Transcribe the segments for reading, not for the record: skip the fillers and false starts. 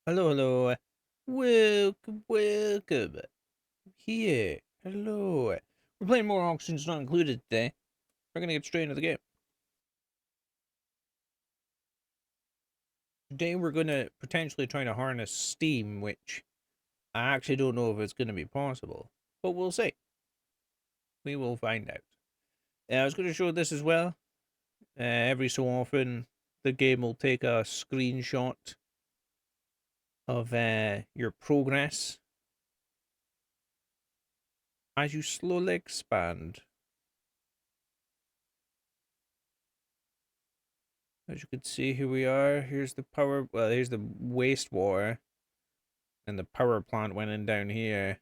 Hello, hello. Welcome. Here. Hello. We're playing more auctions not included today. We're gonna get straight into the game. Today we're gonna potentially try to harness Steam, which I actually don't know if it's gonna be possible. But we'll see. We will find out. I was gonna show this as well. Every so often the game will take a screenshot of your progress as you slowly expand. As you can see, here we are. Here's the power. Well, here's the wastewater, and the power plant went in down here.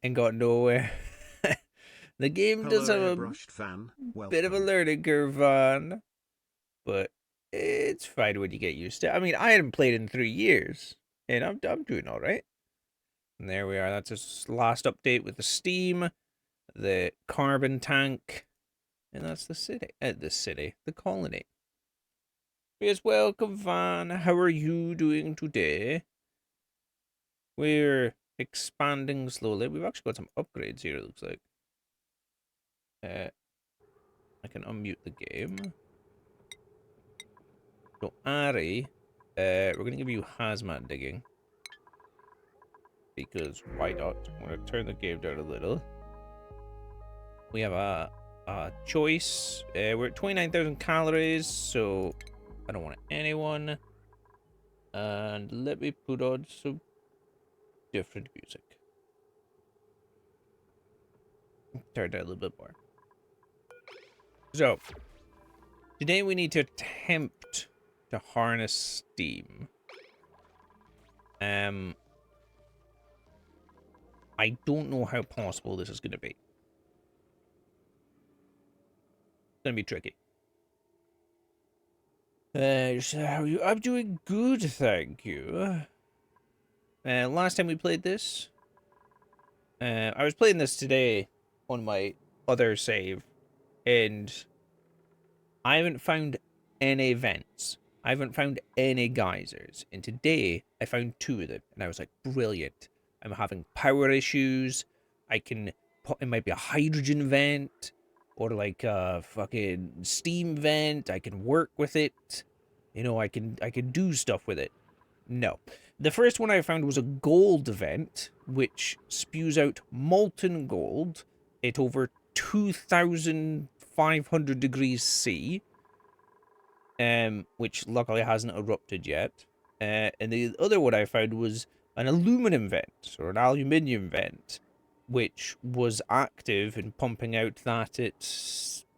And got nowhere. The game does Hello, have a Airbrushed fan. bit of a Welcome. learning curve on, but it's fine when you get used to it. I mean, I hadn't played in 3 years, and I'm doing all right. And there we are. That's his last update with the Steam, the carbon tank, and that's the city. The colony. Yes, welcome, Van. How are you doing today? We're expanding slowly. We've actually got some upgrades here, it looks like. I can unmute the game. So, Ari, we're going to give you hazmat digging. Because why not? I'm going to turn the game down a little. We have a choice. We're at 29,000 calories, so I don't want anyone. And let me put on some different music. Turn down a little bit more. So, today we need to attempt to harness Steam. I don't know how possible this is going to be. It's going to be tricky. So how are you? I'm doing good, thank you. Last time we played this, I was playing this today on my other save, and I haven't found any vents. I haven't found any geysers. And today, I found 2 of them, and I was like, brilliant. I'm having power issues. I can put, it might be a hydrogen vent, or like a fucking steam vent. I can work with it. You know, I can do stuff with it. No. The first one I found was a gold vent, which spews out molten gold at over 2,500 degrees C, which luckily hasn't erupted yet. And the other one I found was an aluminum vent, or an aluminium vent, which was active and pumping out that at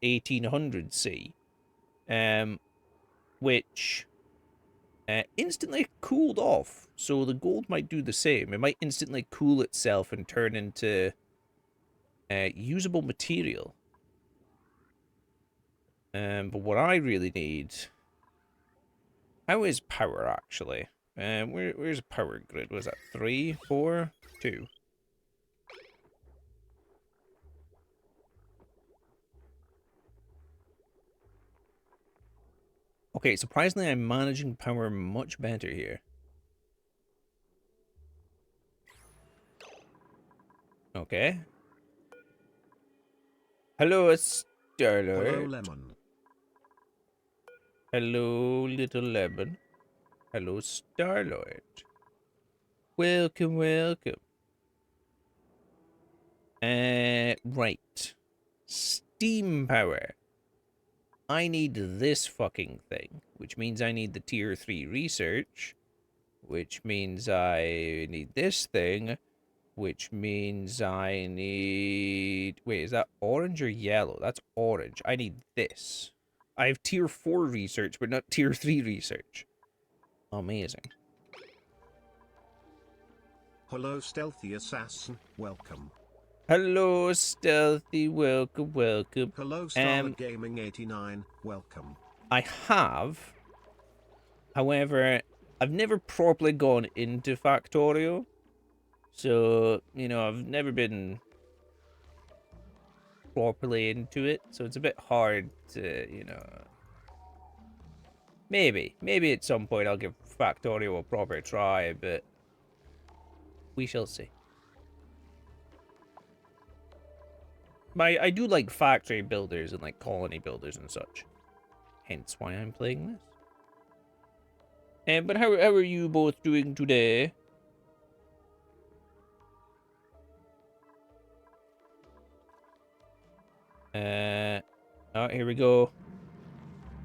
1800 C, which instantly cooled off. So the gold might do the same. It might instantly cool itself and turn into usable material. But what I really need... How is power, actually? Where's power grid? Was that 3, 4, 2? Okay, surprisingly, I'm managing power much better here. Okay. Hello, Hello, Starlord. Lemon. Hello, little lemon. Hello, Starlord. Welcome, welcome. Right. Steam power. I need this fucking thing, which means I need the tier 3 research, which means I need this thing, which means I need... Wait, is that orange or yellow? That's orange. I need this. I have tier 4 research, but not tier 3 research. Amazing. Hello, Stealthy Assassin. Welcome. Hello, Stealthy. Welcome, welcome. Hello, Starlet Gaming 89. Welcome. I have... However, I've never properly gone into Factorio. So, you know, I've never been properly into it, so it's a bit hard to, you know... Maybe at some point I'll give Factorio a proper try, but we shall see. I do like factory builders and like colony builders and such. Hence why I'm playing this. But how are you both doing today? Oh, here we go.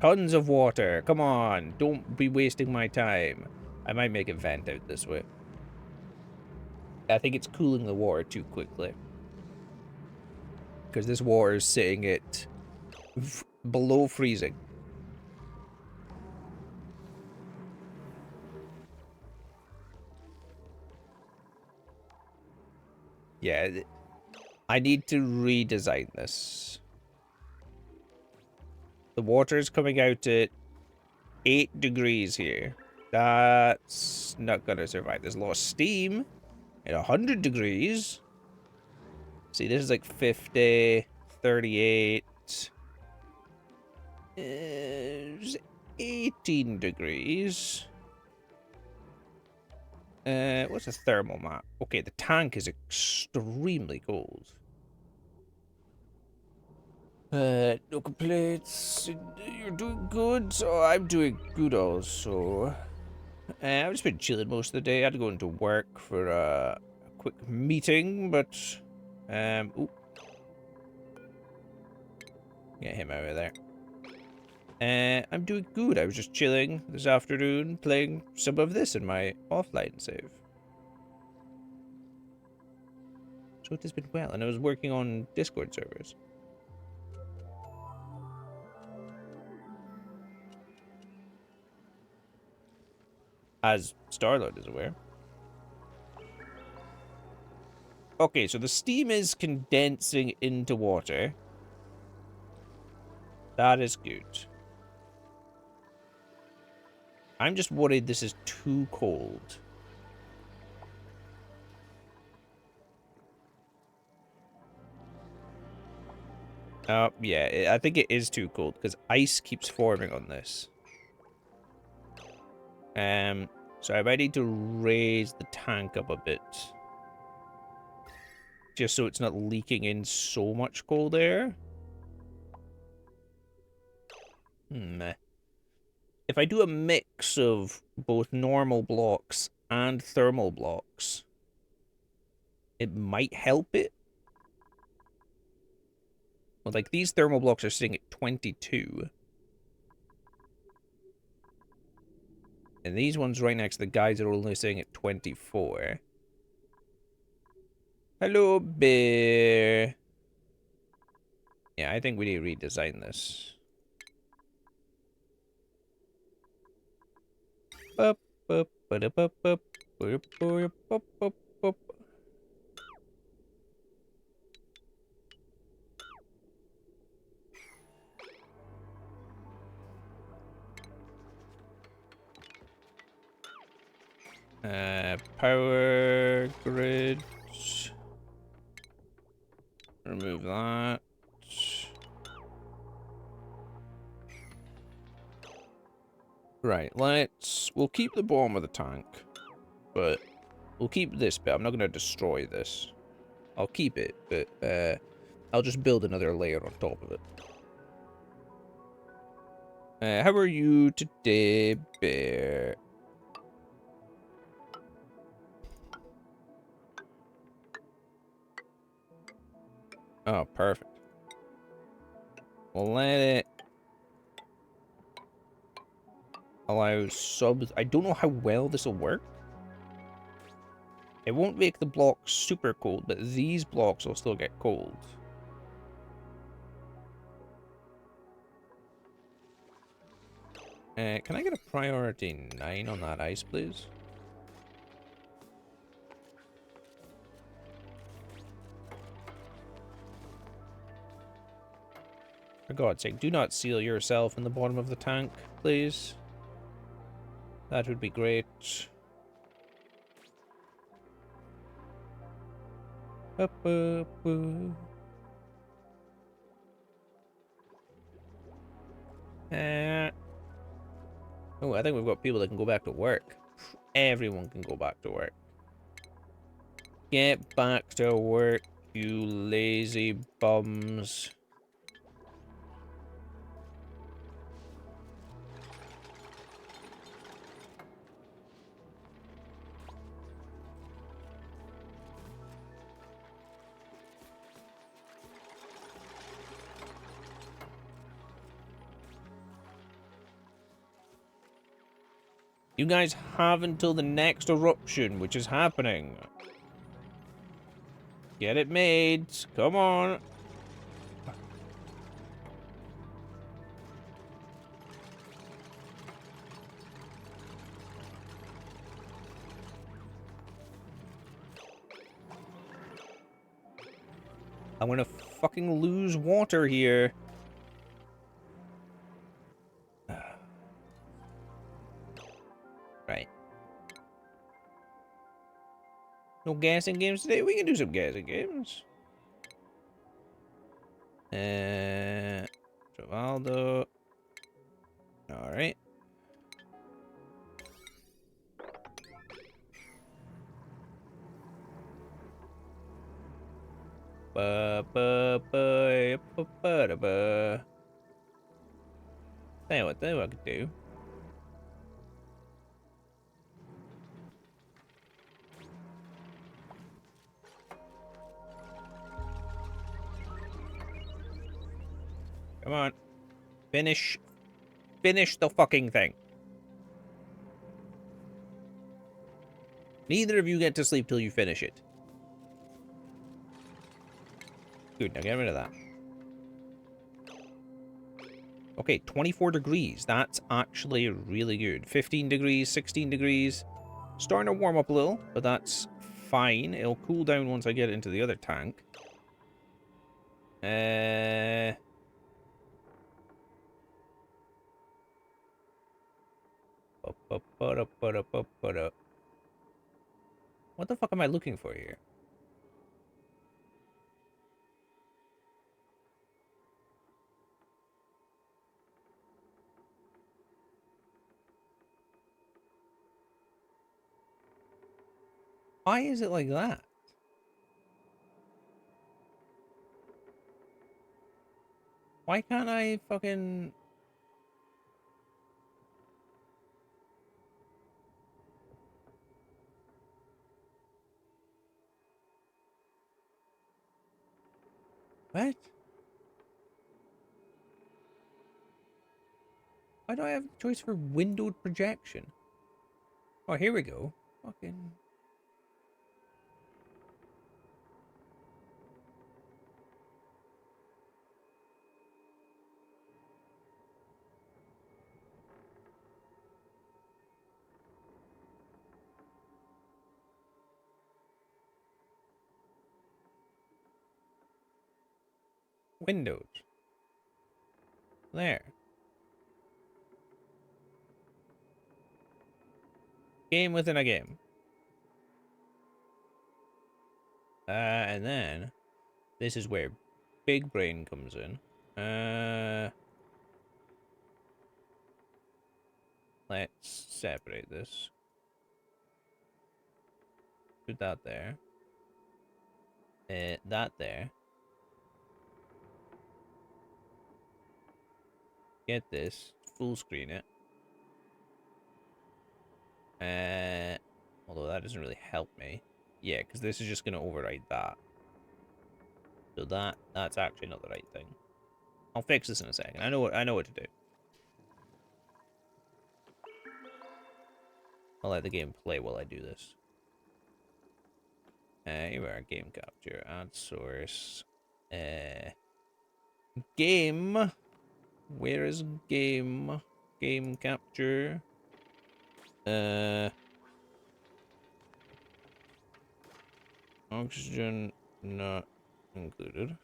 Tons of water. Come on. Don't be wasting my time. I might make a vent out this way. I think it's cooling the water too quickly. Because this water is sitting at below freezing. Yeah, I need to redesign this. The water is coming out at 8 degrees here. That's not gonna survive. There's a lot of steam at 100 degrees. See, this is like 50, 38. It's 18 degrees. What's a thermal map? Okay, the tank is extremely cold. No complaints. You're doing good. So I'm doing good also. I've just been chilling most of the day. I had to go into work for a quick meeting, but ooh. Get him out of there. I'm doing good. I was just chilling this afternoon, playing some of this in my offline save. So it has been well, and I was working on Discord servers. As Starlord is aware. Okay, so the steam is condensing into water. That is good. I'm just worried this is too cold. Yeah, I think it is too cold because ice keeps forming on this. So I might need to raise the tank up a bit. Just so it's not leaking in so much cold air. If I do a mix of both normal blocks and thermal blocks, it might help it. Well, like, these thermal blocks are sitting at 22. And these ones right next to the guys are only sitting at 24. Hello, bear. Yeah, I think we need to redesign this. Power grid. Remove that. Right, we'll keep the bottom of the tank, but we'll keep this bit. I'm not going to destroy this. I'll keep it, but I'll just build another layer on top of it. How are you today, bear? Oh, perfect. We'll let it allow subs. I don't know how well this will work. It won't make the blocks super cold, but these blocks will still get cold. Can I get a priority 9 on that ice, please? For God's sake, do not seal yourself in the bottom of the tank, please. That would be great. Uh, oh, I think we've got people that can go back to work. Everyone can go back to work. Get back to work, you lazy bums. You guys have until the next eruption, which is happening. Get it made. Come on. I'm gonna fucking lose water here. Right. No gassing games today? We can do some gassing games. Travaldo. Alright. Ba ba ba ba ba da ba. Tell you what I could do. Come on. Finish the fucking thing. Neither of you get to sleep till you finish it. Good, now get rid of that. Okay, 24 degrees. That's actually really good. 15 degrees, 16 degrees. Starting to warm up a little, but that's fine. It'll cool down once I get it into the other tank. What the fuck am I looking for here? Why is it like that? Why can't I fucking... What? Why do I have a choice for windowed projection? Oh, here we go. Fucking... Windows. There. Game within a game. And then... This is where Big Brain comes in. Let's separate this. Put that there. That there. Get this. Full screen it. Although that doesn't really help me. Yeah, because this is just going to override that. So that's actually not the right thing. I'll fix this in a second. I know what to do. I'll let the game play while I do this. Here we are, game capture, add source. Game. Where is game? Game capture. Oxygen not included.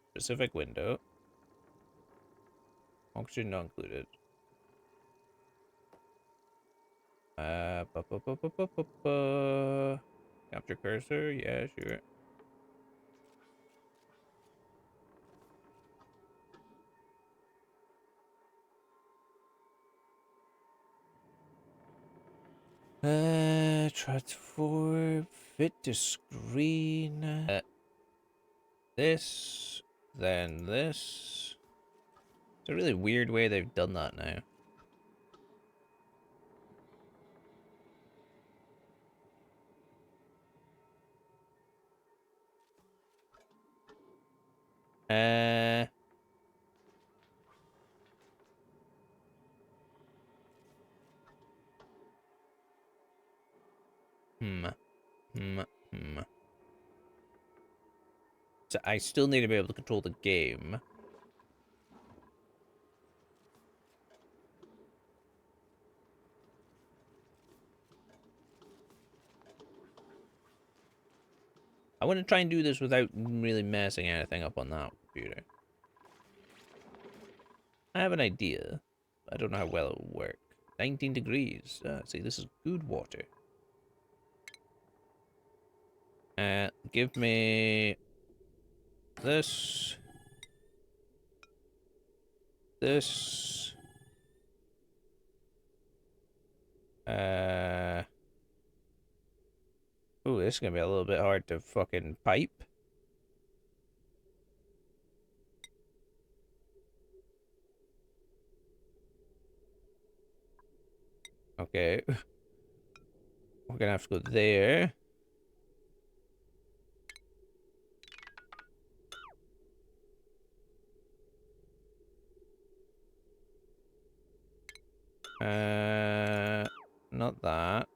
Specific window. Oxygen not included. Capture cursor, yeah, sure. Transform, fit to screen. This, then this. It's a really weird way they've done that now. Uh, hmm, hmm, hmm. So I still need to be able to control the game. I want to try and do this without really messing anything up on that computer. I have an idea. I don't know how well it will work. 19 degrees. See, this is good water. Give me this. This. Ooh, this is gonna be a little bit hard to fucking pipe. Okay. We're gonna have to go there. Not that.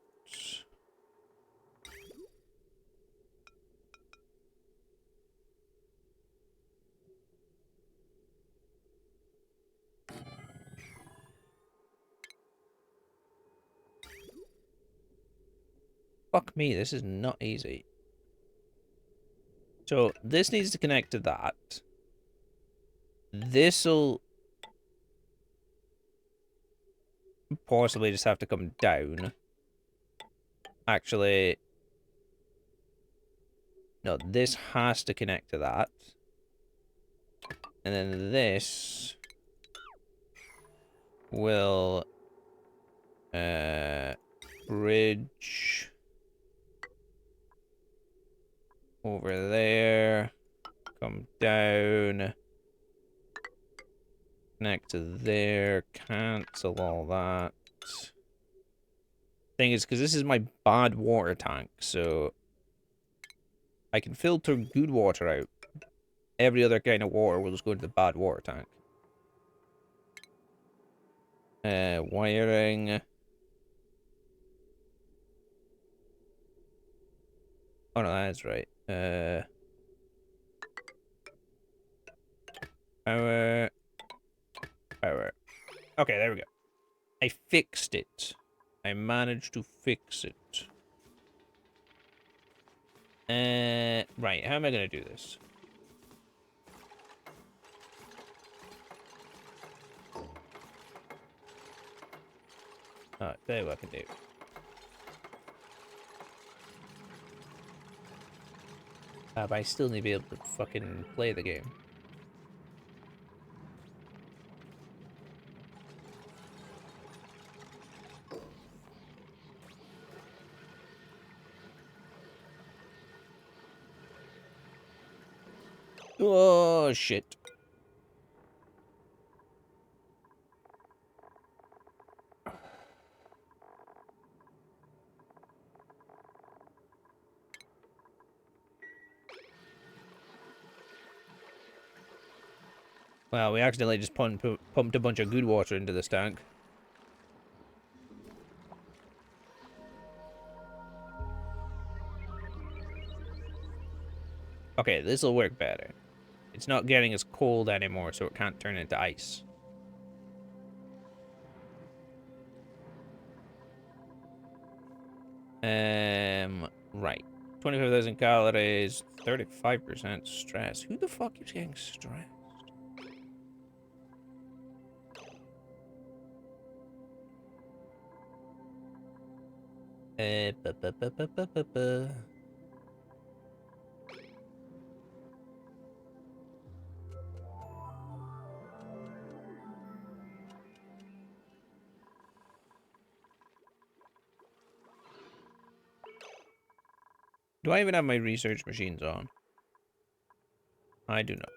Fuck me, this is not easy. So, this needs to connect to that. This'll possibly just have to come down. Actually, no, this has to connect to that. And then this will bridge over there, come down, connect to there, cancel all that. Thing is, because this is my bad water tank, so I can filter good water out. Every other kind of water will just go into the bad water tank. Wiring. Oh no, that's right. Power. Power. Okay, there we go. I fixed it. I managed to fix it. Right, how am I gonna do this? Alright, tell you what I can do. But I still need to be able to fucking play the game. Oh, shit. Well, we accidentally just pumped a bunch of good water into this tank. Okay, this'll work better. It's not getting as cold anymore, so it can't turn into ice. Right. 25,000 calories, 35% stress. Who the fuck is getting stressed? Ba, ba, ba, ba, ba, ba, ba. Do I even have my research machines on? I do not.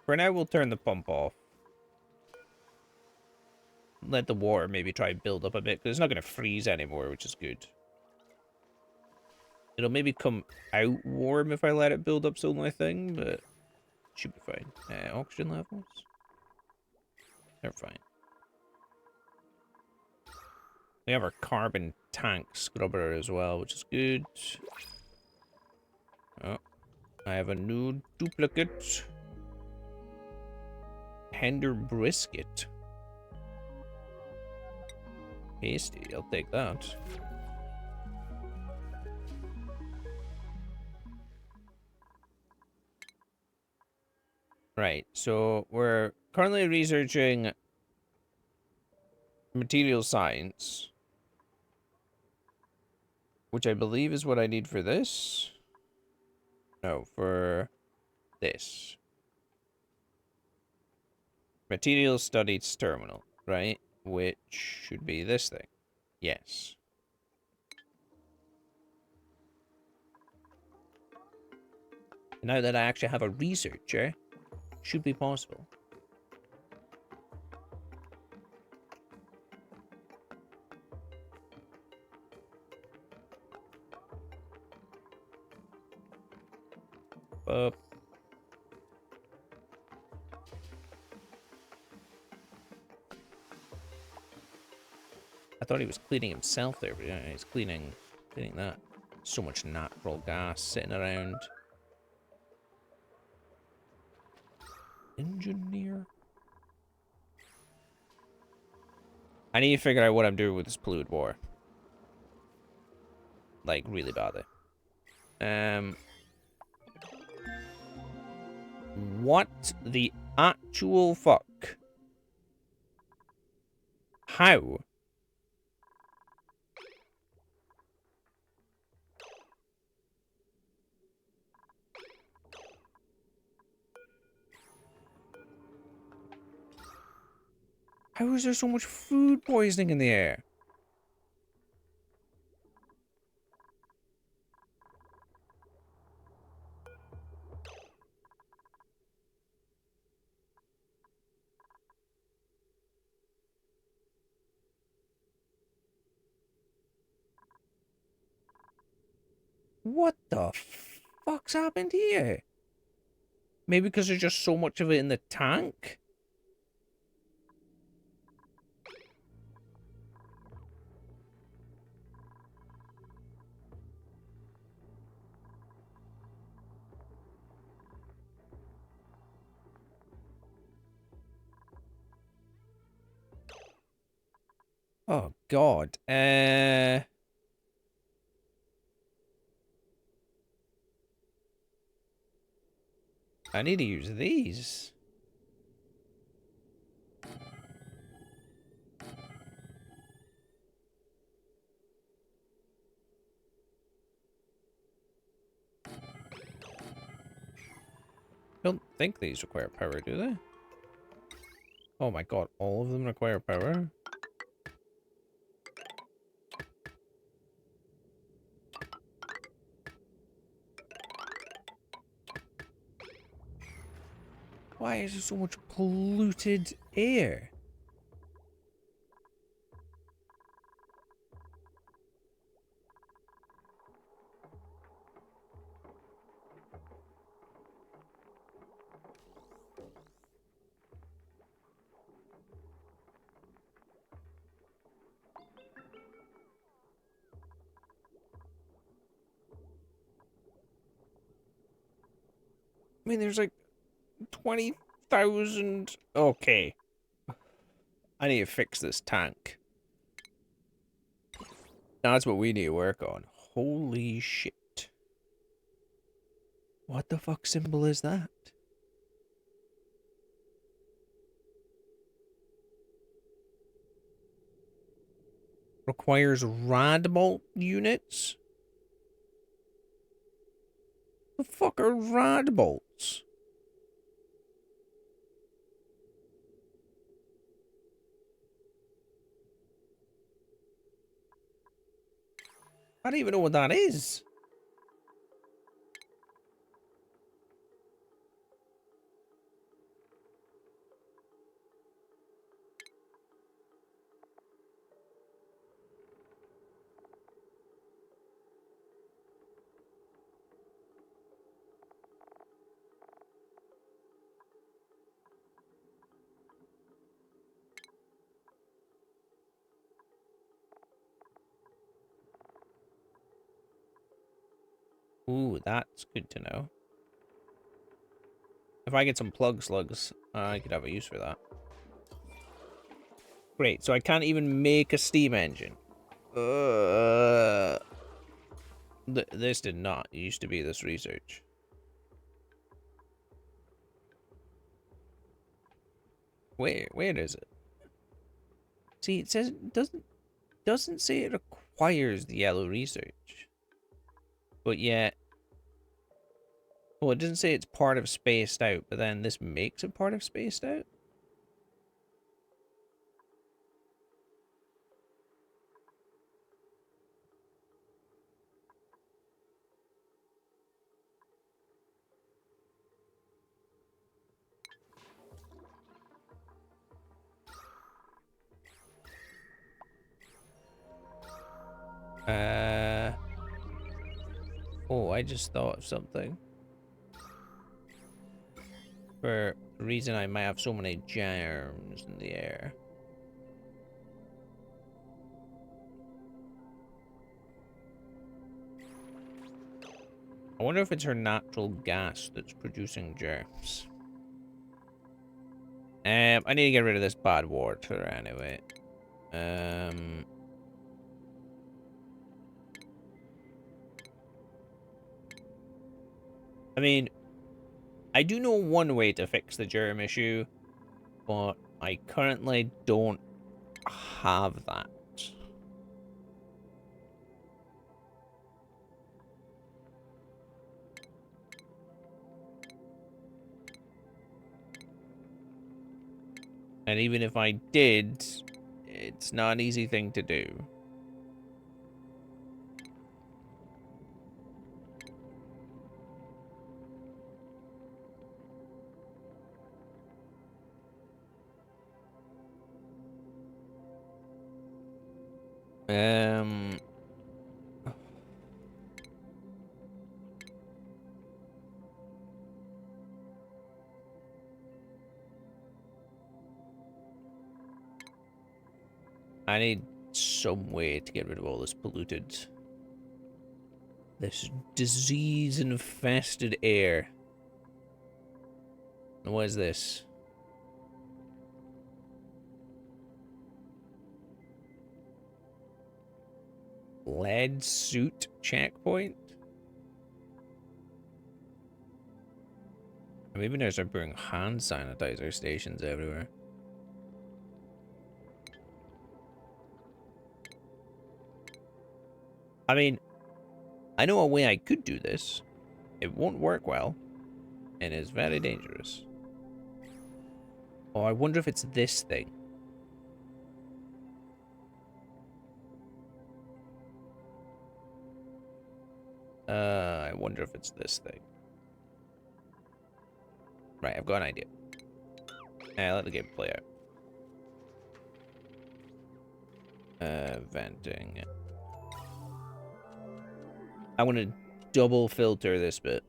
For now, we'll turn the pump off. Let the water maybe try and build up a bit, because it's not going to freeze anymore, which is good. It'll maybe come out warm if I let it build up, so my thing, but should be fine. Oxygen levels? They're fine. We have our carbon tank scrubber as well, which is good. Oh, I have a new duplicate. Tender brisket. Tasty, I'll take that. Right, so we're currently researching material science, which I believe is what I need for this. No, for this. Material studies terminal, right? Which should be this thing. Yes. Now that I actually have a researcher, should be possible. Up. I thought he was cleaning himself there, but yeah, he's cleaning that. So much natural gas sitting around. Engineer. I need to figure out what I'm doing with this polluted water. Like, really badly. What the actual fuck? How? How is there so much food poisoning in the air? What the fuck's happened here? Maybe because there's just so much of it in the tank? Oh, God. I need to use these. Don't think these require power, do they? Oh my God, all of them require power? Why is there so much polluted air? I mean, there's like 20,000... Okay. I need to fix this tank. That's what we need to work on. Holy shit. What the fuck symbol is that? Requires Radbolt units? The fuck are Radbolts? I don't even know what that is. Ooh, that's good to know. If I get some plug slugs, I could have a use for that. Great, so I can't even make a steam engine. This did not used to be this research. Where is it? See, it says it doesn't say it requires the yellow research. But yet, well, it doesn't say it's part of Spaced Out, but then this makes it part of Spaced Out? Oh, I just thought of something. For the reason I might have so many germs in the air. I wonder if it's her natural gas that's producing germs. I need to get rid of this bad water anyway. I mean, I do know one way to fix the germ issue, but I currently don't have that. And even if I did, it's not an easy thing to do. I need some way to get rid of all this this disease-infested air. And what is this? Lead suit checkpoint? Maybe there's start putting hand sanitizer stations everywhere. I mean, I know a way I could do this. It won't work well, and is very dangerous. Oh, I wonder if it's this thing. I wonder if it's this thing. Right, I've got an idea. Let the game play out. Venting. I want to double filter this bit.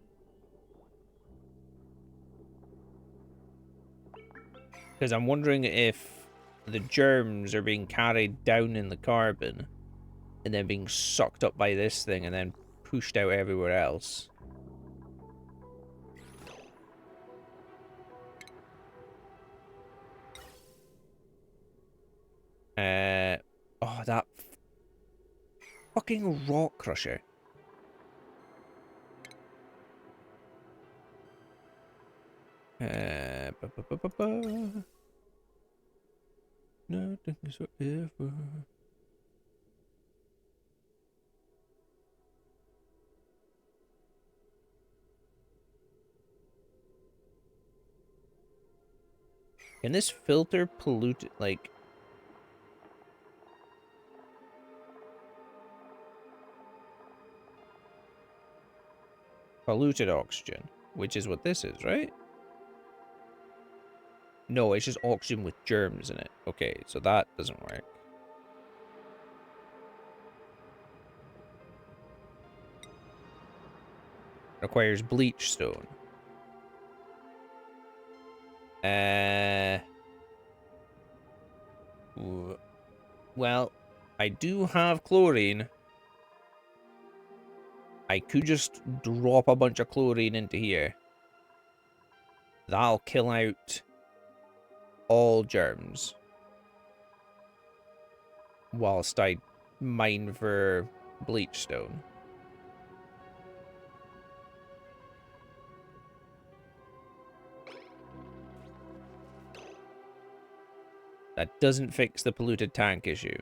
Because I'm wondering if the germs are being carried down in the carbon and then being sucked up by this thing and then pushed out everywhere else. Oh, that fucking rock crusher. Nothing is forever. Can this filter pollute, like... polluted oxygen, which is what this is, right? No, it's just oxygen with germs in it. Okay, so that doesn't work. Requires bleach stone. Well, I do have chlorine. I could just drop a bunch of chlorine into here. That'll kill out all germs. Whilst I mine for bleach stone. That doesn't fix the polluted tank issue.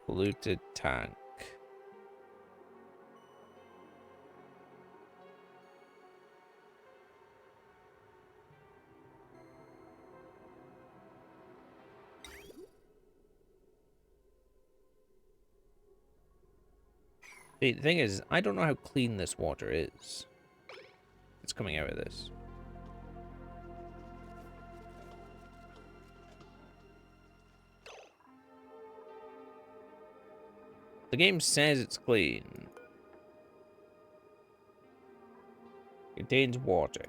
Polluted tank. The thing is, I don't know how clean this water is. It's coming out of this. The game says it's clean. Contains water.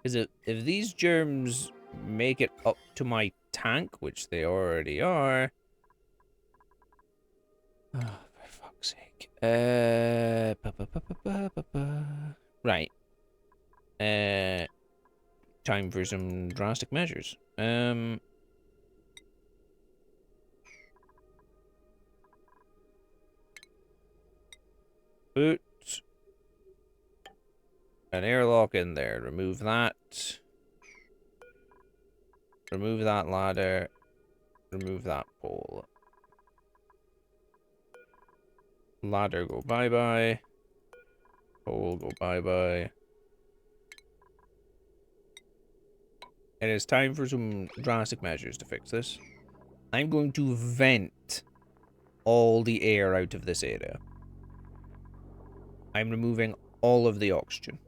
Because if these germs make it up to my tank, which they already are... Oh, for fuck's sake. Right. Time for some drastic measures. Put an airlock in there. Remove that. Remove that ladder. Remove that pole. Ladder go bye-bye. Pole go bye-bye. It is time for some drastic measures to fix this. I'm going to vent all the air out of this area. I'm removing all of the oxygen.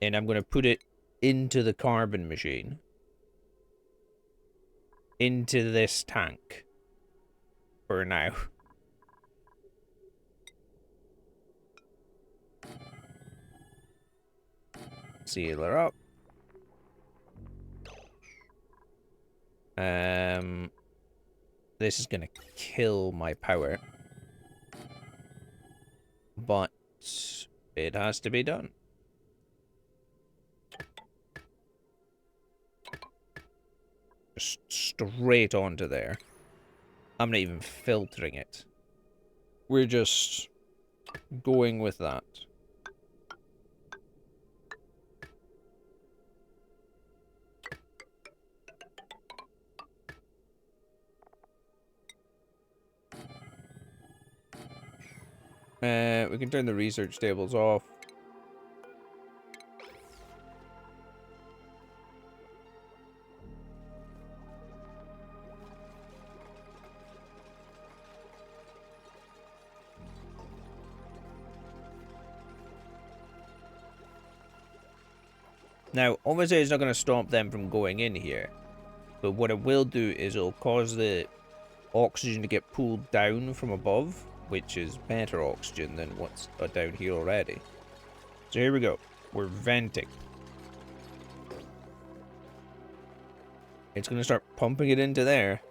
And I'm going to put it into the carbon machine. Into this tank. For now. Sealer up. This is gonna kill my power. But it has to be done. Just straight onto there. I'm not even filtering it. We're just going with that. We can turn the research tables off. Now, obviously it's not going to stop them from going in here. But what it will do is it'll cause the oxygen to get pulled down from above, which is better oxygen than what's down here already. So here we go. We're venting. It's going to start pumping it into there.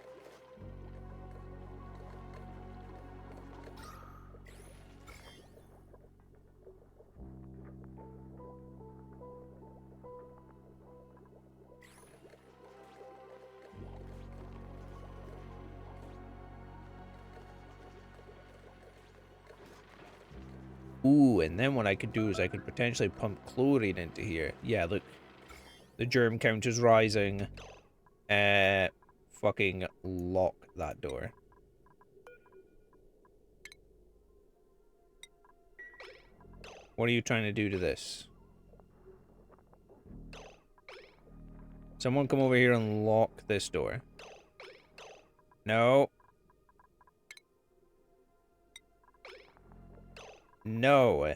Ooh, and then what I could do is I could potentially pump chlorine into here. Yeah, look. The germ count is rising. fucking lock that door. What are you trying to do to this? Someone come over here and lock this door. No. No.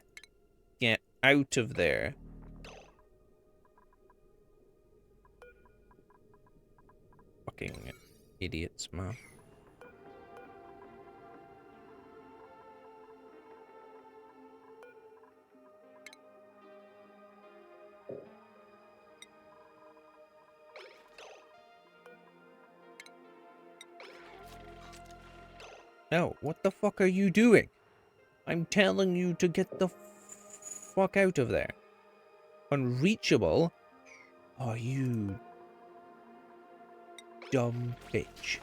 Get out of there. Fucking idiots, man. No, what the fuck are you doing? I'm telling you to get the fuck out of there. Unreachable? Oh, you dumb bitch.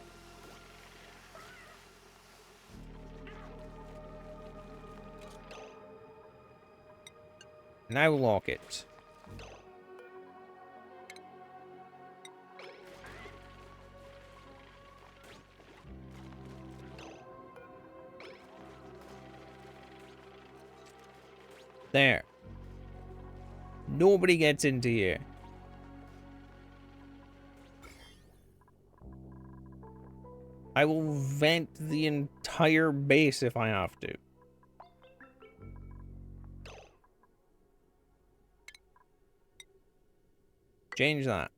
Now lock it. There. Nobody gets into here. I will vent the entire base if I have to. Change that.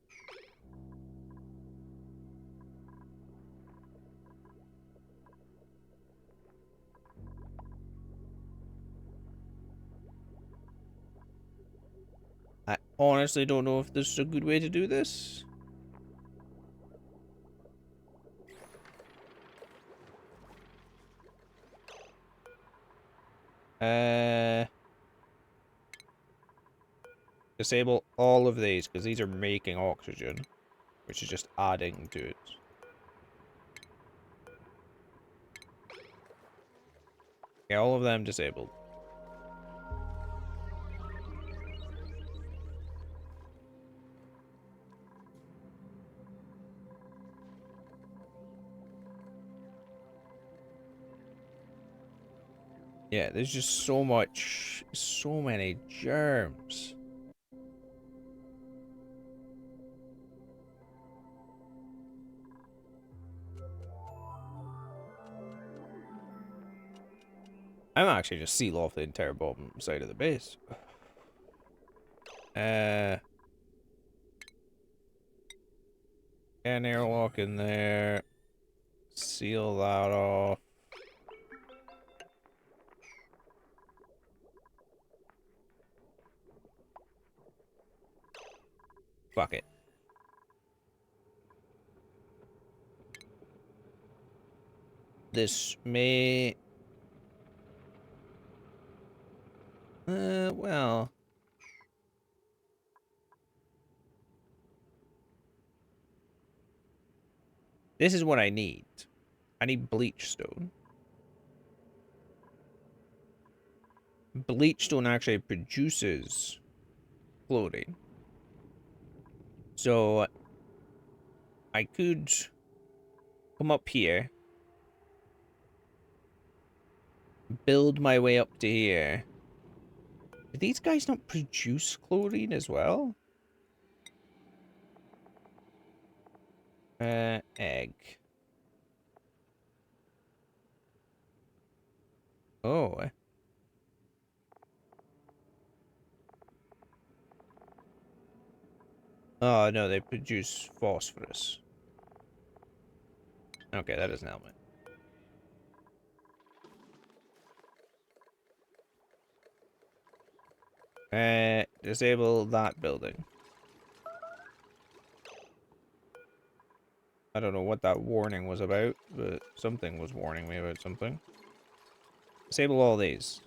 I honestly don't know if this is a good way to do this. Disable all of these, because these are making oxygen, which is just adding to it. Okay, all of them disabled. Yeah, there's just so many germs. I'm actually just seal off the entire bottom side of the base. An airlock in there. Seal that off. Fuck it. This may... well... This is what I need. I need bleachstone. Bleachstone actually produces chlorine. So... I could come up here. Build my way up to here. Do these guys not produce chlorine as well? Egg. Oh. Oh, no, they produce phosphorus. Okay, that doesn't help me. Disable that building. I don't know what that warning was about, but something was warning me about something. Disable all these.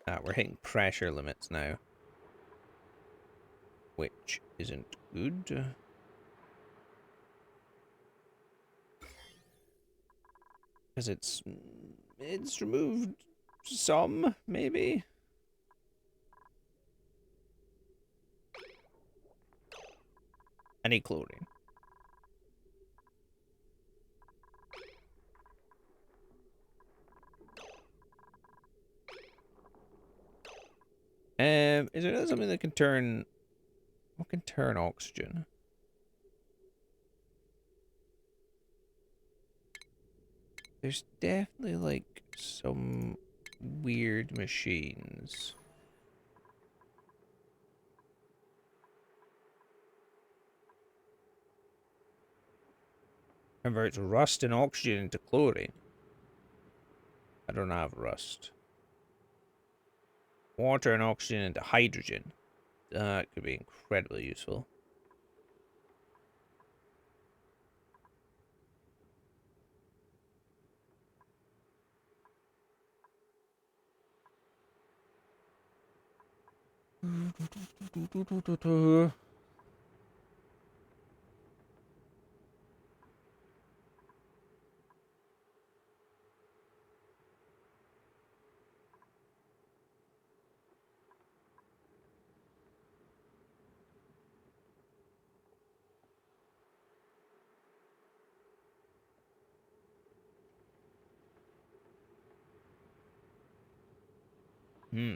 Ah, we're hitting pressure limits now. Which isn't good. Because it's removed some, maybe? I need chlorine. Is there something that can turn... What can turn oxygen? There's definitely, like, some weird machines. Converts rust and oxygen into chlorine. I don't have rust. Water and oxygen into hydrogen. That could be incredibly useful.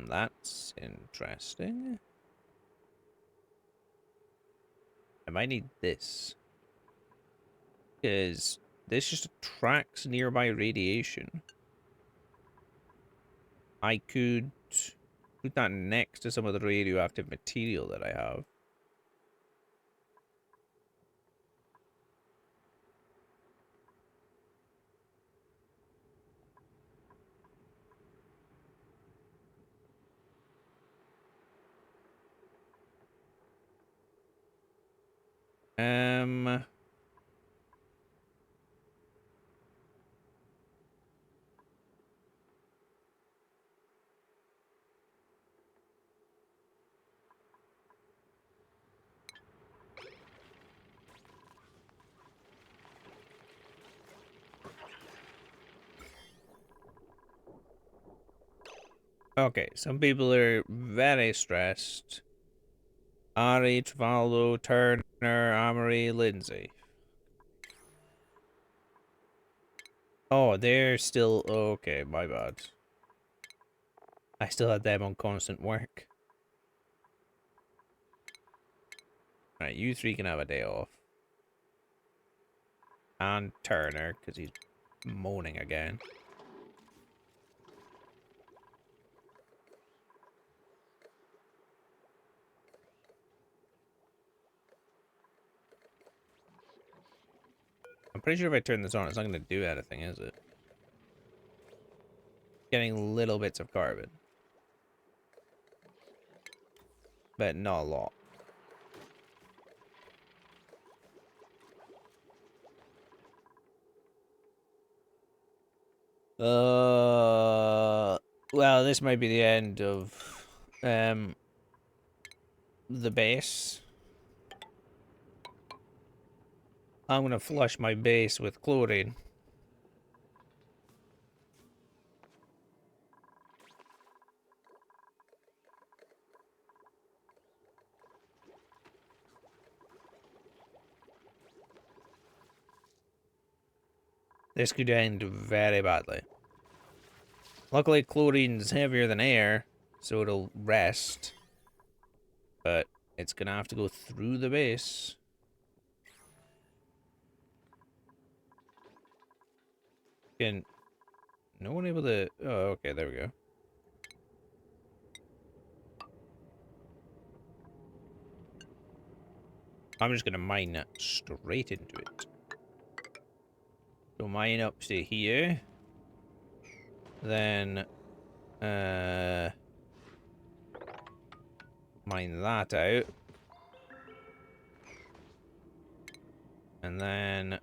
That's interesting. I might need this. Because this just attracts nearby radiation. I could put that next to some of the radioactive material that I have. Um... Okay, some people are very stressed. Ari, Travaldo, Turner, Amory, Lindsay. Oh, they're still... Okay, my bad. I still had them on constant work. Alright, you three can have a day off. And Turner, because he's moaning again. I'm pretty sure if I turn this on, it's not going to do anything, is it? Getting little bits of carbon. But not a lot. Well, this might be the end of, the base. I'm gonna flush my base with chlorine. This could end very badly. Luckily, chlorine's heavier than air, so it'll rest. But it's gonna have to go through the base. Can no one able to... Oh, okay, there we go. I'm just gonna mine straight into it. So mine up to here. Then, mine that out. And then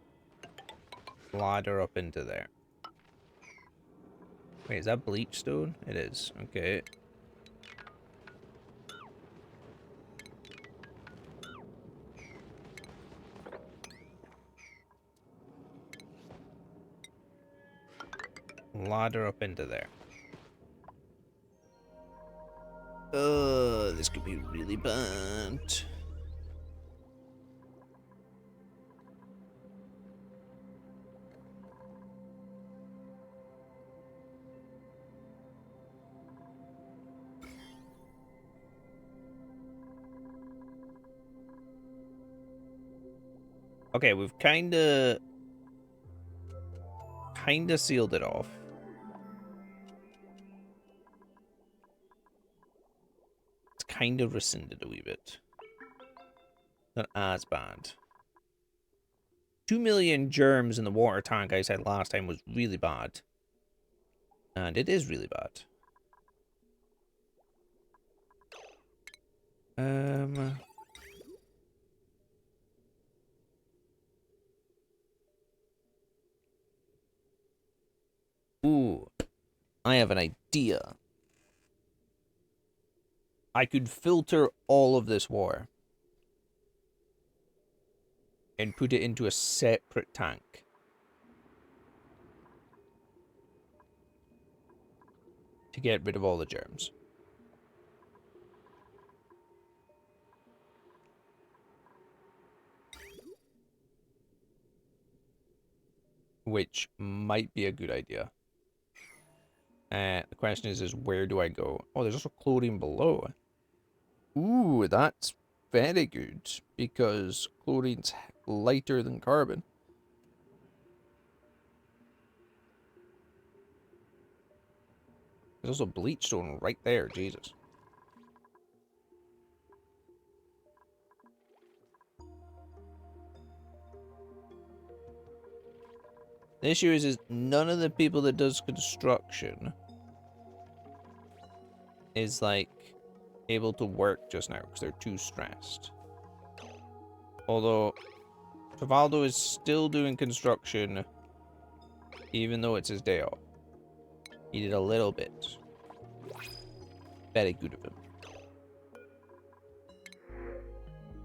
ladder up into there. Wait, is that bleach stone? It is. Okay. Ladder up into there. Oh, this could be really bad. Okay, we've kinda sealed it off. It's kind of rescinded a wee bit. Not as bad. 2 million germs in the water tank I said last time was really bad. And it is really bad. Ooh, I have an idea. I could filter all of this water and put it into a separate tank. To get rid of all the germs. Which might be a good idea. The question is where do I go? Oh, there's also chlorine below. Ooh, that's very good. Because chlorine's lighter than carbon. There's also bleach stone right there, Jesus. The issue is none of the people that does construction is, like, able to work just now because they're too stressed. Although, Travaldo is still doing construction even though it's his day off. He did a little bit. Very good of him.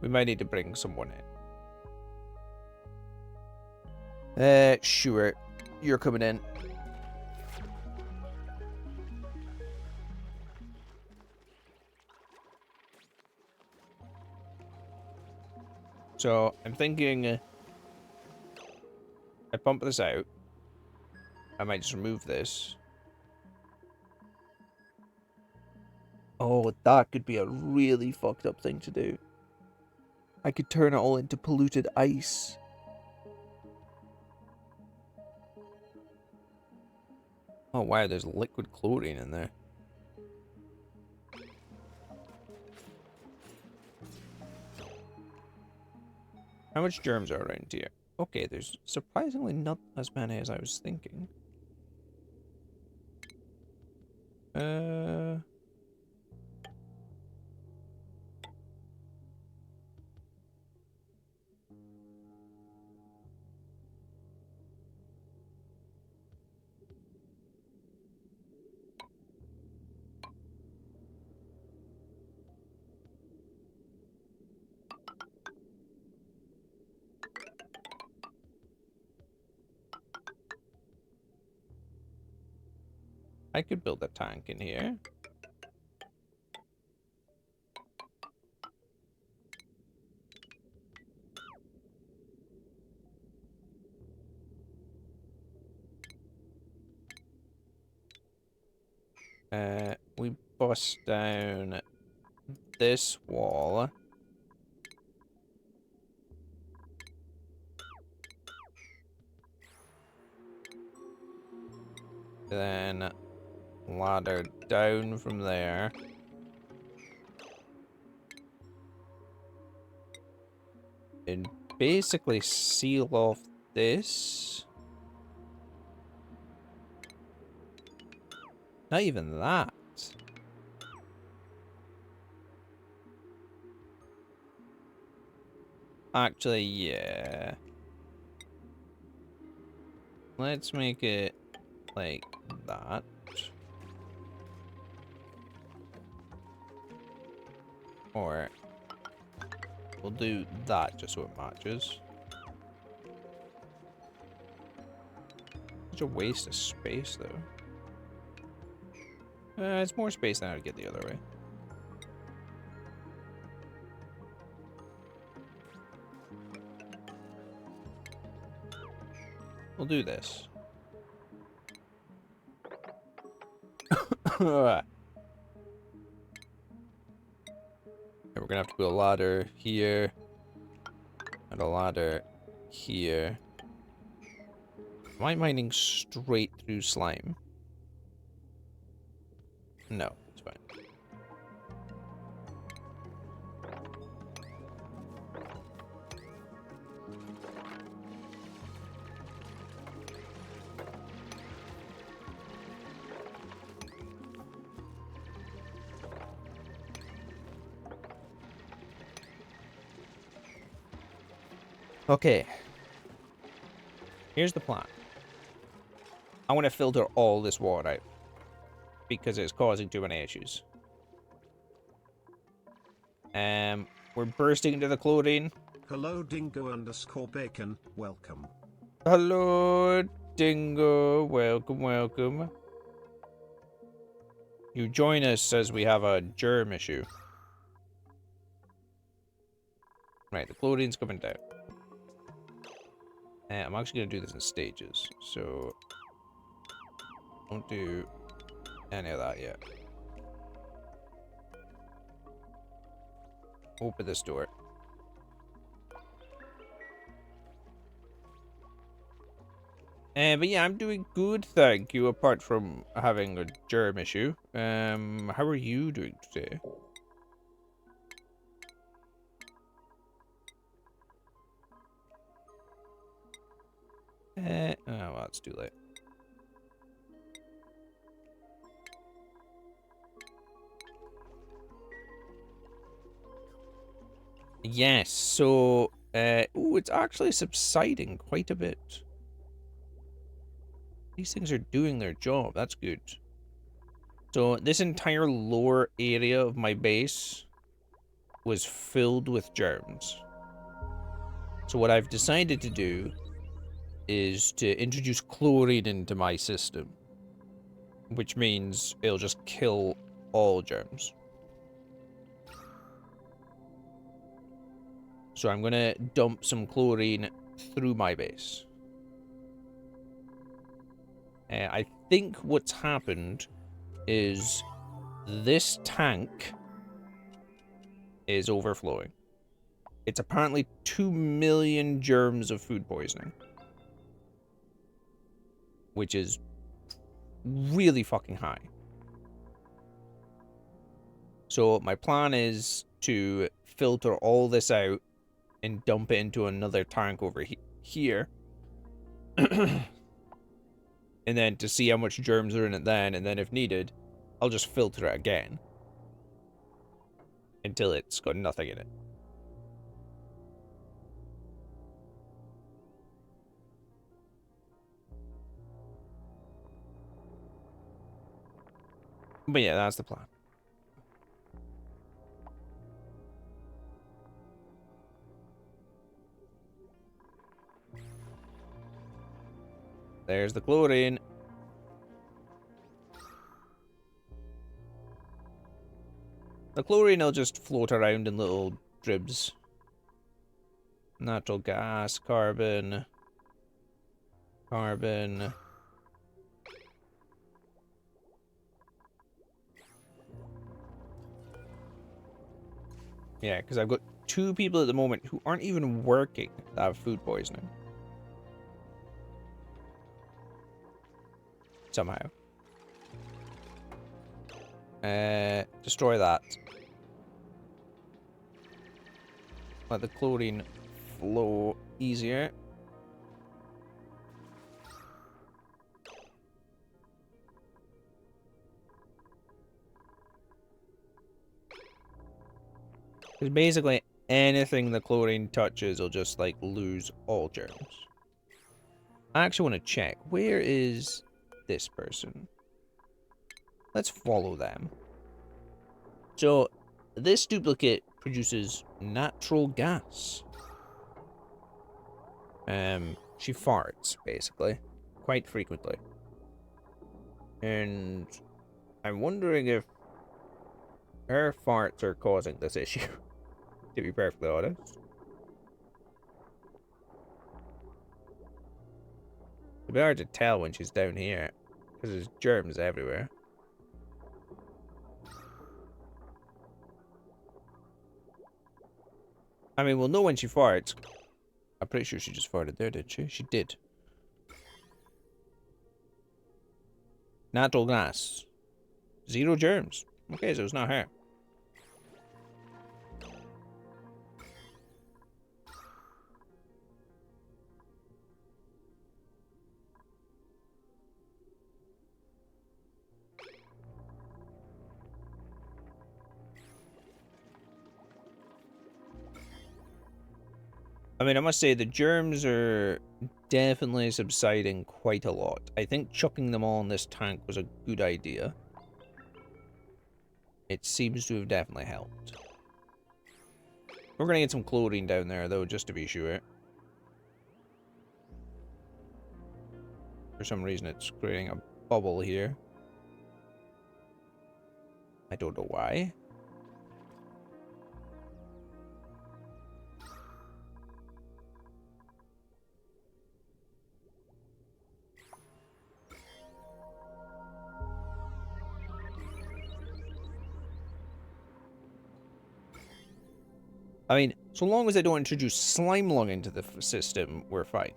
We might need to bring someone in. Sure. You're coming in. So, I'm thinking... I pump this out. I might just remove this. Oh, that could be a really fucked up thing to do. I could turn it all into polluted ice. Oh wow, there's liquid chlorine in there. How much germs are around here? Okay, there's surprisingly not as many as I was thinking. I could build a tank in here. We bust down this wall. Then ladder down from there. And basically seal off this. Not even that. Actually, yeah. Let's make it like that. Or we'll do that just so it matches. Such a waste of space, though. It's more space than I'd get the other way. We'll do this. Alright. We're gonna have to put a ladder here. And a ladder here. Am I mining straight through slime? No, it's fine. Okay. Here's the plan. I want to filter all this water out because it's causing too many issues. We're bursting into the chlorine. Hello Dingo_Bacon, welcome. Hello, Dingo. Welcome, welcome. You join us as we have a germ issue. Right, the chlorine's coming down. I'm actually going to do this in stages, so don't do any of that yet. Open this door. But yeah, I'm doing good, thank you, apart from having a germ issue. How are you doing today? Oh, well, it's too late. Yes, so, ooh, it's actually subsiding quite a bit. These things are doing their job, that's good. So, this entire lower area of my base was filled with germs. So what I've decided to do is to introduce chlorine into my system, which means it'll just kill all germs. So I'm gonna dump some chlorine through my base. I think what's happened is this tank is overflowing. It's apparently 2 million germs of food poisoning, which is really fucking high. So my plan is to filter all this out and dump it into another tank over here. And then to see how much germs are in it then, and then if needed, I'll just filter it again. Until it's got nothing in it. But yeah, that's the plan. There's the chlorine. The chlorine will just float around in little dribs. Natural gas, carbon. Carbon. Yeah, because I've got 2 people at the moment who aren't even working that have food poisoning. Somehow. Destroy that. Let the chlorine flow easier. Because basically anything the chlorine touches will just like lose all germs. I actually want to check. Where is this person? Let's follow them. So, this duplicate produces natural gas. She farts, basically. Quite frequently. And I'm wondering if her farts are causing this issue, to be perfectly honest. It'd be hard to tell when she's down here, because there's germs everywhere. I mean, we'll know when she farts, I'm pretty sure she just farted there, didn't she? She did. Natural grass. 0 germs. Okay, so it's not her. I mean, I must say the germs are definitely subsiding quite a lot. I think chucking them all in this tank was a good idea. It seems to have definitely helped. We're gonna get some chlorine down there, though, just to be sure. For some reason, it's creating a bubble here. I don't know why. I mean, so long as I don't introduce slime lung into the system, we're fine.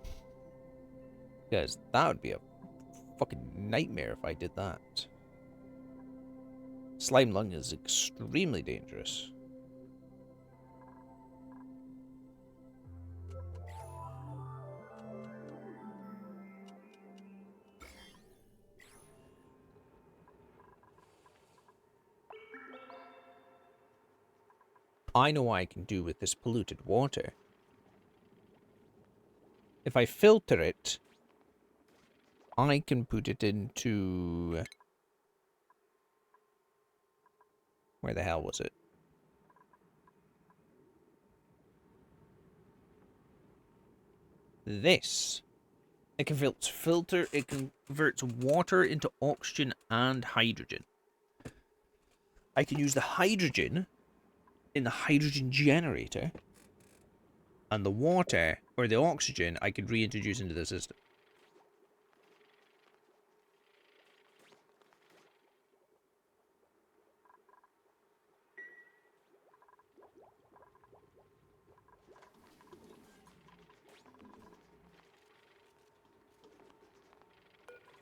Because that would be a fucking nightmare if I did that. Slime lung is extremely dangerous. I know what I can do with this polluted water. If I filter it, I can put it into... Where the hell was it? This. It can filter, it converts water into oxygen and hydrogen. I can use the hydrogen in the hydrogen generator, and the water, or the oxygen, I could reintroduce into the system.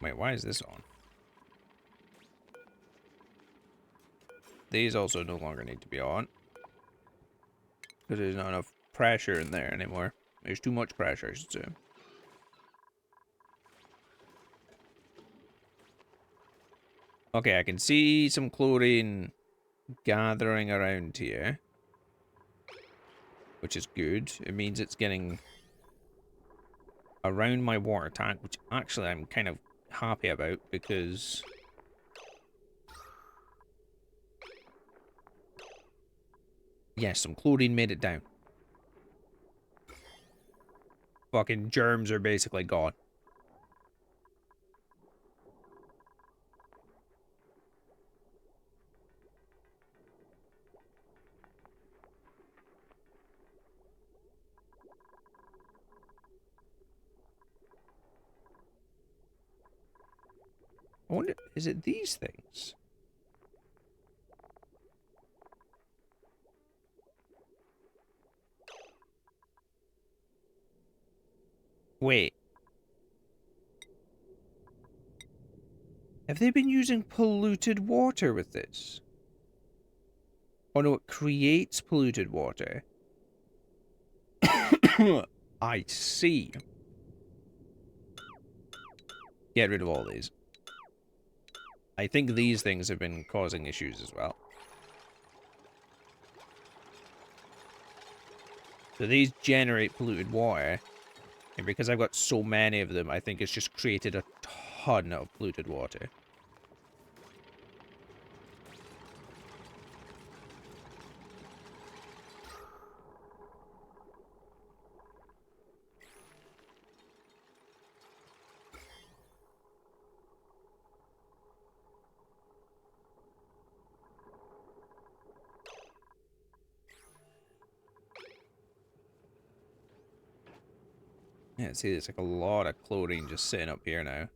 Wait, why is this on? These also no longer need to be on. Because there's not enough pressure in there anymore. There's too much pressure, I should say. Okay, I can see some chlorine gathering around here. Which is good. It means it's getting around my water tank, which actually I'm kind of happy about because... Yes, some chlorine made it down. Fucking germs are basically gone. I wonder, is it these things? Wait. Have they been using polluted water with this? Oh no, it creates polluted water. I see. Get rid of all these. I think these things have been causing issues as well. So these generate polluted water. And because I've got so many of them, I think it's just created a ton of polluted water. Yeah, see, there's like a lot of chlorine just sitting up here now.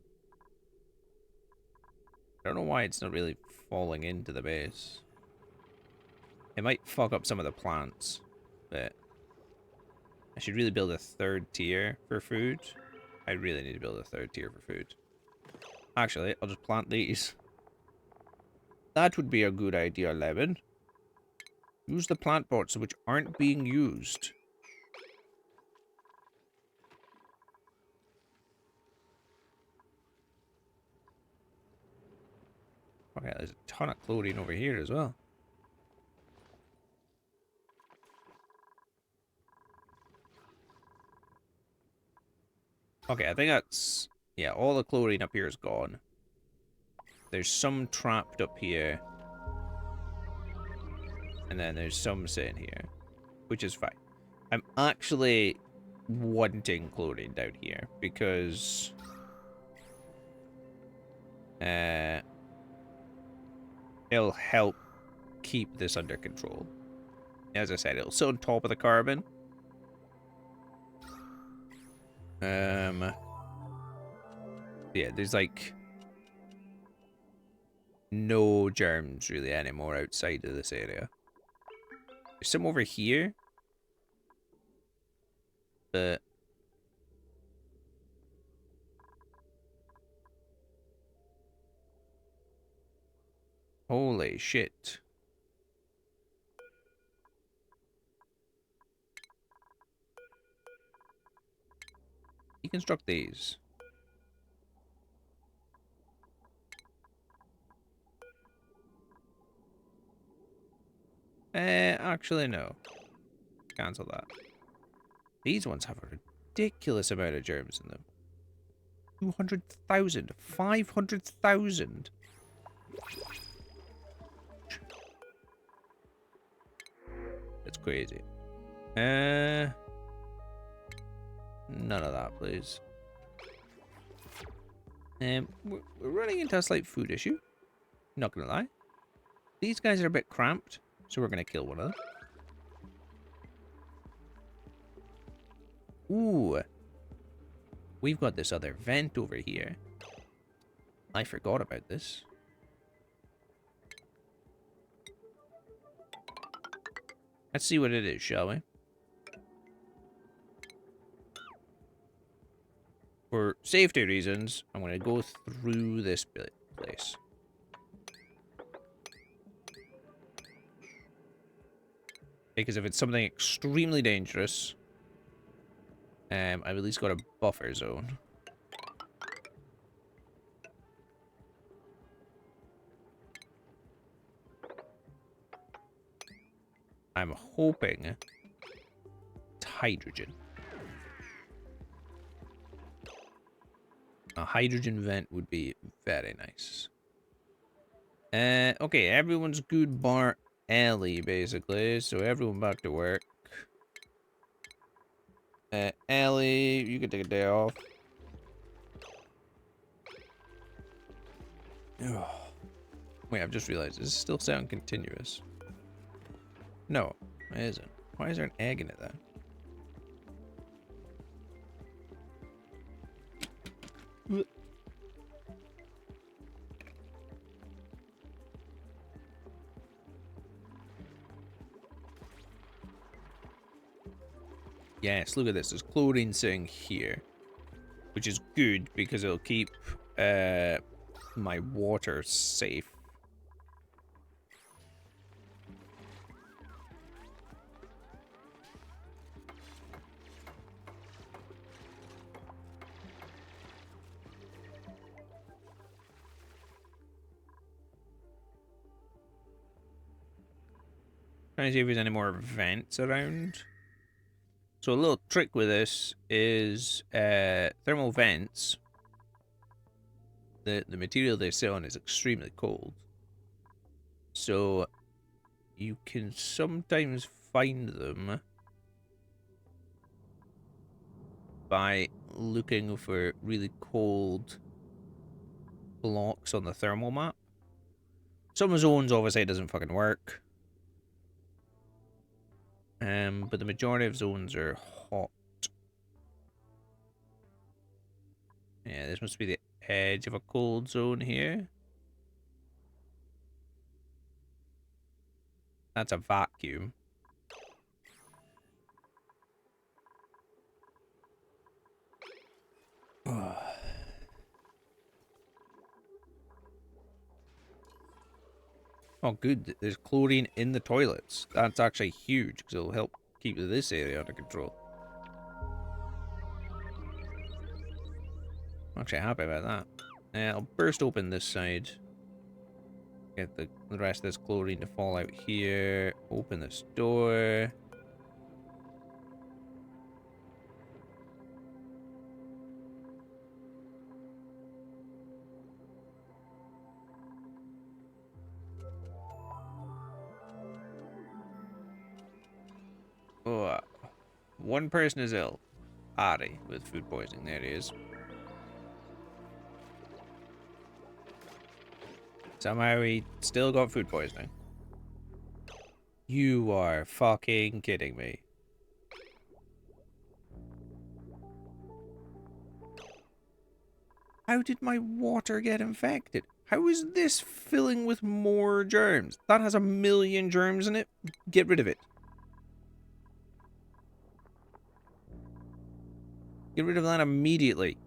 I don't know why it's not really falling into the base. It might fuck up some of the plants, but... I should really build a third tier for food. I really need to build a third tier for food. Actually, I'll just plant these. That would be a good idea, Levin. Use the plant pots which aren't being used. Okay, there's a ton of chlorine over here as well. Okay, I think that's... Yeah, all the chlorine up here is gone. There's some trapped up here. And then there's some sitting here. Which is fine. I'm actually wanting chlorine down here. Because... it'll help keep this under control. As I said, it'll sit on top of the carbon. Yeah, there's like no germs really anymore outside of this area. There's some over here. But holy shit. Deconstruct these. Actually, no. Cancel that. These ones have a ridiculous amount of germs in them. 200,000. 500,000. That's crazy. None of that, please. We're running into a slight food issue. Not gonna lie. These guys are a bit cramped, so we're gonna kill one of them. Ooh. We've got this other vent over here. I forgot about this. Let's see what it is, shall we? For safety reasons, I'm going to go through this place. Because if it's something extremely dangerous, I've at least got a buffer zone. I'm hoping it's hydrogen. A hydrogen vent would be very nice. Okay, everyone's good bar Ellie, basically. So everyone back to work. Ellie, you can take a day off. Wait, I've just realized, does this still sound continuous? No, it isn't. Why is there an egg in it then? Yes, look at this. There's chlorine sitting here. Which is good because it'll keep my water safe. Trying to see if there's any more vents around. So a little trick with this is thermal vents. The material they sit on is extremely cold. So you can sometimes find them by looking for really cold blocks on the thermal map. Some zones obviously it doesn't fucking work. But the majority of zones are hot. Yeah, this must be the edge of a cold zone here. That's a vacuum. Oh, good. There's chlorine in the toilets. That's actually huge because it'll help keep this area under control. I'm actually happy about that. I'll burst open this side. Get the rest of this chlorine to fall out here. Open this door. Oh, one person is ill. Ari with food poisoning. There he is. Somehow he still got food poisoning. You are fucking kidding me. How did my water get infected? How is this filling with more germs? That has 1,000,000 germs in it. Get rid of it. Get rid of that immediately.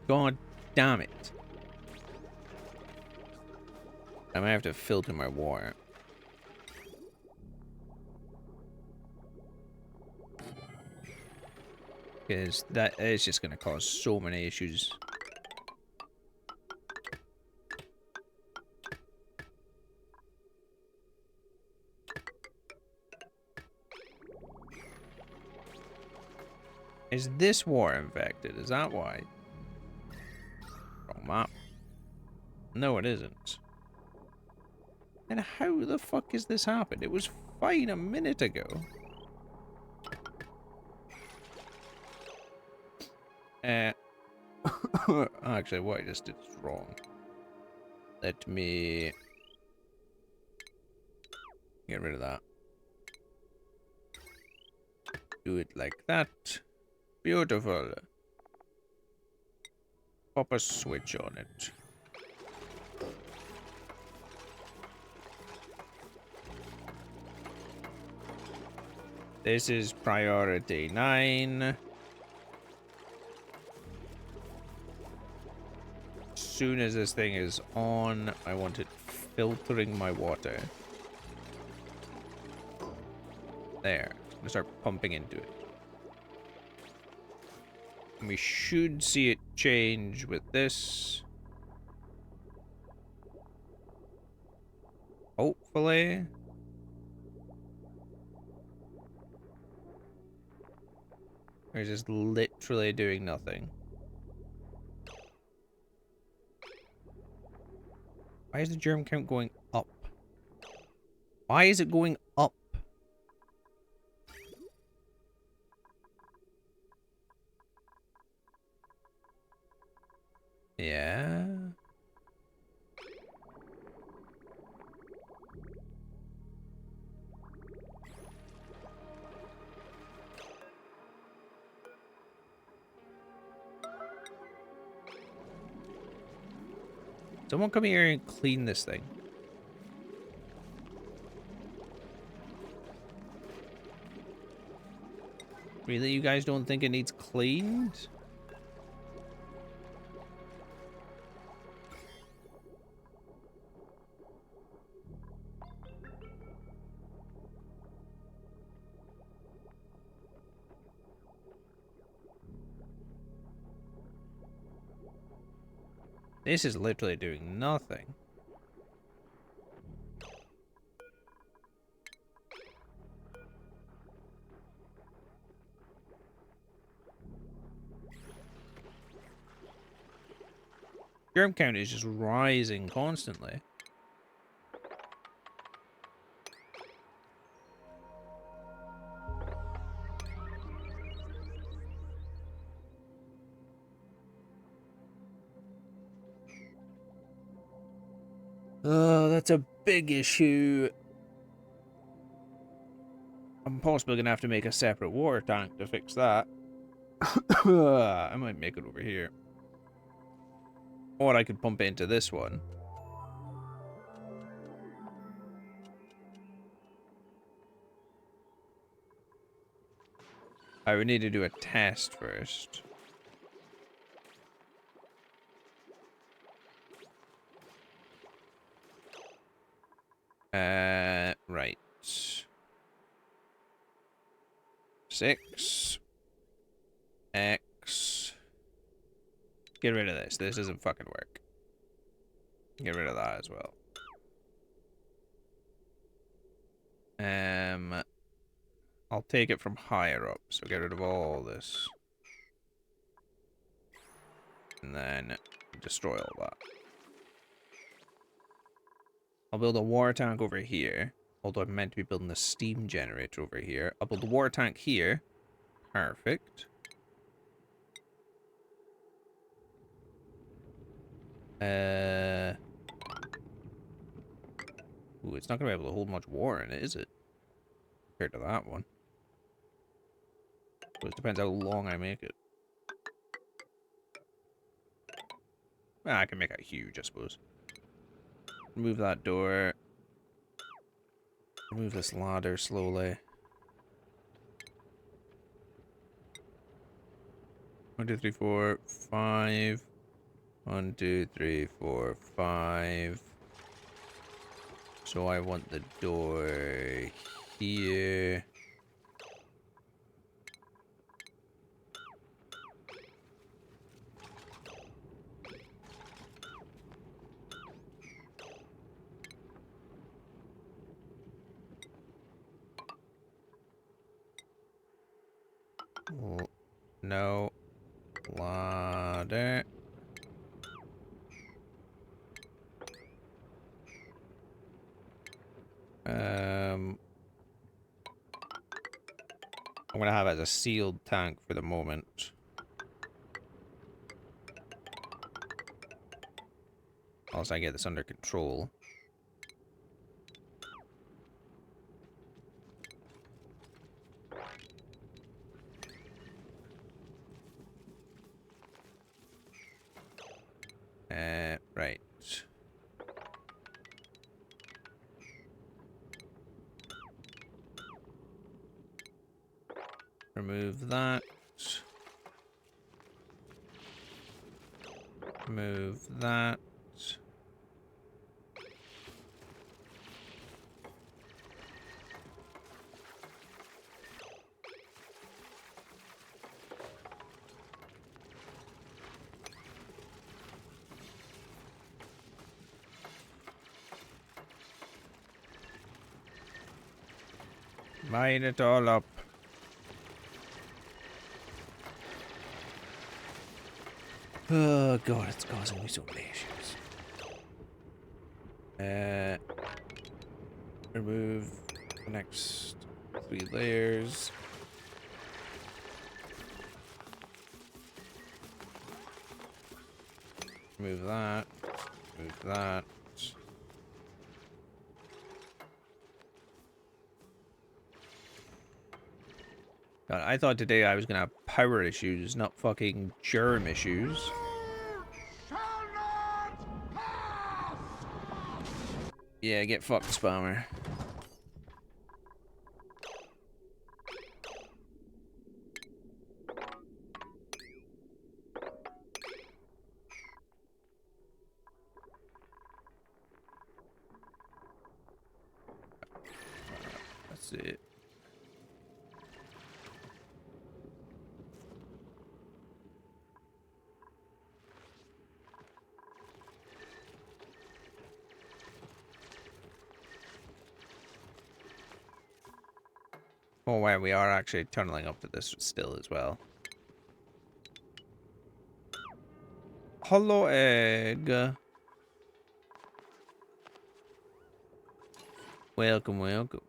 God damn it. I might have to filter my water. Because that is just going to cause so many issues. Is this war infected? Is that why? Wrong map. No, it isn't. And how the fuck has this happened? It was fine a minute ago. Actually, what I just did is wrong. Let me get rid of that. Do it like that. Beautiful. Pop a switch on it. This is priority 9. As soon as this thing is on, I want it filtering my water. There. I'm gonna start pumping into it. And we should see it change with this. Hopefully. We're just literally doing nothing. Why is the germ count going up? Why is it going up? Yeah. Someone come here and clean this thing. Really, you guys don't think it needs cleaned? This is literally doing nothing. Germ count is just rising constantly. Oh, that's a big issue. I'm possibly gonna have to make a separate water tank to fix that. I might make it over here. Or I could pump it into this one. I would need to do a test first. Right. 6. X. Get rid of this. This doesn't fucking work. Get rid of that as well. I'll take it from higher up, so get rid of all this. And then destroy all that. I'll build a water tank over here. Although I'm meant to be building a steam generator over here. I'll build a water tank here. Perfect. Ooh, it's not going to be able to hold much water in it, is it? Compared to that one. But it depends how long I make it. Well, I can make it huge, I suppose. Remove that door. Remove this ladder slowly. 1, 2, 3, 4, 5. 1, 2, 3, 4, 5. So I want the door here. No ladder. I'm gonna have it as a sealed tank for the moment. Unless I get this under control. Right. Remove that. Move that. Line it all up. Oh god, it's causing me so many issues. Remove the next 3 layers. Remove that. Remove that. God, I thought today I was gonna have power issues, not fucking germ issues. Yeah, get fucked, spammer. That's it. Oh wow, we are actually tunneling up to this still as well. Hello, egg. Welcome, welcome.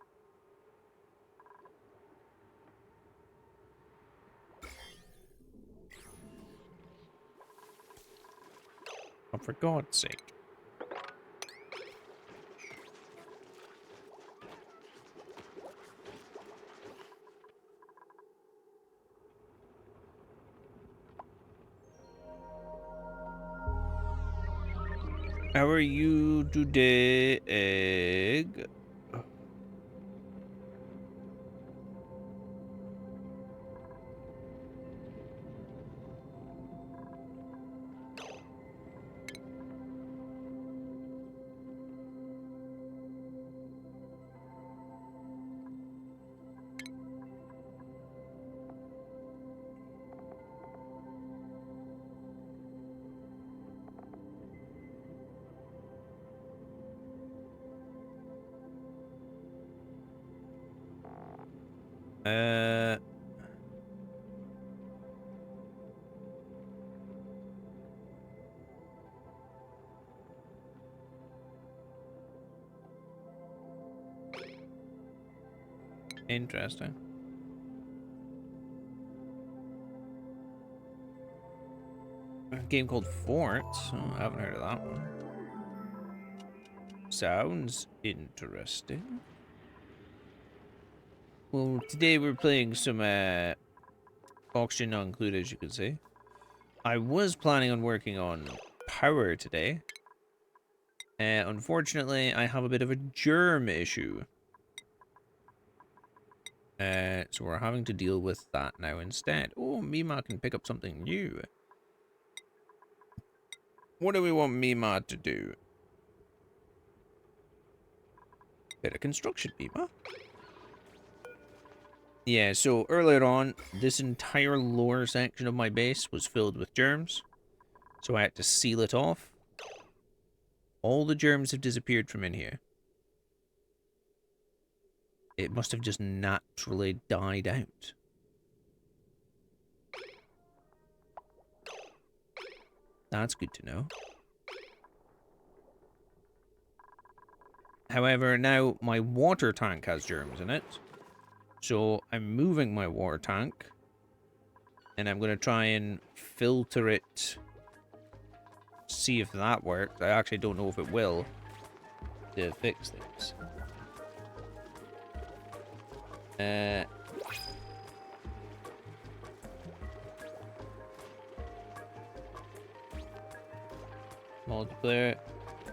Oh, for God's sake. How are you today, egg? Uh, Interesting. A game called Forts. Oh, I haven't heard of that one. Sounds interesting. Well, today we're playing some Oxygen Not Included, as you can see. I was planning on working on power today. Unfortunately, I have a bit of a germ issue. So we're having to deal with that now instead. Oh, Mima can pick up something new. What do we want Mima to do? Bit of construction, Mima. Yeah, so earlier on, this entire lower section of my base was filled with germs. So I had to seal it off. All the germs have disappeared from in here. It must have just naturally died out. That's good to know. However, now my water tank has germs in it. So I'm moving my water tank. And I'm going to try and filter it. See if that works. I actually don't know if it will. To fix things. Multiplayer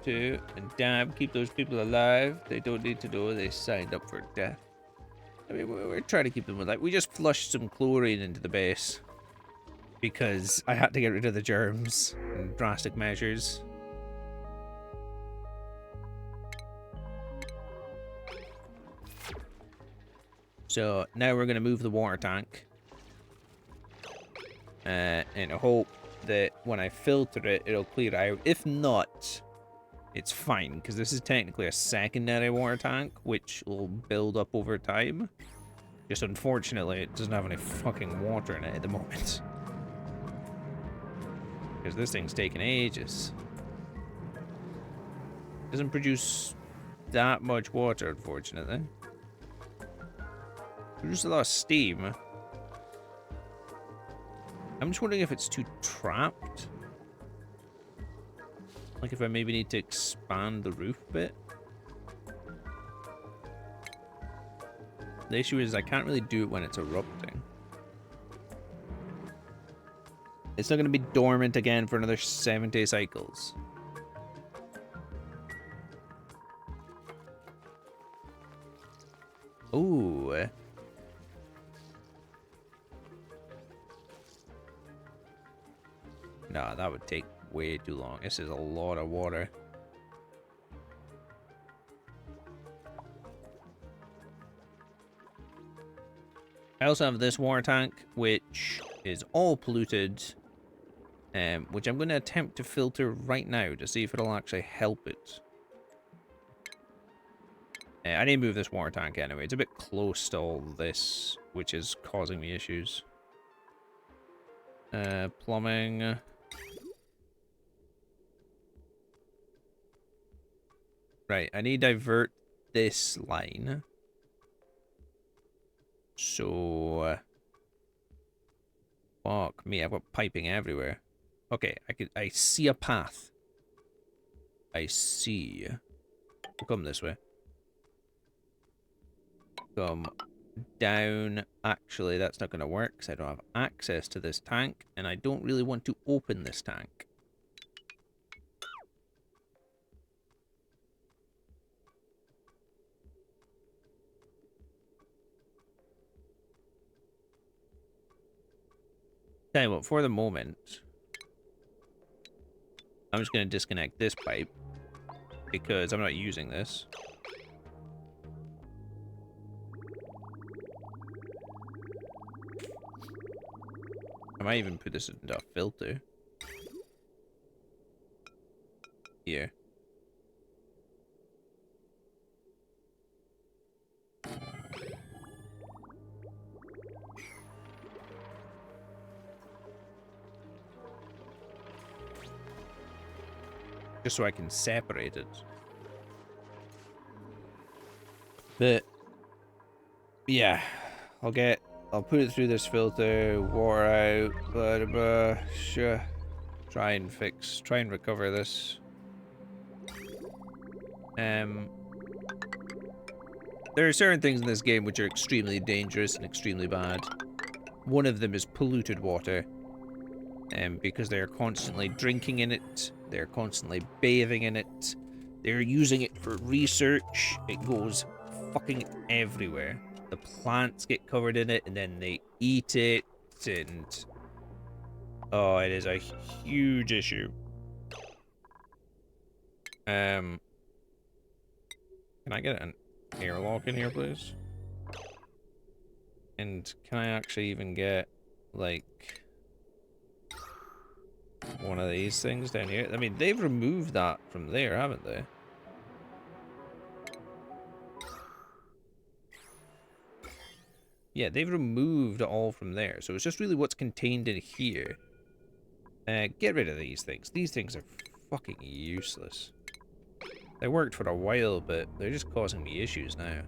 2 and dab, keep those people alive. They don't need to know they signed up for death. I mean, we're trying to keep them alive. We just flushed some chlorine into the base because I had to get rid of the germs and drastic measures. So now we're going to move the water tank and hope that when I filter it, it'll clear out. If not, it's fine, because this is technically a secondary water tank, which will build up over time. Just unfortunately, it doesn't have any fucking water in it at the moment. Because this thing's taking ages. Doesn't produce that much water, unfortunately. Produces a lot of steam. I'm just wondering if it's too trapped. Like if I maybe need to expand the roof a bit. The issue is I can't really do it when it's erupting. It's not going to be dormant again for another 70 cycles. Ooh. Nah, that would take way too long. This is a lot of water. I also have this water tank, which is all polluted, which I'm going to attempt to filter right now to see if it'll actually help it. I need to move this water tank anyway. It's a bit close to all this, which is causing me issues. Plumbing. Right, I need to divert this line. So, fuck me, I've got piping everywhere. Okay, I see a path. I see. We'll come this way. Come down. Actually, that's not going to work because I don't have access to this tank, and I don't really want to open this tank. Tell you what, for the moment, I'm just going to disconnect this pipe because I'm not using this. I might even put this into a filter. Here. Just so I can separate it. But yeah, I'll put it through this filter, water out, blah, blah, blah, sure. Try and recover this. There are certain things in this game which are extremely dangerous and extremely bad. One of them is polluted water. Because they're constantly drinking in it, they're constantly bathing in it, they're using it for research, it goes fucking everywhere. The plants get covered in it, and then they eat it, and... oh, it is a huge issue. Can I get an airlock in here, please? And can I actually even get, like... one of these things down here? I mean, they've removed that from there, haven't they? Yeah, they've removed it all from there. So it's just really what's contained in here. Get rid of these things. These things are fucking useless. They worked for a while, but they're just causing me issues now.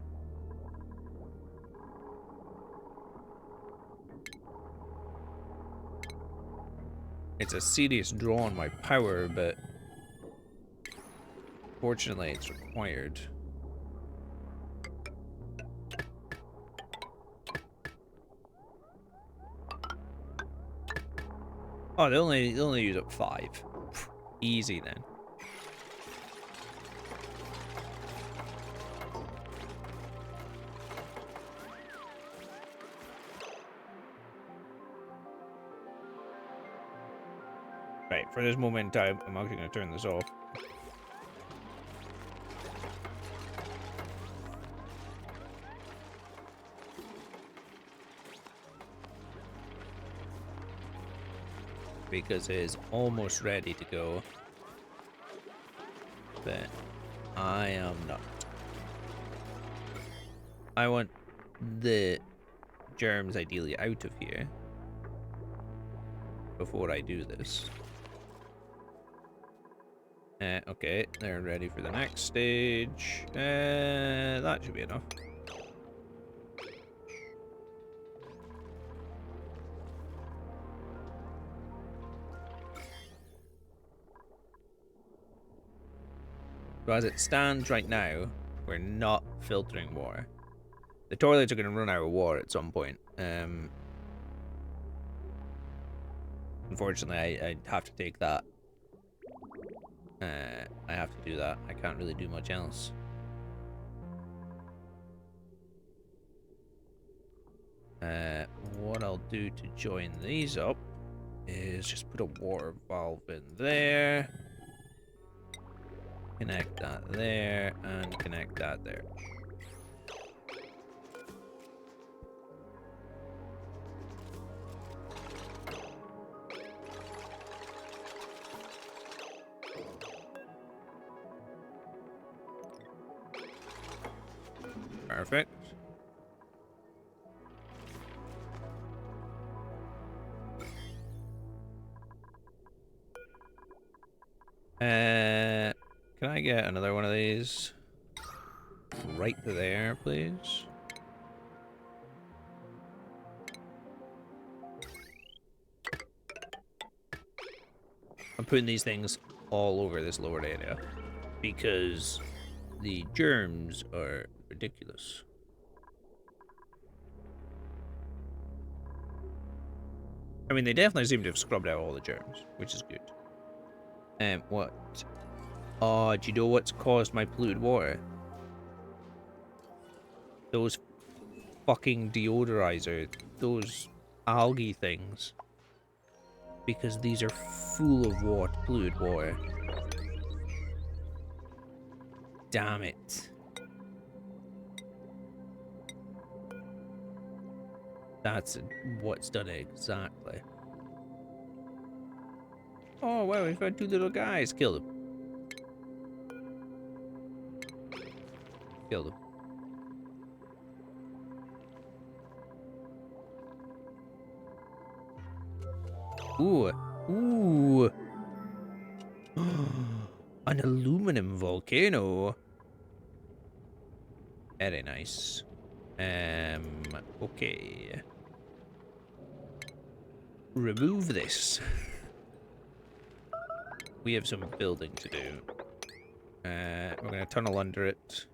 It's a serious draw on my power, but fortunately it's required. Oh, they only use up 5. Easy then. Right, for this moment in time, I'm actually going to turn this off. Because it is almost ready to go. But I am not. I want the germs ideally out of here before I do this. Okay, they're ready for the next stage. That should be enough. So as it stands right now, we're not filtering water. The toilets are going to run out of water at some point. Unfortunately, I have to take that. I have to do that. I can't really do much else. What I'll do to join these up is just put a water valve in there. Connect that there, and connect that there. Perfect. Can I get another one of these? Right there, please. I'm putting these things all over this lower area because the germs are ridiculous. I mean, they definitely seem to have scrubbed out all the germs, which is good. What? Oh, do you know what's caused my polluted water? Those fucking deodorizer, those algae things. because these are full of water, fluid water. Damn it. That's what's done it exactly. Oh, well, we found two little guys. Kill them. Kill them. Ooh. Ooh. An aluminum volcano. Very nice. Okay. Remove this. We have some building to do. We're gonna tunnel under it.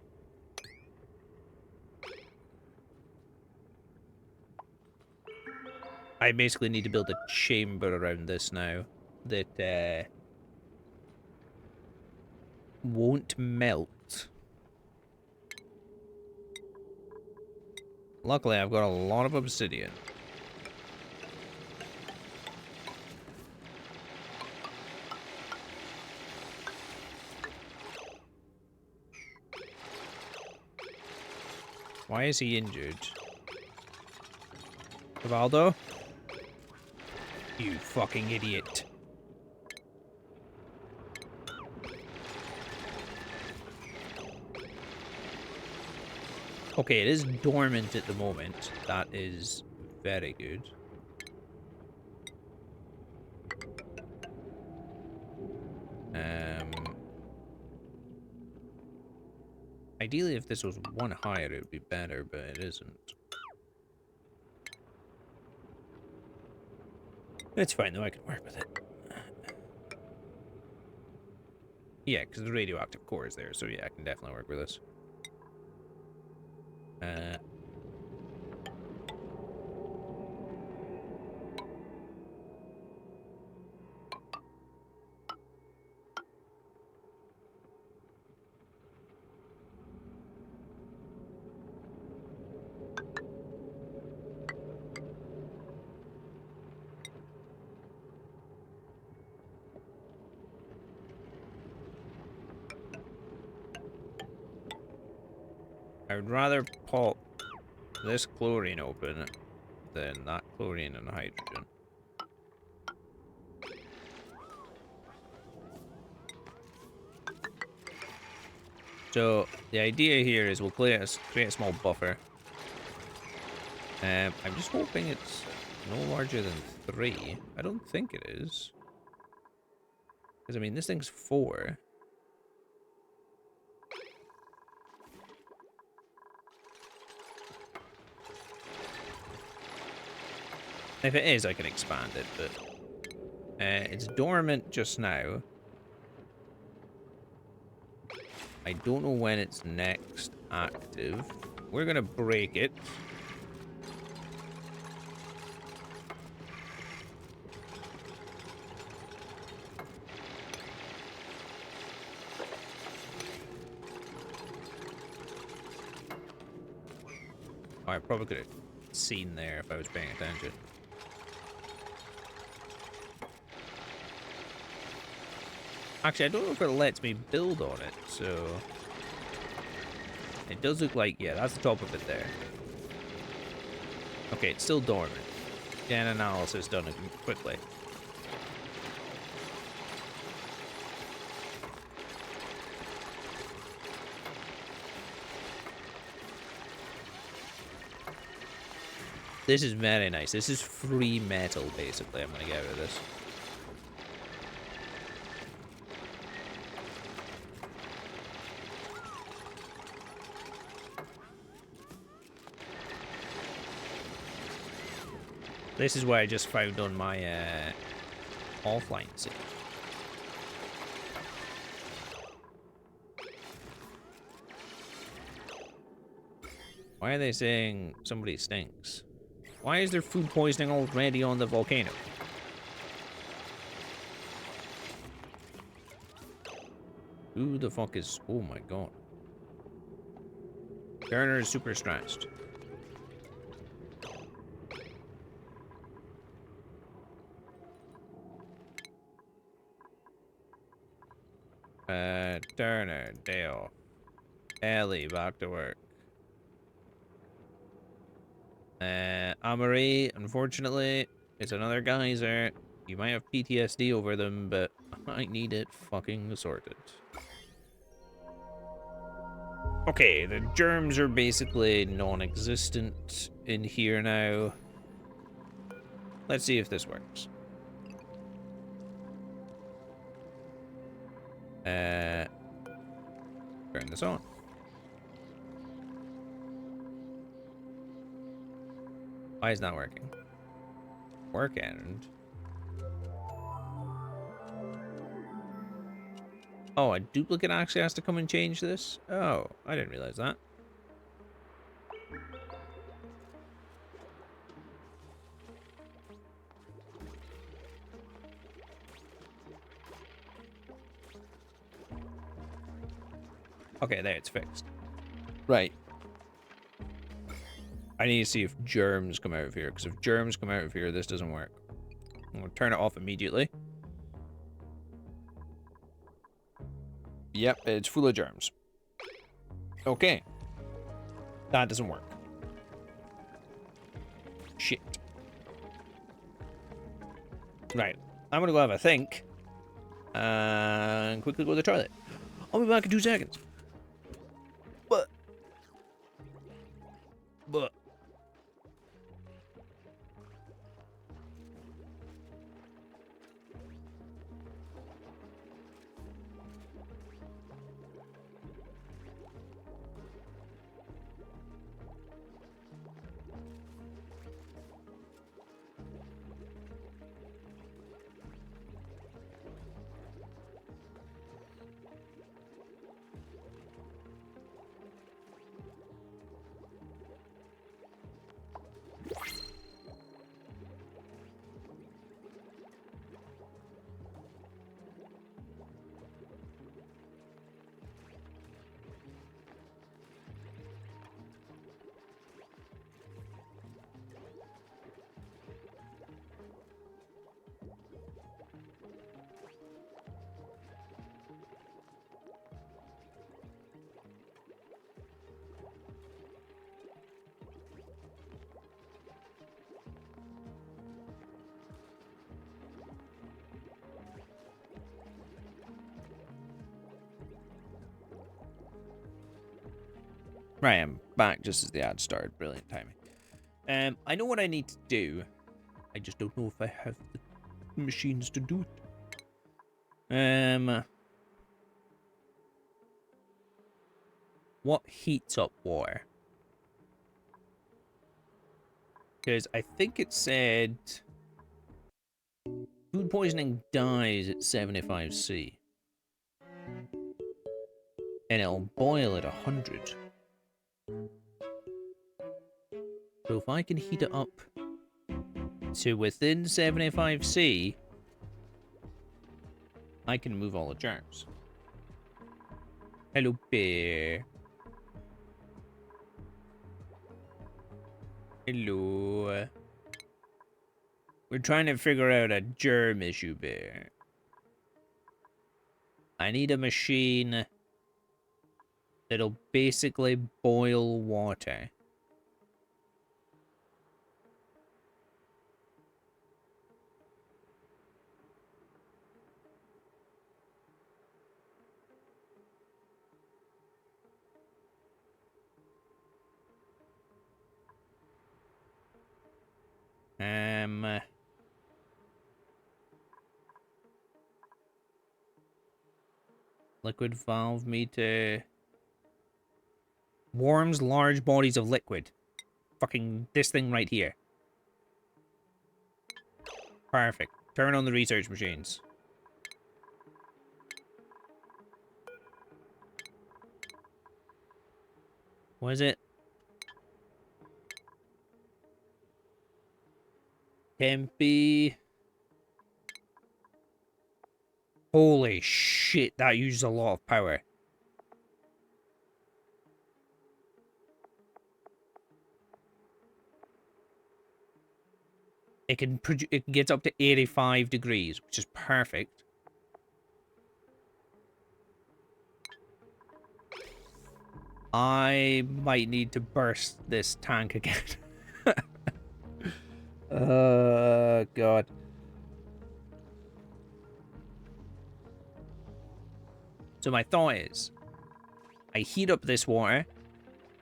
I basically need to build a chamber around this now that won't melt. Luckily, I've got a lot of obsidian. Why is he injured? Rivaldo? You fucking idiot. Okay, it is dormant at the moment. That is very good. Ideally, if this was one higher, it would be better, but it isn't. It's fine, though. I can work with it. Yeah, because the radioactive core is there, so yeah, I can definitely work with this. I would rather pop this chlorine open than that chlorine and hydrogen. So the idea here is we'll create a small buffer. I'm just hoping it's no larger than 3. I don't think it is. Because, I mean, this thing's 4. If it is, I can expand it, but it's dormant just now. I don't know when it's next active. We're gonna break it. Oh, I probably could have seen there if I was paying attention. Actually, I don't know if it lets me build on it, so... It does look like, yeah, that's the top of it there. Okay, it's still dormant. Get an analysis done quickly. This is very nice. This is free metal, basically, I'm gonna get rid of this. This is what I just found on my offline save. Why are they saying somebody stinks? Why is there food poisoning already on the volcano? Who the fuck is... Oh my god. Garner is super stressed. Turner, day off. Ellie, back to work. Amory, unfortunately, it's another geyser. You might have PTSD over them, but I need it fucking sorted. Okay, the germs are basically non-existent in here now. Let's see if this works. Turn this on. Why is it not working? Work end. Oh, a duplicate actually has to come and change this? Oh, I didn't realize that. Okay, there, it's fixed. Right. I need to see if germs come out of here, because if germs come out of here, this doesn't work. I'm going to turn it off immediately. Yep, it's full of germs. Okay. That doesn't work. Shit. Right. I'm going to go have a think. And quickly go to the toilet. I'll be back in 2 seconds. But. Right, I'm back just as the ad started. Brilliant timing. I know what I need to do. I just don't know if I have the machines to do it. What heats up water? Because I think it said food poisoning dies at 75°. And it'll boil at 100. So if I can heat it up to within 75°, I can move all the germs. Hello, bear. Hello. We're trying to figure out a germ issue, bear. I need a machine that'll basically boil water. Liquid valve meter. Warms large bodies of liquid. Fucking this thing right here. Perfect. Turn on the research machines. What is it? Tempe. Holy shit, that uses a lot of power. It can get up to 85 degrees, which is perfect. I might need to burst this tank again. God. So my thought is, I heat up this water,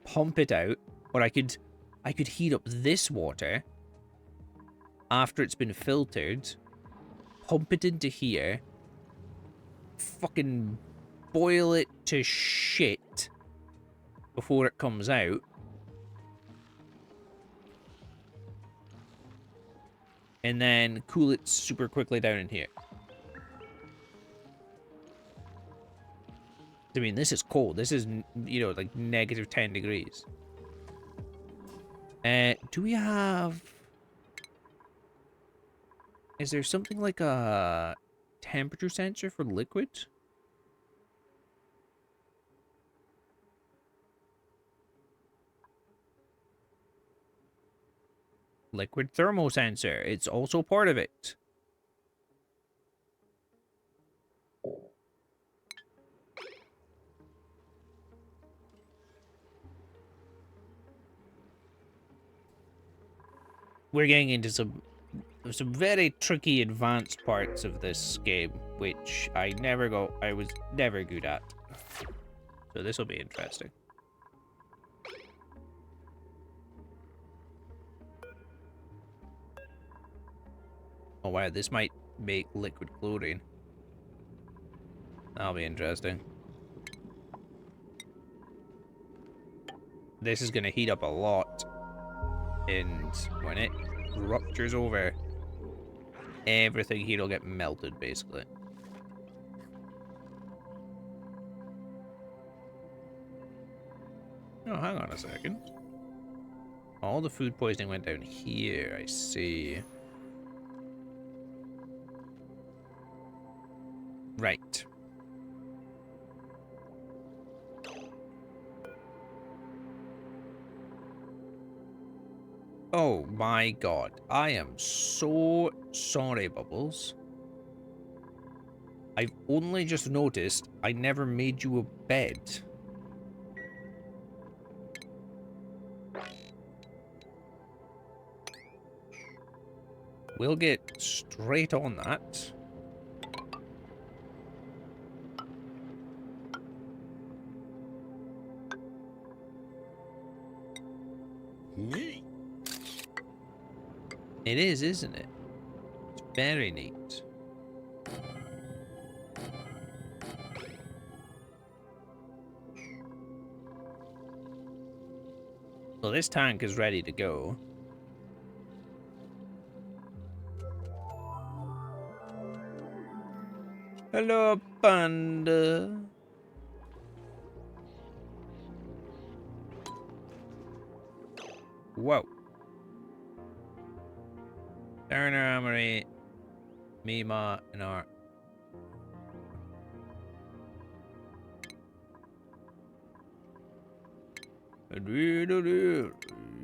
pump it out, or I could heat up this water after it's been filtered, pump it into here, fucking boil it to shit before it comes out. And then cool it super quickly down in here. I mean, this is cold. This is, you know, like negative 10 degrees. Do we have... Is there something like a temperature sensor for liquid? Liquid thermal sensor. It's also part of it. We're getting into some very tricky advanced parts of this game, which I was never good at. So this will be interesting. Oh wow, this might make liquid chlorine. That'll be interesting. This is gonna heat up a lot. And when it ruptures over, everything here will get melted, basically. Oh, hang on a second. All the food poisoning went down here, I see. Right. Oh my god. I am so sorry, Bubbles. I've only just noticed I never made you a bed. We'll get straight on that. Neat. It is, isn't it? It's very neat. So this tank is ready to go. Hello, Panda. Whoa. Turner, Amory, Mima, and Art.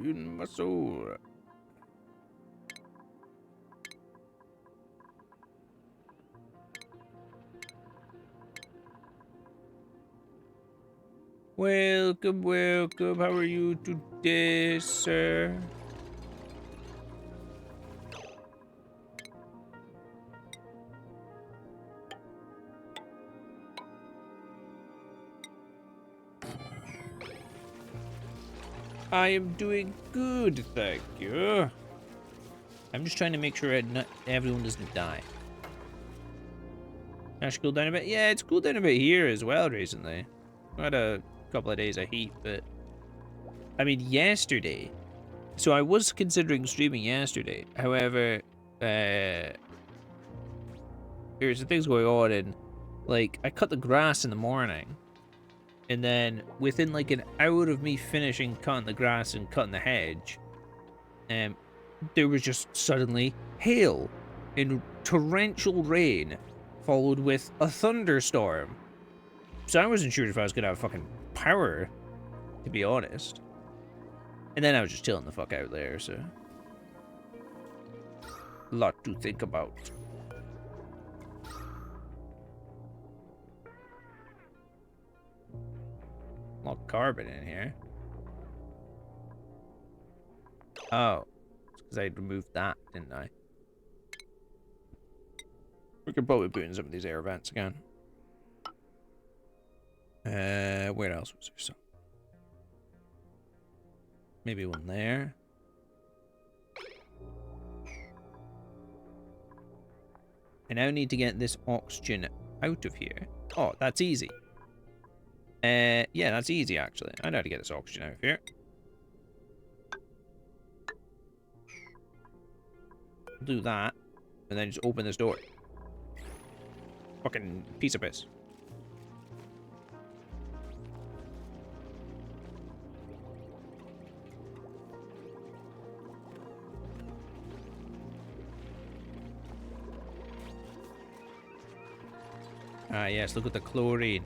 In my soul. Welcome, welcome. How are you today, sir? I am doing good, thank you. I'm just trying to make sure not everyone doesn't die. Actually, cooled down a bit. Yeah, it's cooled down a bit here as well recently. I had a couple of days of heat, but I mean, yesterday. So I was considering streaming yesterday. However, there's some things going on, and like I cut the grass in the morning. And then within like an hour of me finishing cutting the grass and cutting the hedge, there was just suddenly hail and torrential rain followed with a thunderstorm. So I wasn't sure if I was gonna have fucking power, to be honest. And then I was just chilling the fuck out there, so a lot to think about. more carbon in here. Oh, it's because I removed that, didn't I? We could probably put in some of these air vents again. Where else was there some? Maybe one there. I now need to get this oxygen out of here. Oh, that's easy. Yeah, that's easy, actually. I know how to get this oxygen out of here. Do that, and then just open this door. Fucking piece of piss. Ah, yes, look at the chlorine.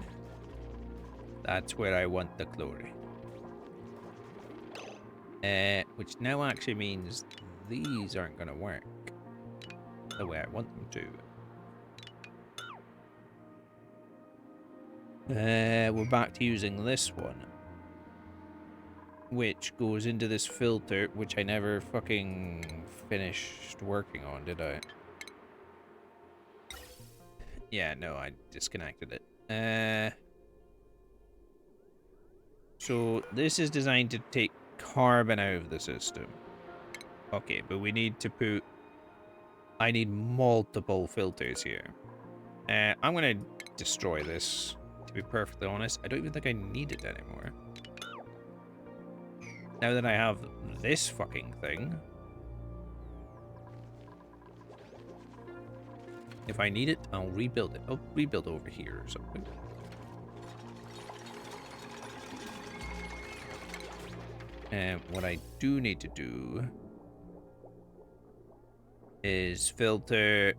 That's where I want the chlorine. Which now actually means these aren't going to work the way I want them to. We're back to using this one, which goes into this filter, which I never fucking finished working on, did I? Yeah, no, I disconnected it. So this is designed to take carbon out of the system. Okay, but we need to put... I need multiple filters here. I'm gonna destroy this, to be perfectly honest. I don't even think I need it anymore. Now that I have this fucking thing. If I need it, I'll rebuild it. I'll rebuild over here or something. And what I do need to do is filter.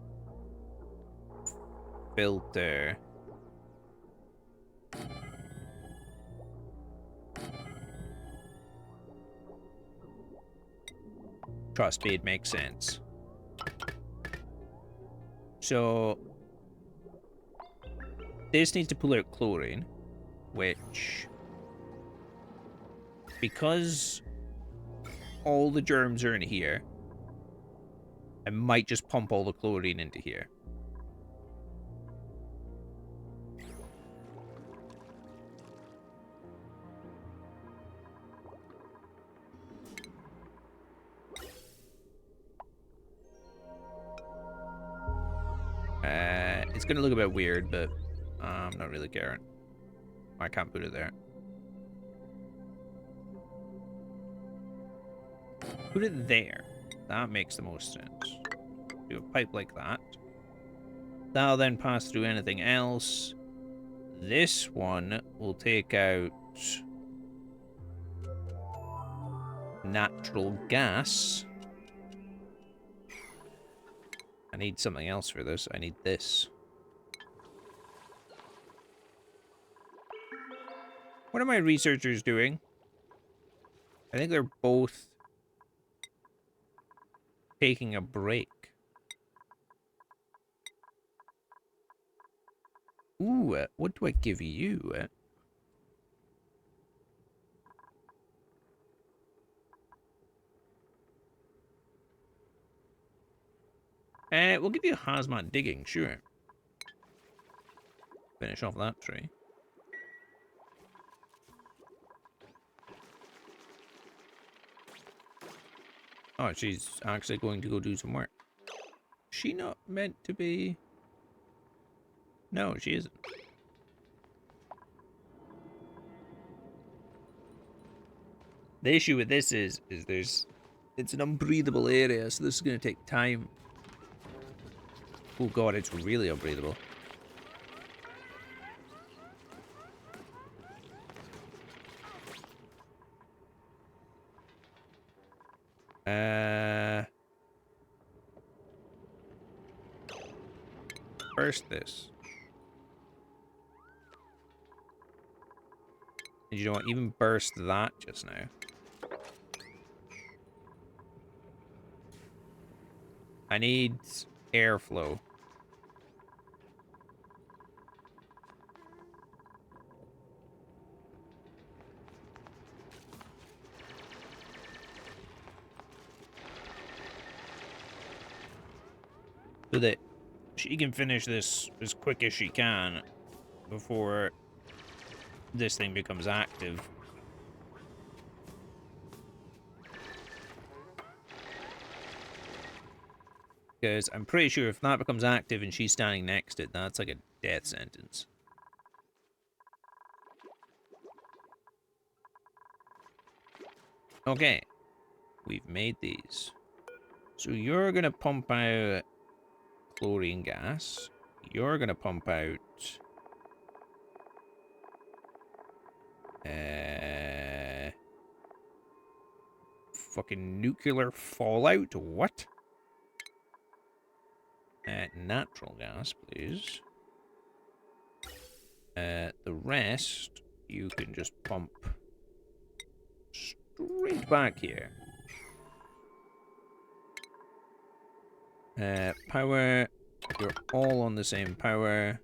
Trust me, it makes sense. So this needs to pull out chlorine, which, because all the germs are in here, I might just pump all the chlorine into here. It's gonna look a bit weird, but I'm not really caring. I can't put it there. Put it there. That makes the most sense. Do a pipe like that. That'll then pass through anything else. This one will take out natural gas. I need something else for this. I need this. What are my researchers doing? I think they're both taking a break. Ooh, what do I give you? We'll give you hazmat digging, sure. Finish off that tree. Oh, she's actually going to go do some work. Is she not meant to be? No, she isn't. The issue with this is it's an unbreathable area, so this is going to take time. Oh god, it's really unbreathable. Burst this. And you know what? Even burst that just now. I need airflow. so that she can finish this as quick as she can before this thing becomes active. Because I'm pretty sure if that becomes active and she's standing next to it, that's like a death sentence. Okay. We've made these. So you're going to pump out chlorine gas. You're going to pump out... fucking nuclear fallout? What? Natural gas, please. The rest, you can just pump straight back here. Power, you're all on the same power.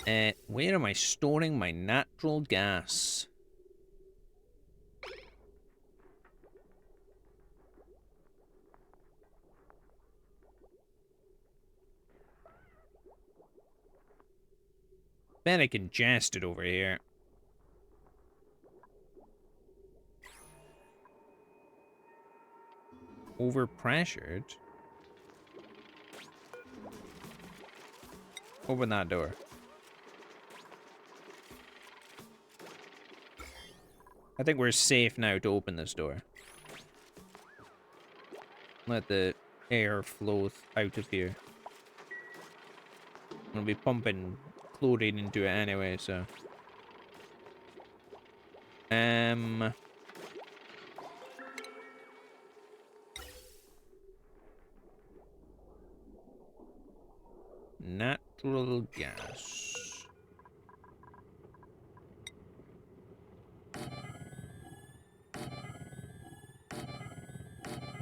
Where am I storing my natural gas? Bet I can jest it over here. Overpressured? Open that door. I think we're safe now to open this door. Let the air flow out of here. I'm gonna be pumping chlorine into it anyway, so... Natural gas.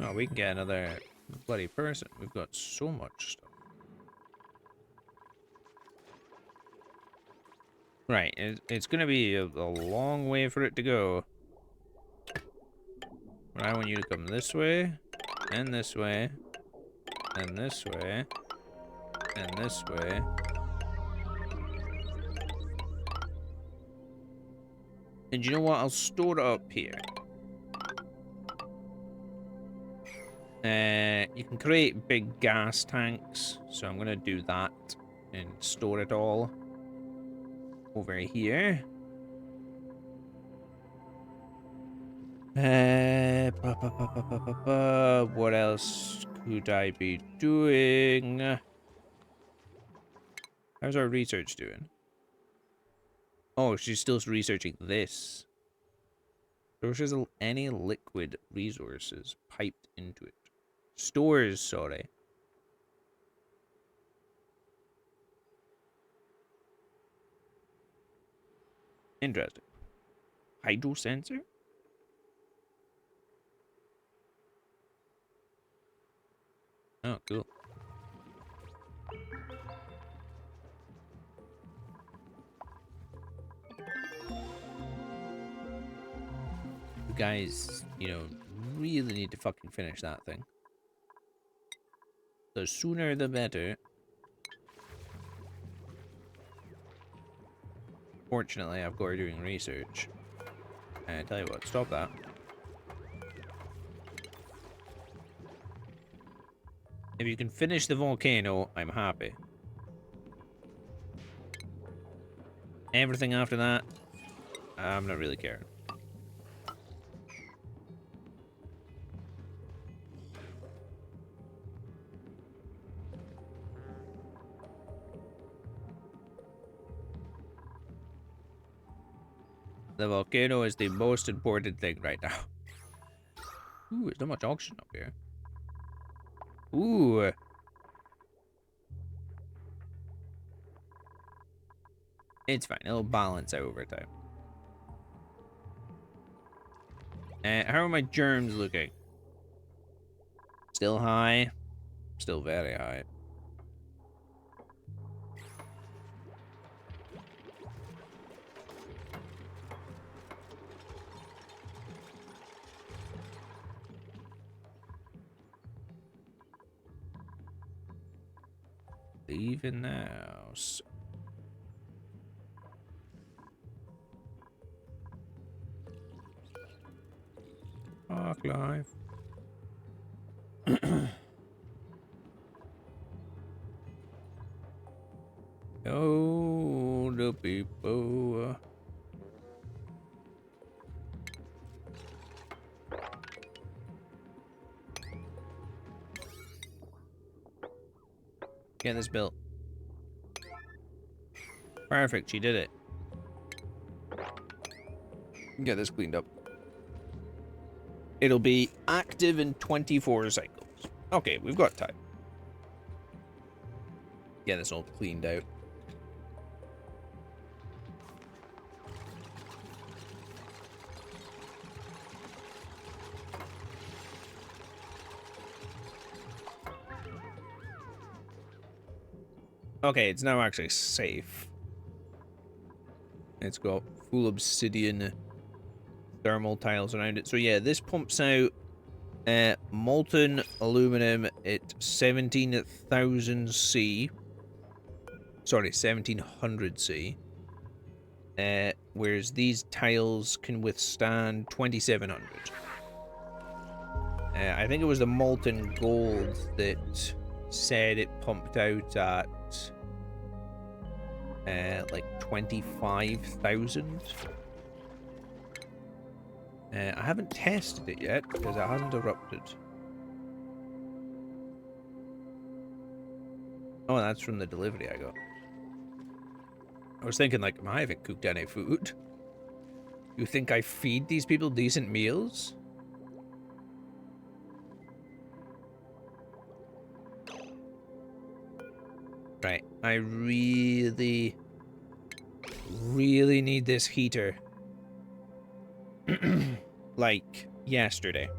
Oh, we can get another bloody person. We've got so much stuff. Right, it's gonna be a long way for it to go. But I want you to come this way, and this way, and this way, and this way. And you know what? I'll store it up here. You can create big gas tanks, so I'm gonna do that and store it all over here. What else could I be doing? How's our research doing? Oh, she's still researching this. Sources any liquid resources piped into it. Stores, sorry. Interesting. Hydro sensor? Oh, cool. You guys, you know, really need to fucking finish that thing. The sooner the better. Fortunately, I've got her doing research. And tell you what, stop that. If you can finish the volcano, I'm happy. Everything after that, I'm not really caring. The volcano is the most important thing right now. Ooh, there's not much oxygen up here. Ooh. It's fine. It'll balance out over time. How are my germs looking? Still high? Still very high. leaving the house. Park life. Oh, the people. Get this built. Perfect, she did it. Get this cleaned up. It'll be active in 24 cycles. Okay, we've got time. Get this all cleaned out. Okay, it's now actually safe. It's got full obsidian thermal tiles around it. So yeah, this pumps out molten aluminum at 17,000 C. Sorry, 1700 C. Whereas these tiles can withstand 2700. I think it was the molten gold that said it pumped out at like 25,000. I haven't tested it yet because it hasn't erupted. Oh, that's from the delivery I got. I was thinking, like, I haven't cooked any food. You think I feed these people decent meals? Right, I really need this heater. Like, yesterday.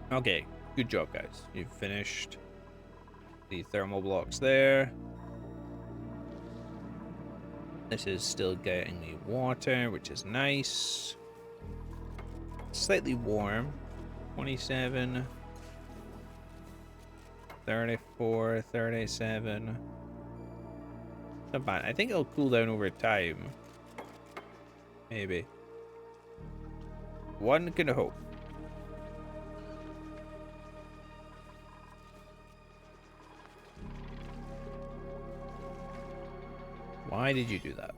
Okay, good job, guys. You've finished the thermal blocks there. This is still getting me water, which is nice. Slightly warm. 27, 34, 37. Not bad. I think it'll cool down over time. Maybe. One can hope. Why did you do that?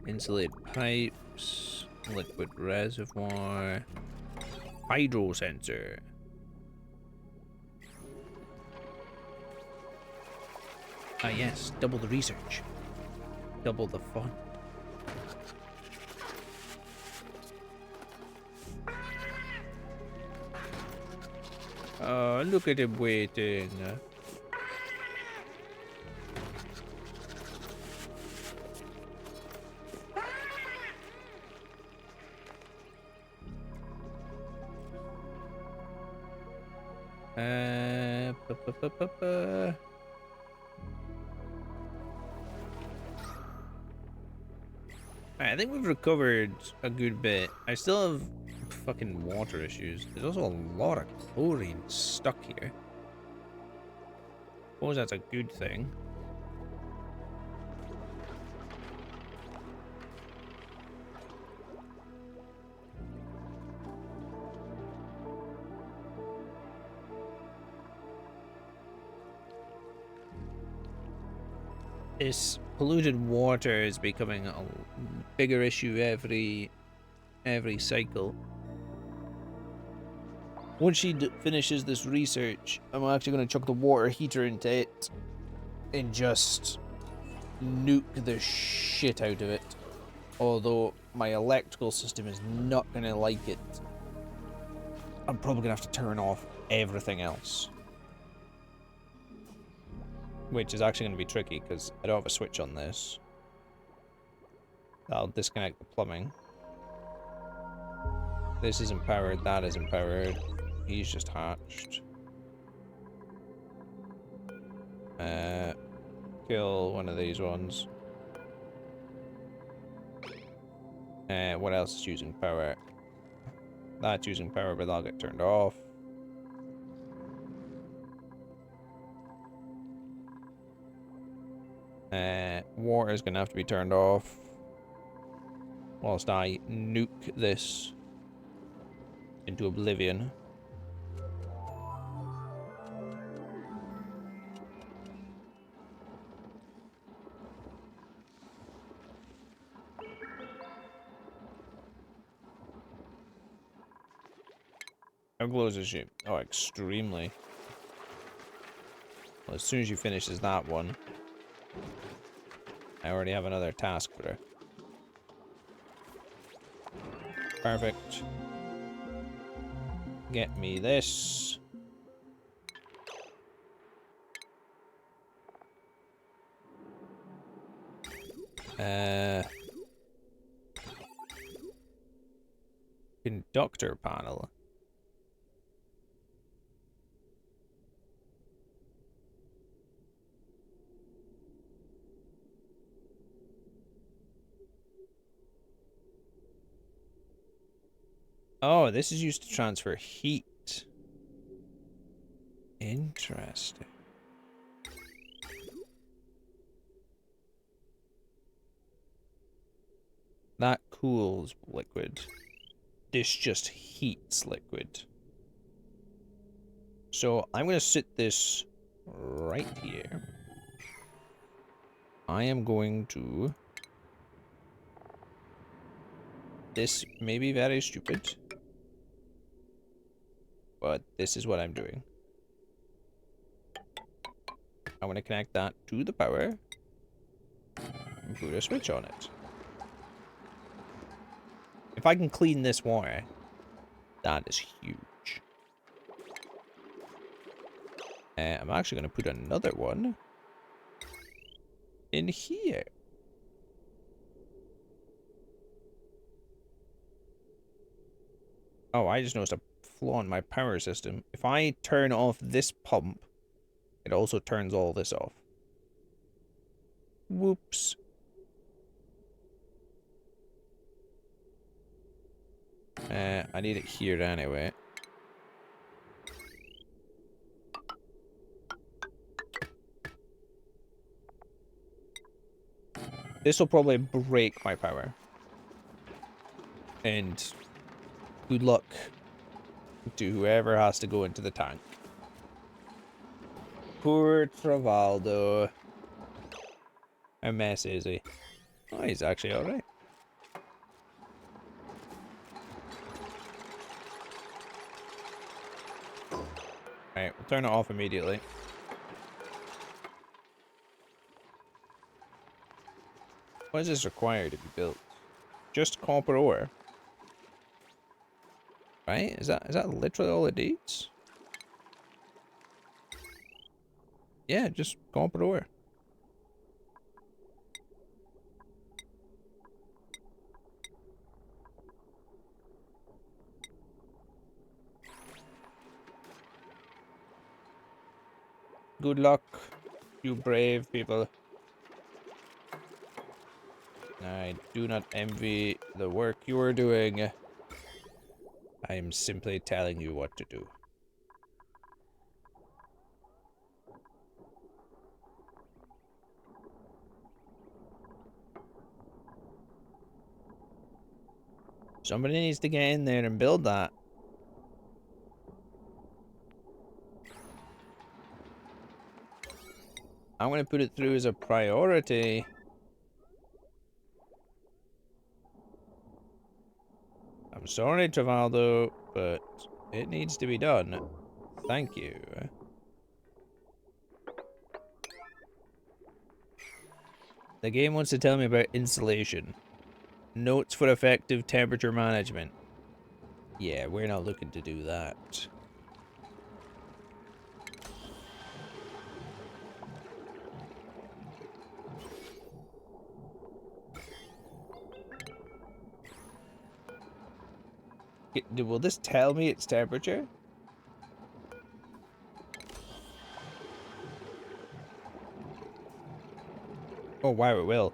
Insulated pipes, liquid reservoir, hydro sensor. Ah yes, double the research, double the fun. Oh, look at him waiting. I think we've recovered a good bit. I still have fucking water issues. There's also a lot of chlorine stuck here. Suppose that's a good thing. This polluted water is becoming a bigger issue every cycle. Once she finishes this research, I'm actually going to chuck the water heater into it and just nuke the shit out of it. Although my electrical system is not going to like it I'm probably gonna have to turn off everything else. Which is actually gonna be tricky because I don't have a switch on this. I'll disconnect the plumbing. This isn't powered, that isn't powered. He's just hatched. Kill one of these ones. What else is using power? That's using power, but that'll get turned off. Water's gonna have to be turned off. Whilst I nuke this into oblivion. How close is she? Oh, extremely. Well, as soon as she finishes that one, I already have another task for her. Perfect. Get me this. Conductor panel. Oh, this is used to transfer heat. Interesting. That cools liquid. This just heats liquid. So I'm going to sit this right here. I am going to... This may be very stupid. But this is what I'm doing. I'm going to connect that to the power. And put a switch on it. If I can clean this water, that is huge. I'm actually going to put another one in here. Oh, I just noticed a flaw in my power system. If I turn off this pump, it also turns all this off. Whoops. I need it here anyway. This will probably break my power. And good luck to whoever has to go into the tank. Poor Travaldo. How mess is he? Oh, he's actually alright. Alright, we'll turn it off immediately. What does this require to be built? Just copper ore. Right? Is that literally all it needs? Yeah, just copper ore. Good luck, you brave people. I do not envy the work you are doing. I am simply telling you what to do. Somebody needs to get in there and build that. I'm going to put it through as a priority. I'm sorry, Travaldo, but it needs to be done. Thank you. The game wants to tell me about insulation. Notes for effective temperature management. Yeah, we're not looking to do that. Will this tell me its temperature? Oh, wow, it will.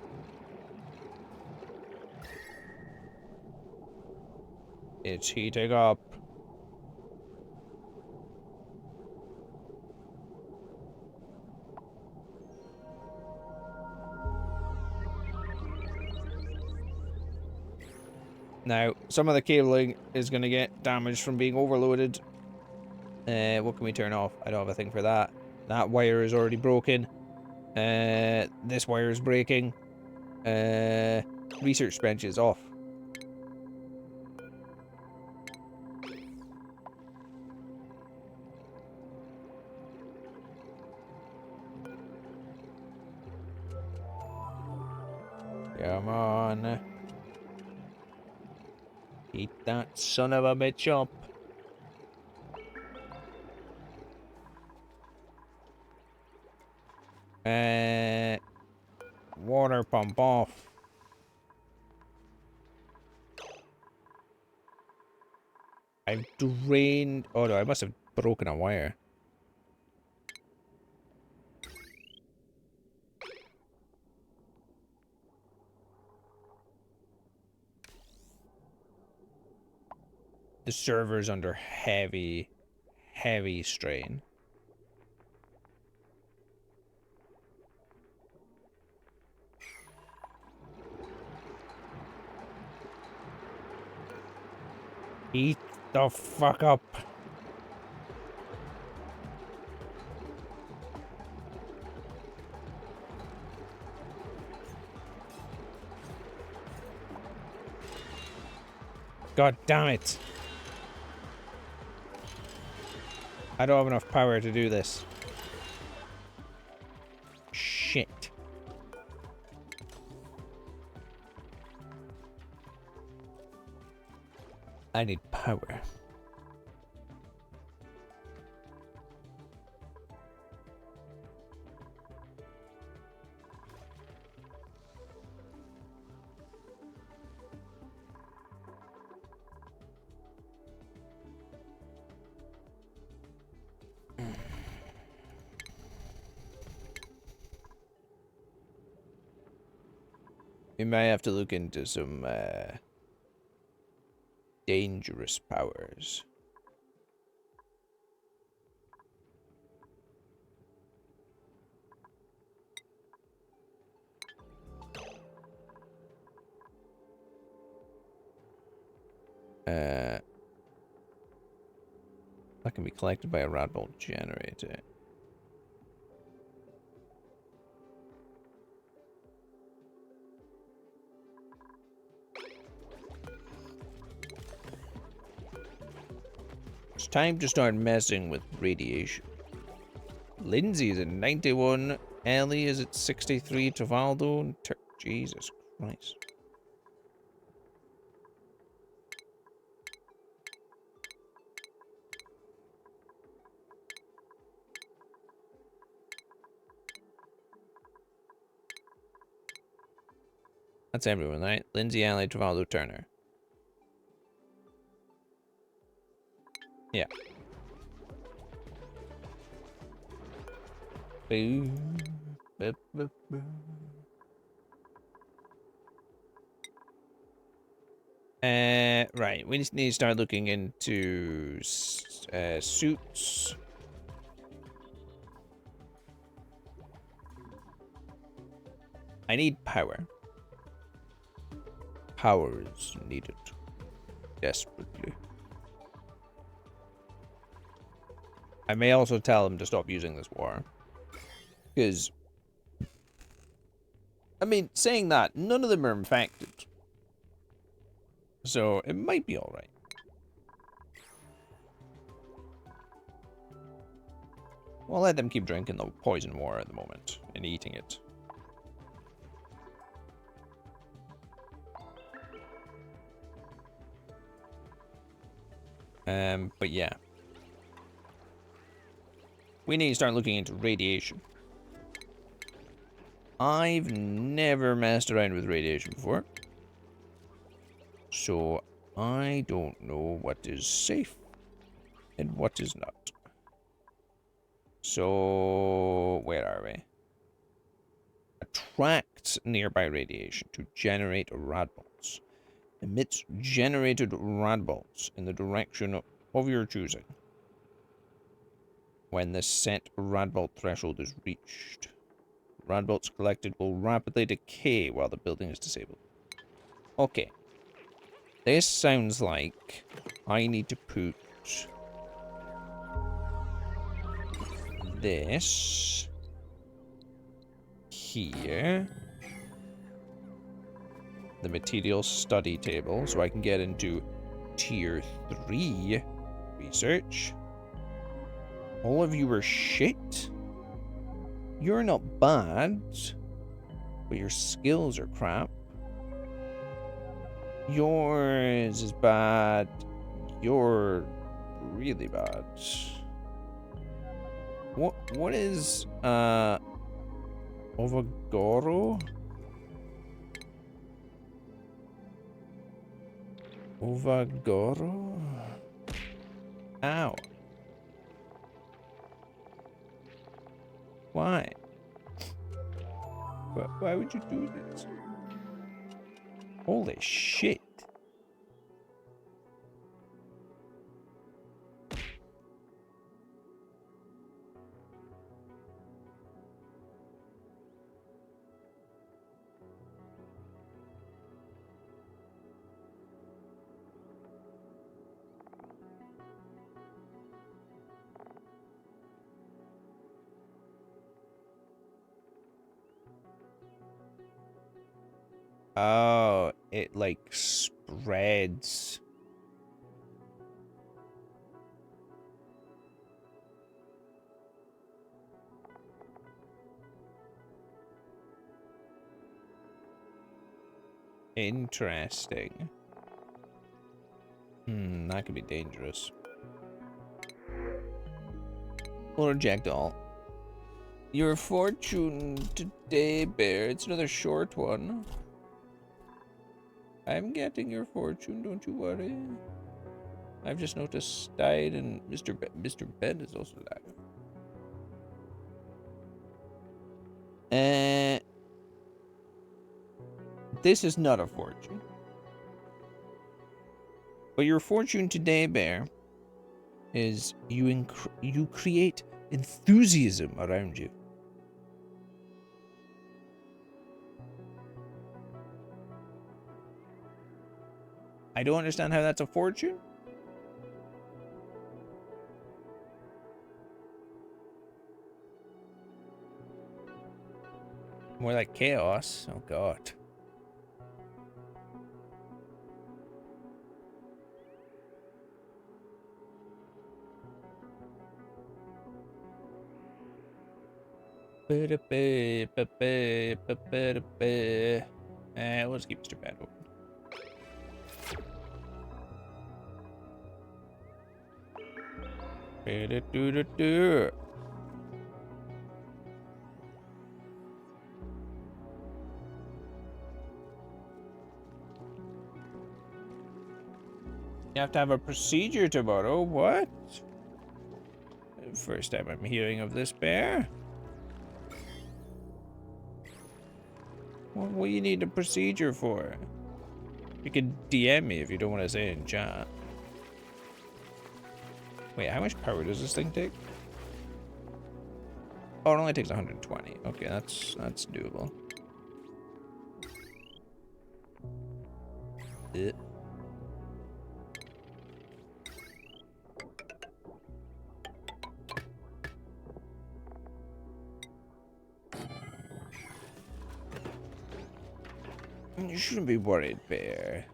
It's heating up. Now, some of the cabling is going to get damaged from being overloaded. What can we turn off? I don't have a thing for that. That wire is already broken. This wire is breaking. Research bench is off. Come on. Heat that son of a bitch up. Water pump off. I've drained... Oh no, I must have broken a wire. The server's under heavy strain. Eat the fuck up. God damn it. I don't have enough power to do this. Shit. I need power. We might have to look into some dangerous powers. That can be collected by a Radbolt generator. It's time to start messing with radiation. Lindsay is at 91. Ellie is at 63. Tavaldo. Jesus Christ. That's everyone, right? Lindsay, Ellie, Tavaldo, Turner. Yeah. Boo. Boo, boo, boo. Right. We just need to start looking into suits. I need power. Power is needed. Desperately. I may also tell them to stop using this war. Because, I mean, saying that, none of them are infected. So, it might be alright. We'll let them keep drinking the poison water at the moment and eating it. But yeah. We need to start looking into radiation. I've never messed around with radiation before. So I don't know what is safe and what is not. So where are we? Attracts nearby radiation to generate rad bolts. Emits generated rad bolts in the direction of your choosing. When the set rad bolt threshold is reached, rad bolts collected will rapidly decay while the building is disabled. Okay. This sounds like I need to put this here. The material study table, so I can get into tier 3 research. All of you are shit. You're not bad, but your skills are crap. Yours is bad. You're really bad. What is Ovagoro? Ovagoro? Ow. Why? Why would you do this? Holy shit. Oh, it like spreads. Interesting. That could be dangerous. We'll reject all. Your fortune today, Bear. It's another short one. I'm getting your fortune, don't you worry. I've just noticed died and Mr. Ben is also alive. This is not a fortune. But your fortune today, Bear, is you create enthusiasm around you. I don't understand how that's a fortune. More like chaos. Oh god. Let's keep Mr. Bad open. You have to have a procedure tomorrow. What? First time I'm hearing of this, Bear. What do you need a procedure for? You can DM me if you don't want to say it in chat. Wait, how much power does this thing take? Oh, it only takes 120. Okay, that's doable. You shouldn't be worried, Bear.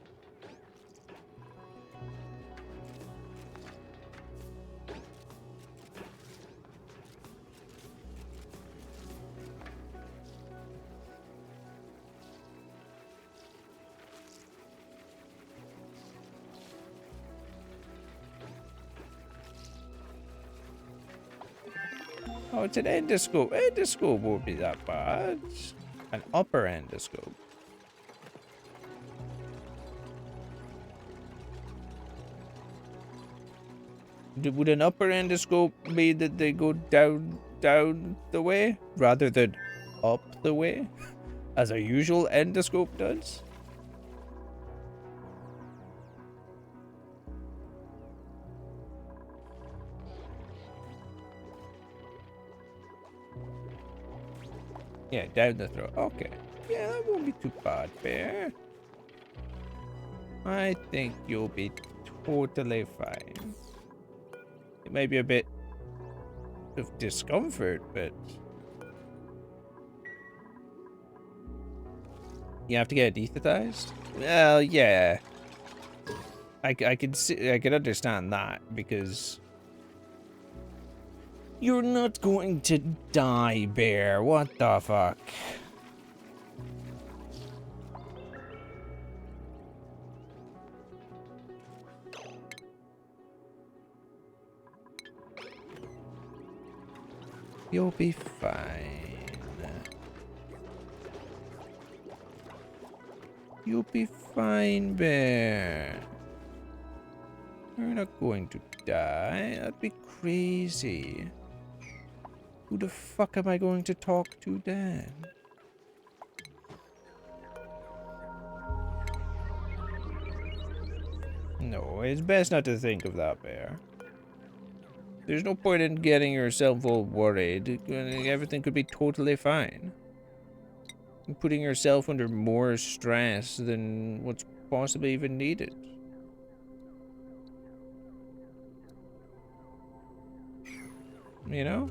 Oh, it's an endoscope. Endoscope won't be that bad. An upper endoscope. Would an upper endoscope mean that they go down the way rather than up the way, as a usual endoscope does? Yeah, down the throat. Okay. Yeah, that won't be too bad, Bear. I think you'll be totally fine. It may be a bit of discomfort, but you have to get anesthetized? Well, yeah. I can understand that, because you're not going to die, Bear. What the fuck? You'll be fine. You'll be fine, Bear. You're not going to die. That'd be crazy. Who the fuck am I going to talk to then? No, it's best not to think of that, Bear. There's no point in getting yourself all worried. Everything could be totally fine. You're putting yourself under more stress than what's possibly even needed. You know?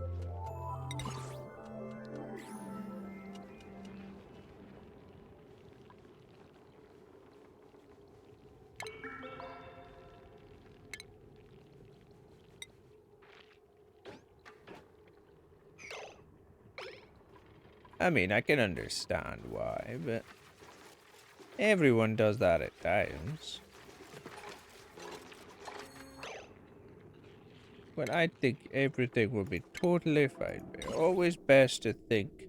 I mean, I can understand why, but everyone does that at times. But I think everything will be totally fine. Bear. Always best to think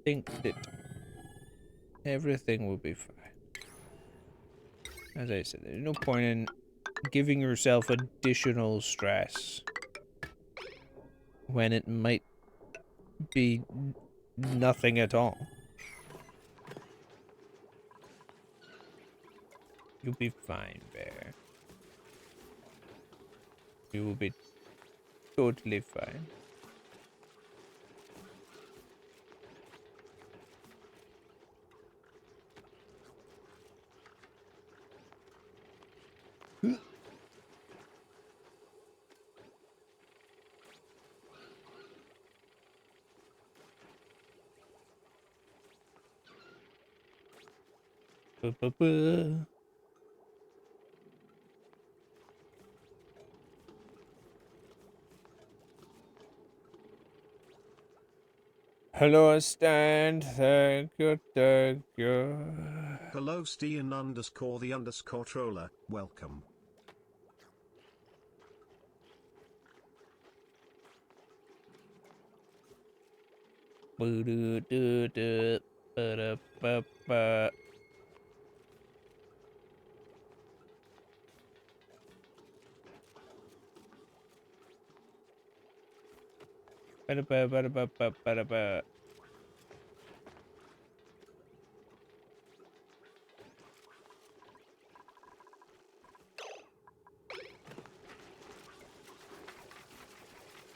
that everything will be fine. As I said, there's no point in giving yourself additional stress when it might be nothing at all. You'll be fine, Bear. You will be totally fine. Ba-ba-ba. Hello, stand. Thank you, thank you. Hello Stian underscore the underscore troller, welcome. Boo-doo-doo-doo. Ba-da-ba-ba. Ba-da-ba, ba-da-ba-ba, ba-da-ba.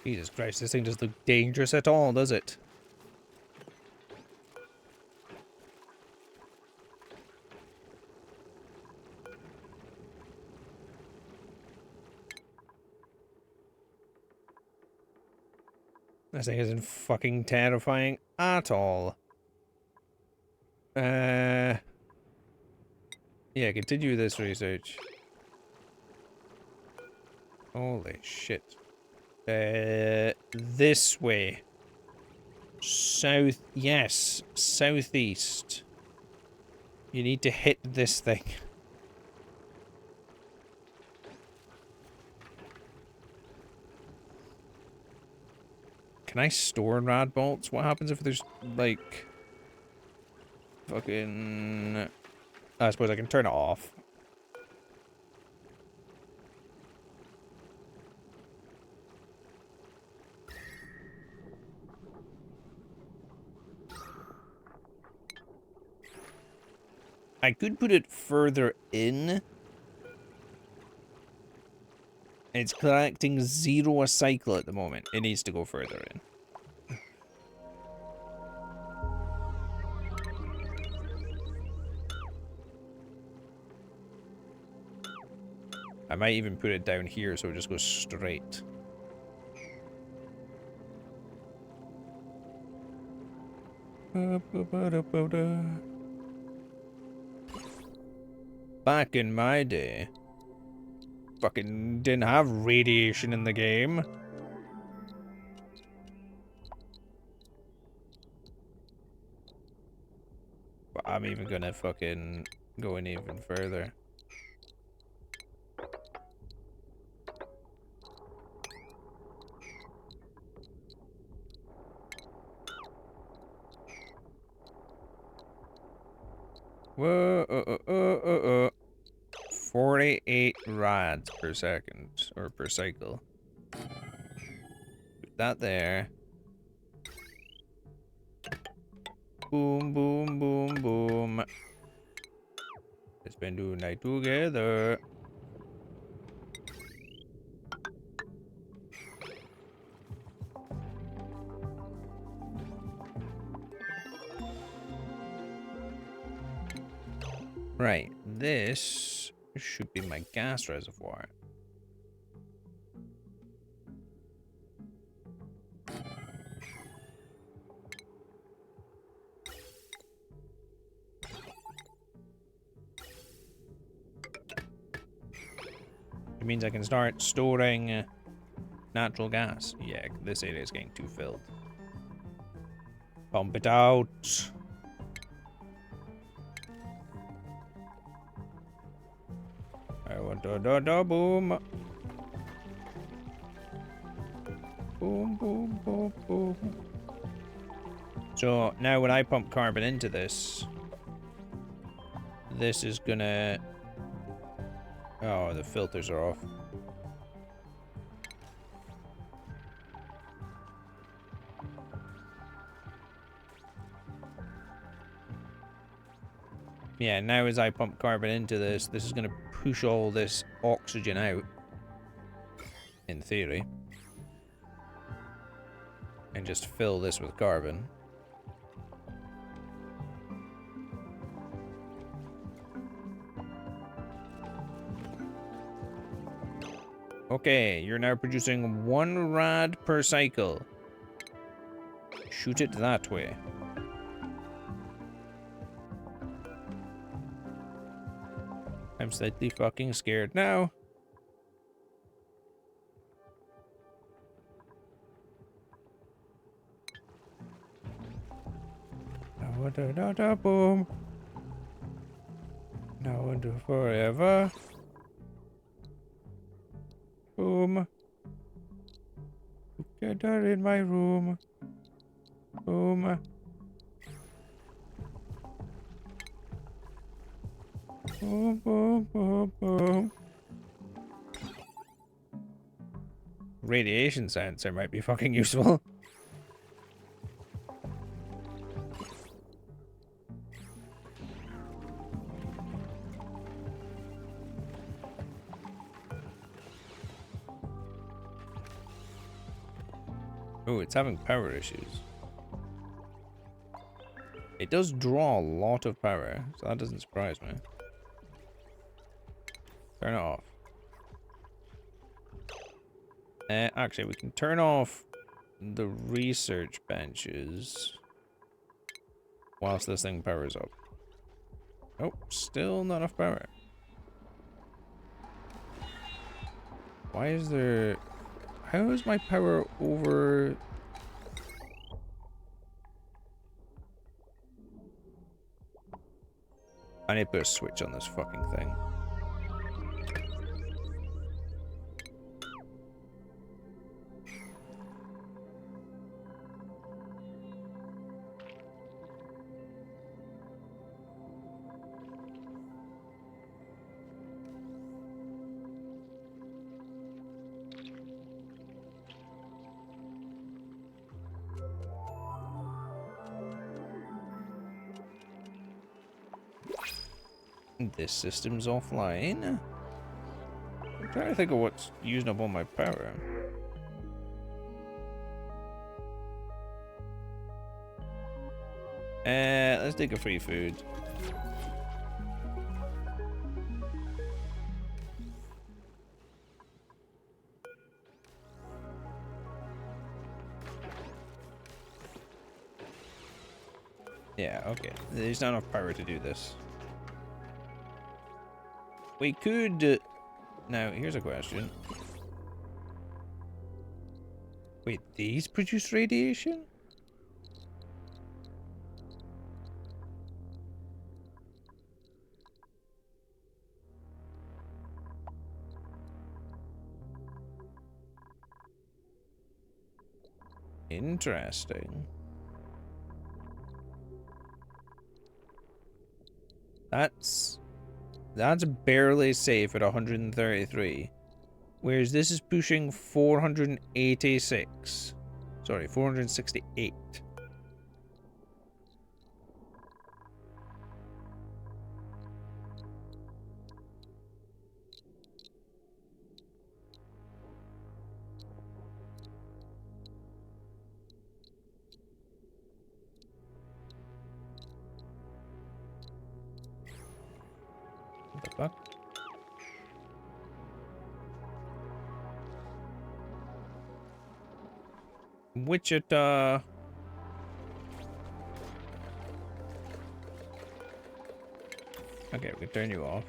Jesus Christ, this thing doesn't look dangerous at all, does it? This thing isn't fucking terrifying at all. Yeah, continue this research. Holy shit. This way. South, yes, southeast. You need to hit this thing. Can I store rad bolts? What happens if there's, like... Fucking... I suppose I can turn it off. I could put it further in. It's collecting 0 a cycle at the moment. It needs to go further in. I might even put it down here so it just goes straight. Back in my day, fucking didn't have radiation in the game. But I'm even gonna fucking go in even further. Whoa, 48 rads per second, or per cycle. Put that there. Boom, boom, boom, boom. Let's spend the night together. Right, this should be my gas reservoir. It means I can start storing natural gas. Yeah, this area is getting too filled. Pump it out. I want da boom. Boom, boom, boom, boom. So now when I pump carbon into this, this is gonna... Oh, the filters are off. Yeah, now as I pump carbon into this, this is gonna push all this oxygen out. In theory. And just fill this with carbon. Okay, you're now producing 1 rad per cycle. Shoot it that way. I'm slightly fucking scared now. Boom. Now into forever. Boom. Together in my room. Boom. Boom, boom, boom, boom. Radiation sensor might be fucking useful. Oh, it's having power issues. It does draw a lot of power, so that doesn't surprise me. Turn it off. Actually, we can turn off the research benches whilst this thing powers up. Oh, still not enough power. Why is there... How is my power over... I need to put a switch on this fucking thing. This system's offline. I'm trying to think of what's using up all my power. Let's take a free food. Yeah, okay. There's not enough power to do this. We could... now, here's a question. Wait, these produce radiation? Interesting. That's barely safe at 133. Whereas this is pushing 486. Sorry, 468. What the fuck? Wichita. Okay, we can turn you off.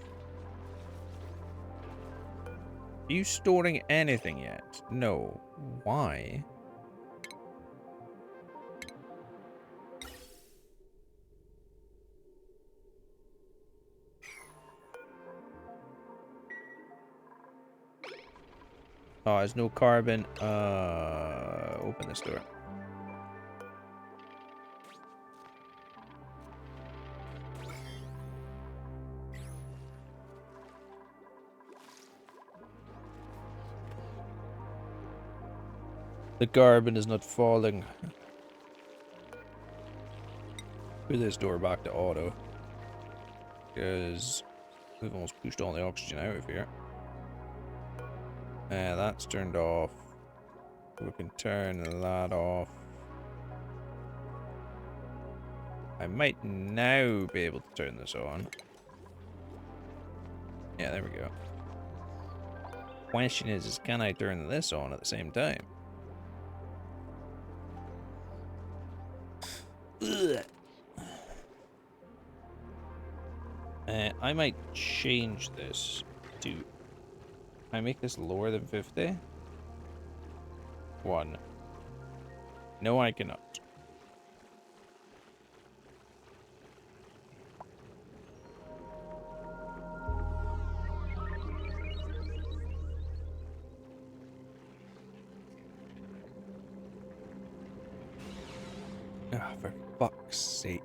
Are you storing anything yet? No. Why? Oh, there's no carbon. Open this door. The carbon is not falling. Put this door back to auto. Because we've almost pushed all the oxygen out of here. That's turned off. We can turn that off. I might now be able to turn this on. Yeah, there we go. Question is can I turn this on at the same time? Ugh. I might change this to... Can I make this lower than 50? 1. No, I cannot. Ah, for fuck's sake.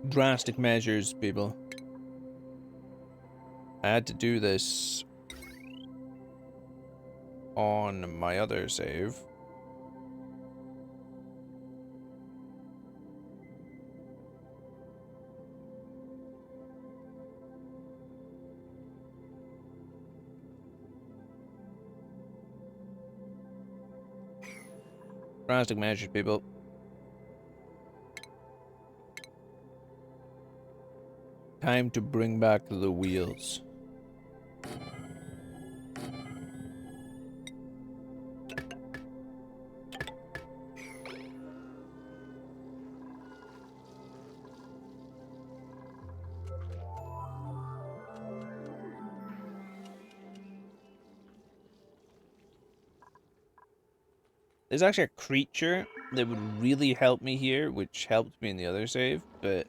Drastic measures, people. I had to do this on my other save. Drastic measures, people. Time to bring back the wheels. There's actually a creature that would really help me here, which helped me in the other save, but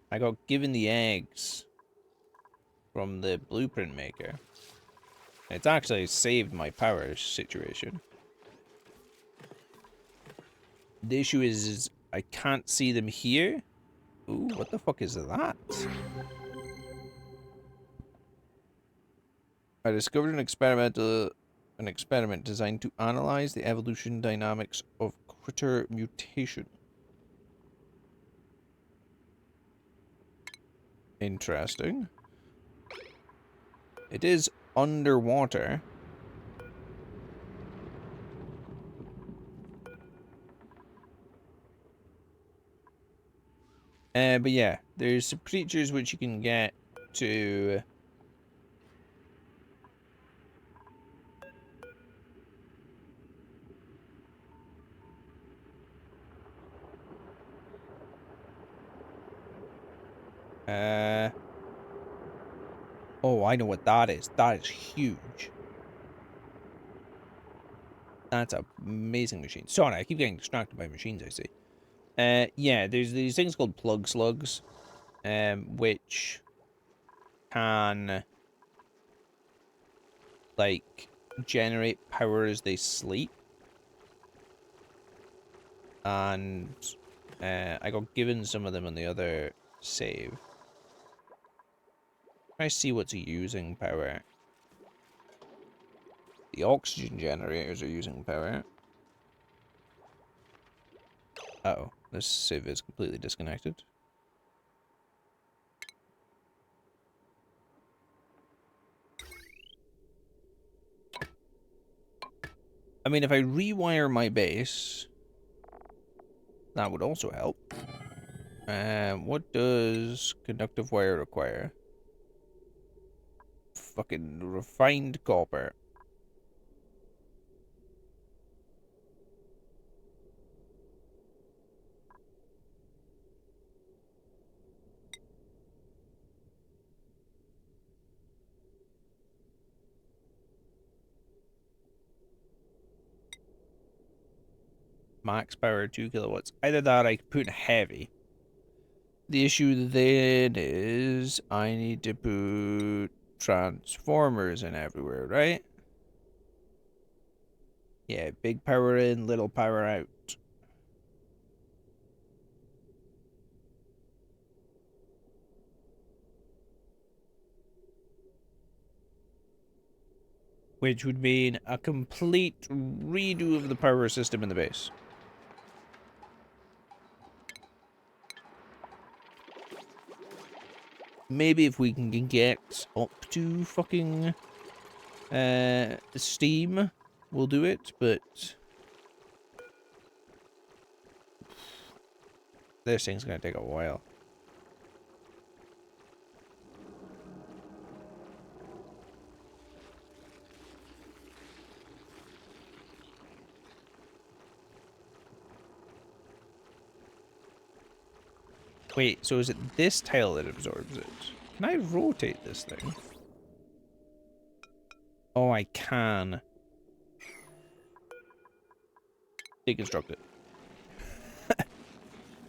I got given the eggs from the blueprint maker. It's actually saved my power situation. The issue is I can't see them here. Ooh, what the fuck is that? I discovered an experimental an experiment designed to analyze the evolution dynamics of critter mutation. Interesting. It is underwater. But yeah, there's some creatures which you can get to... Oh, I know what that is. That is huge. That's an amazing machine. Sorry, I keep getting distracted by machines, I see. Yeah, there's these things called plug slugs, which can, like, generate power as they sleep. And I got given some of them on the other save. I see what's using power. The oxygen generators are using power. Uh-oh, this save is completely disconnected. I mean, if I rewire my base, that would also help. What does conductive wire require? Fucking refined copper. Max power 2 kilowatts. Either that or I could put in heavy. The issue then is I need to put transformers in everywhere, right? Yeah, big power in, little power out. Which would mean a complete redo of the power system in the base. Maybe if we can get up to fucking Steam, we'll do it, but this thing's gonna take a while. Wait, so is it this tile that absorbs it? Can I rotate this thing? Oh, I can. Deconstruct it.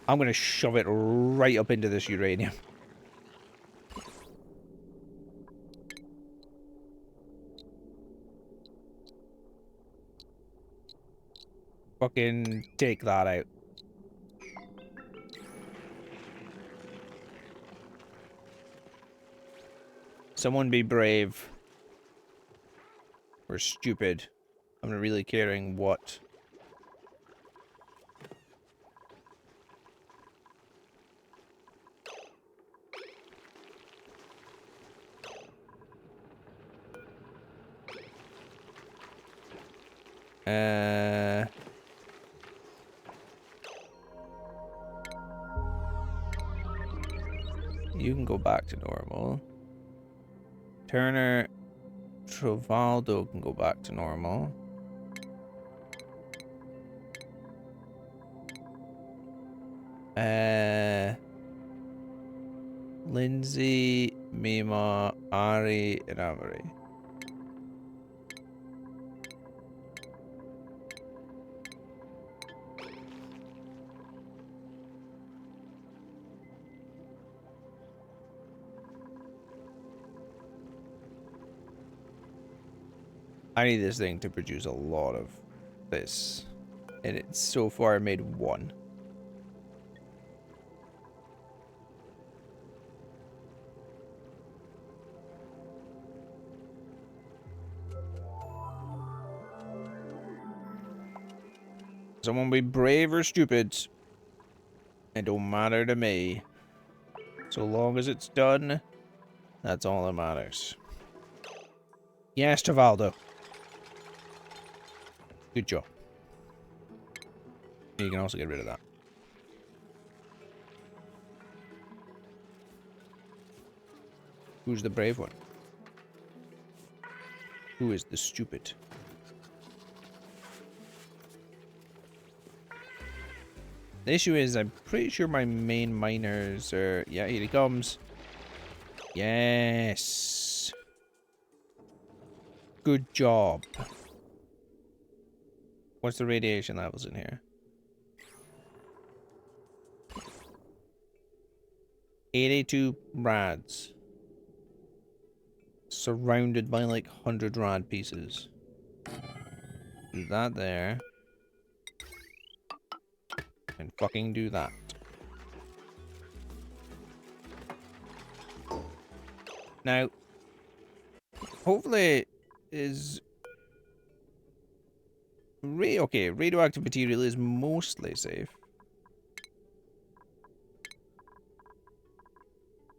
I'm gonna shove it right up into this uranium. Fucking take that out. Someone be brave. We're stupid. I'm not really caring what. You can go back to normal. Turner Trovaldo can go back to normal. Lindsay, Mima, Ari, and Amory. I need this thing to produce a lot of this. And it's so far made one. Someone be brave or stupid. It don't matter to me. So long as it's done, that's all that matters. Yes, Tavaldo. Good job. You can also get rid of that. Who's the brave one? Who is the stupid? The issue is, I'm pretty sure my main miners are... Yeah, here he comes. Yes. Good job. What's the radiation levels in here? 82 rads. Surrounded by like 100 rad pieces. Do that there. And fucking do that. Now, hopefully is... Okay, radioactive material is mostly safe.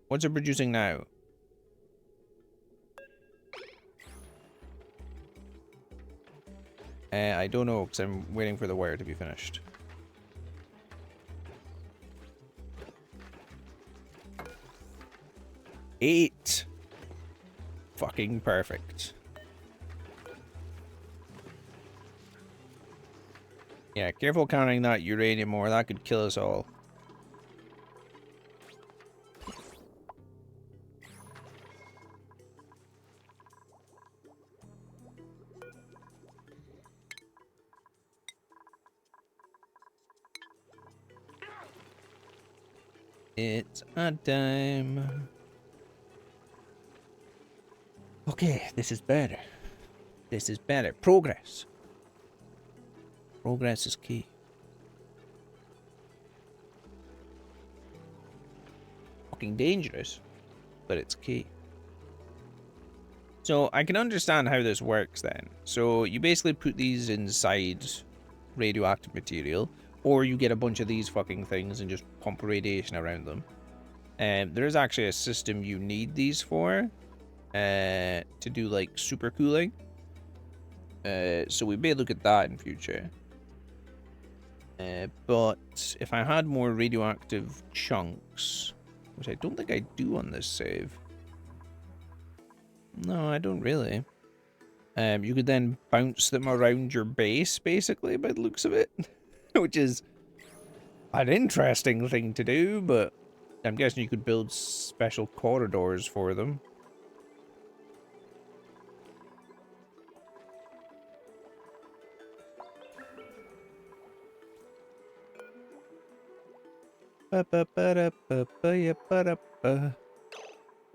What's it producing now? I don't know, because I'm waiting for the wire to be finished. Eight! Fucking perfect. Yeah, careful counting that uranium ore, that could kill us all. It's a dime. Okay, this is better. This is better. Progress. Progress is key. Fucking dangerous, but it's key. So I can understand how this works then. So you basically put these inside radioactive material, or you get a bunch of these fucking things and just pump radiation around them. And there is actually a system you need these for, to do like super cooling. So we may look at that in future. But if I had more radioactive chunks, which I don't think I do on this save. No, I don't really. You could then bounce them around your base, basically, by the looks of it. Which is an interesting thing to do, but I'm guessing you could build special corridors for them.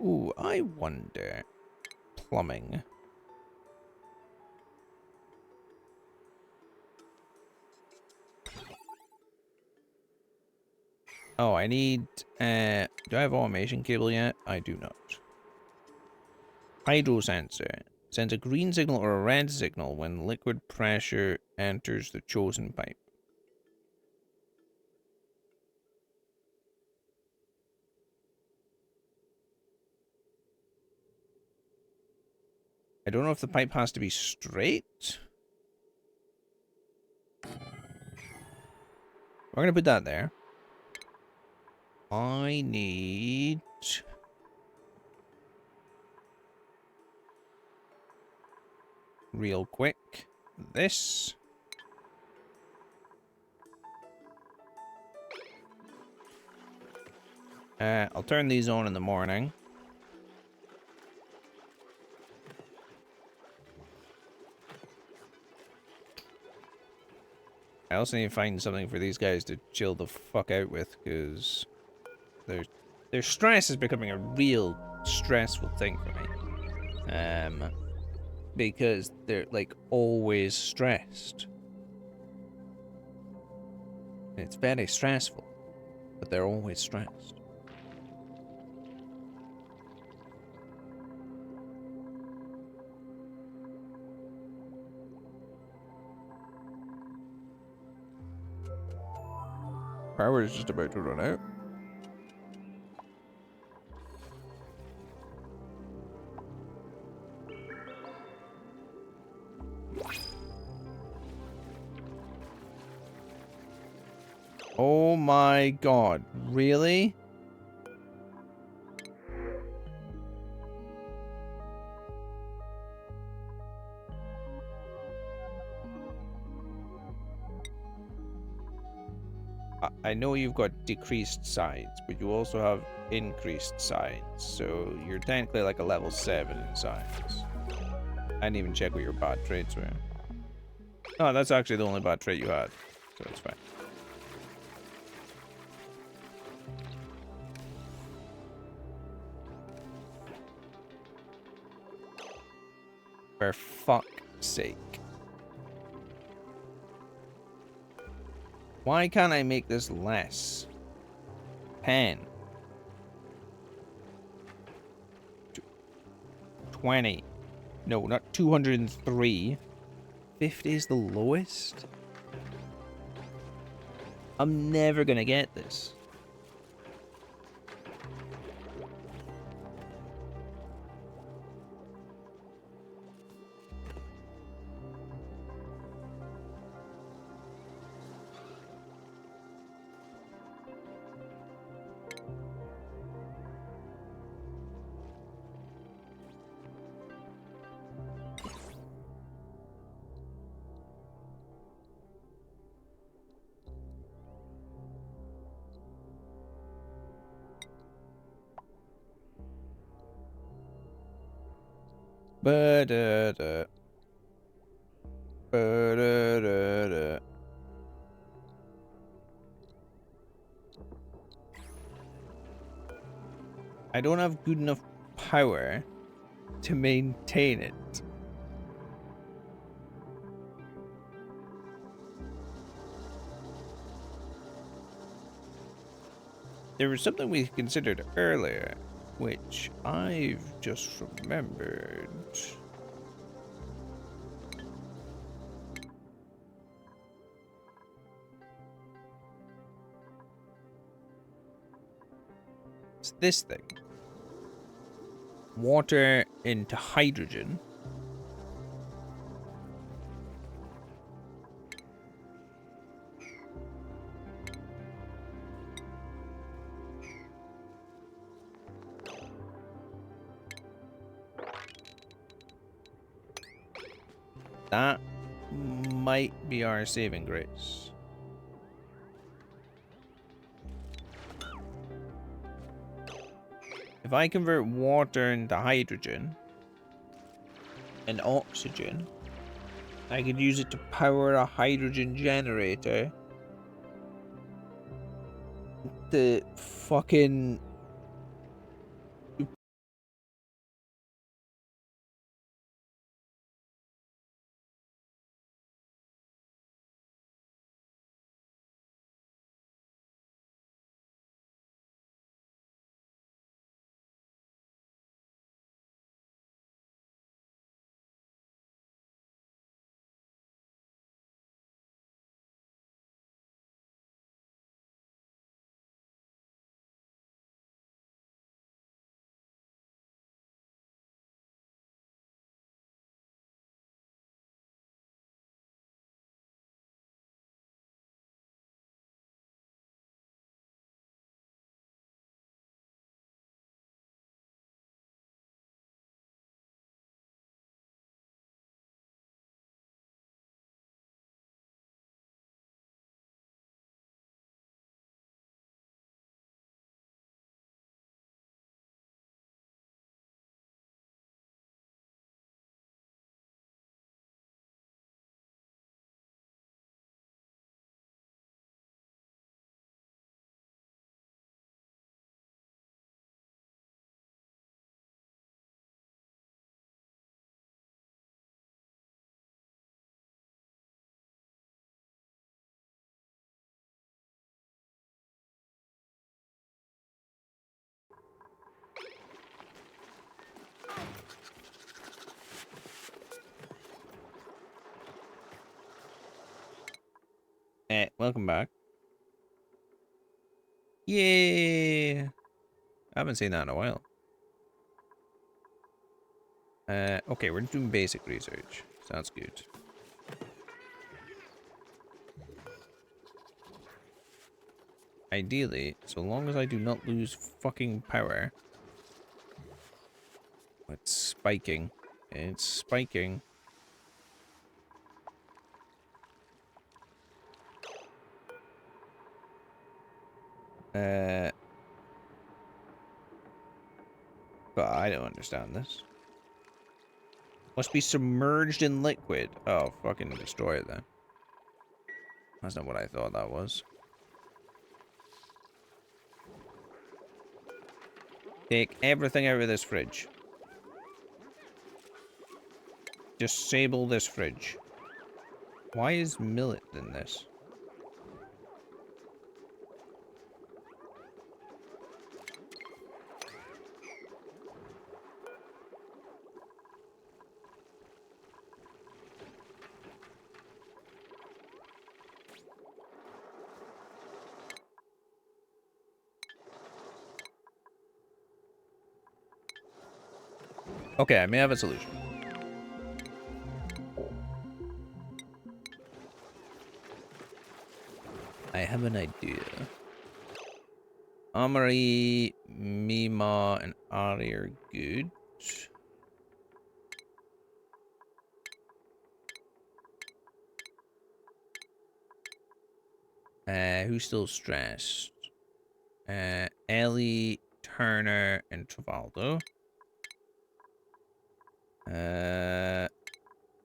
Ooh, I wonder. Plumbing. Oh, I need... do I have automation cable yet? I do not. Hydro sensor. Sends a green signal or a red signal when liquid pressure enters the chosen pipe. I don't know if the pipe has to be straight. We're going to put that there. I need... real quick. This. I'll turn these on in the morning. I also need to find something for these guys to chill the fuck out with, because their stress is becoming a real stressful thing for me. Because they're like always stressed. It's very stressful, but they're always stressed. Power is just about to run out. Oh my god, really? I know you've got decreased science, but you also have increased science, so you're technically like a level 7 in science. I didn't even check what your bad traits were. Oh, that's actually the only bad trait you had, so it's fine. For fuck's sake. Why can't I make this less? 10. 20. No, not 203. 50 is the lowest? I'm never gonna get this. Ba-da-da. Ba-da-da-da. I don't have good enough power to maintain it. There was something we considered earlier, which I've just remembered. It's this thing. Water into hydrogen. That might be our saving grace. If I convert water into hydrogen and oxygen, I could use it to power a hydrogen generator to fucking... welcome back. Yay! I haven't seen that in a while. Okay, we're doing basic research. Sounds good. Ideally, so long as I do not lose fucking power. It's spiking. It's spiking. But I don't understand this. Must be submerged in liquid. Oh, fucking destroy it then. That's not what I thought that was. Take everything out of this fridge. Disable this fridge. Why is millet in this? Okay, I may have a solution. I have an idea. Amari, Mima, and Ari are good. Who's still stressed? Ellie, Turner, and Travaldo.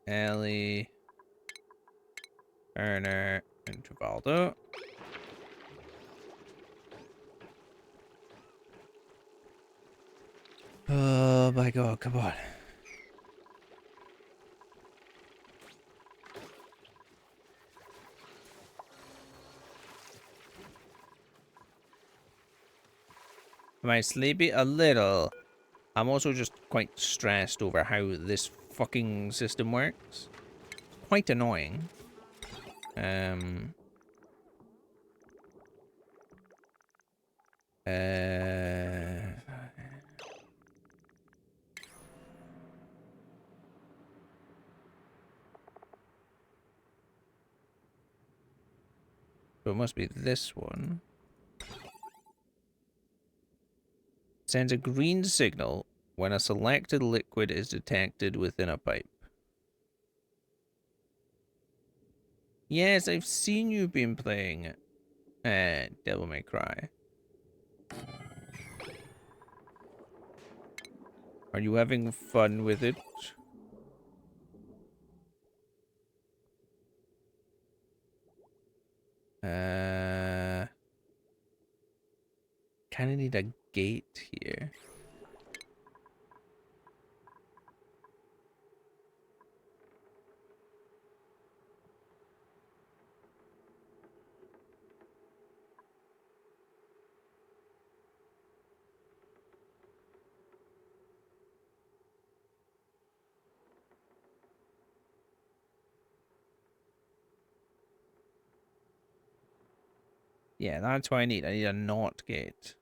Ellie, Turner, and Travaldo. Oh my god, come on. Am I sleepy? A little. I'm also just quite stressed over how this fucking system works. Quite annoying. So it must be this one. Sends a green signal when a selected liquid is detected within a pipe. Yes, I've seen you been playing Devil May Cry. Are you having fun with it? Kind of need a gate here. Yeah, that's what I need. I need a NOT gate.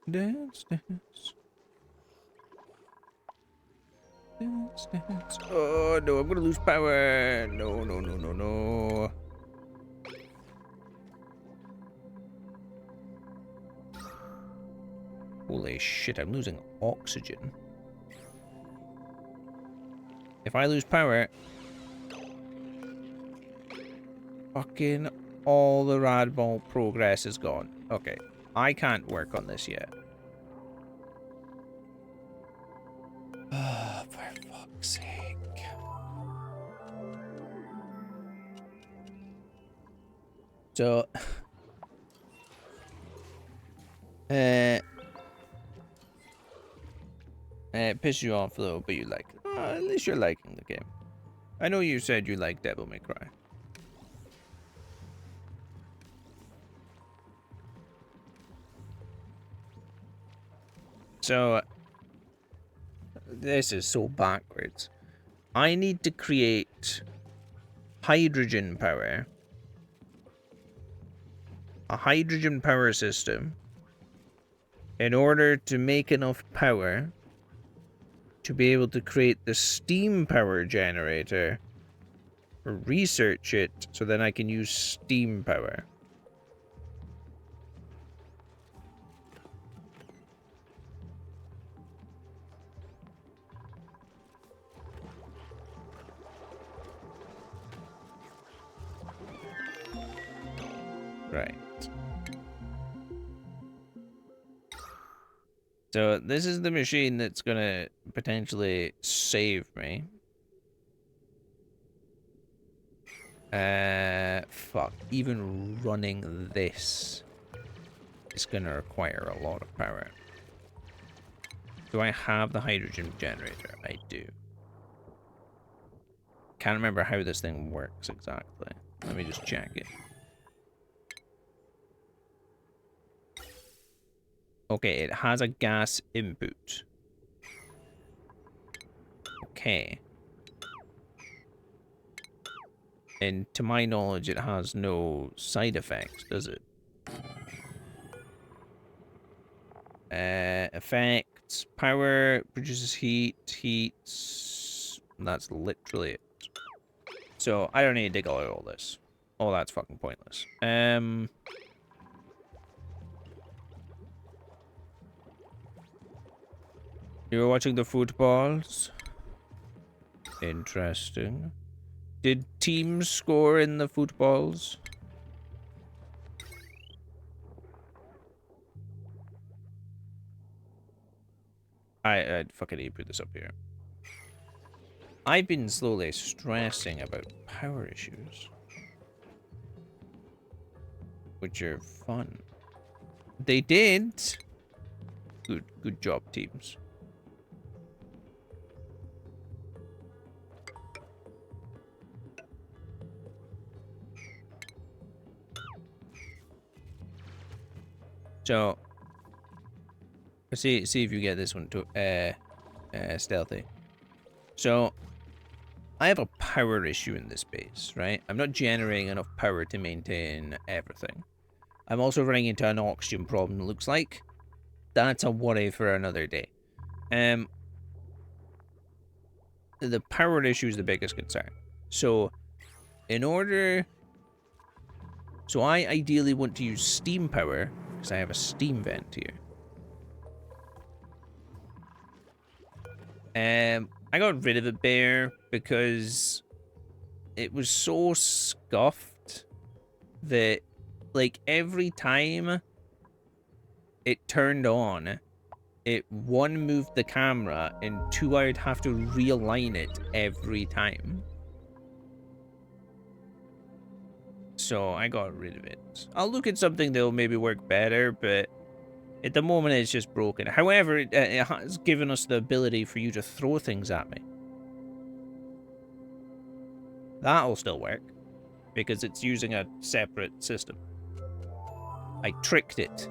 Dance, dance. Dance, dance. Oh, no, I'm gonna lose power. No, no, no, no, no. Holy shit, I'm losing oxygen. If I lose power... Fucking all the Radball progress is gone. Okay, I can't work on this yet. For fuck's sake. So... it pisses you off though, but you like it. At least you're liking the game. I know you said you like Devil May Cry. So, this is so backwards. I need to create hydrogen power a hydrogen power system in order to make enough power to be able to create the steam power generator, or research it so then I can use steam power. Right. So this is the machine that's gonna potentially save me. Fuck. Even running this is gonna require a lot of power. Do I have the hydrogen generator? I do. Can't remember how this thing works exactly. Let me just check it. Okay, it has a gas input. Okay. And to my knowledge, it has no side effects, does it? Effects. Power produces heat. Heats. That's literally it. So I don't need to dig out all this. Oh, that's fucking pointless. You were watching the footballs? Interesting. Did teams score in the footballs? I'd fucking need to put this up here. I've been slowly stressing about power issues. Which are fun. They did. Good job, teams. So, see if you get this one to stealthy. So, I have a power issue in this base, right? I'm not generating enough power to maintain everything. I'm also running into an oxygen problem, it looks like. That's a worry for another day. The power issue is the biggest concern. So, in order... So I ideally want to use steam power, because I have a steam vent here. I got rid of it there because it was so scuffed that, like, every time it turned on, it, one, moved the camera, and two, I would have to realign it every time. So I got rid of it. I'll look at something that'll maybe work better, but at the moment it's just broken. However, it has given us the ability for you to throw things at me. That'll still work, because it's using a separate system. I tricked it.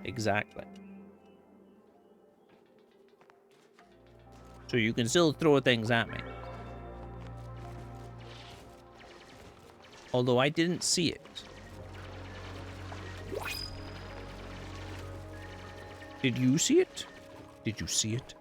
Exactly. So you can still throw things at me. Although I didn't see it. Did you see it? Did you see it?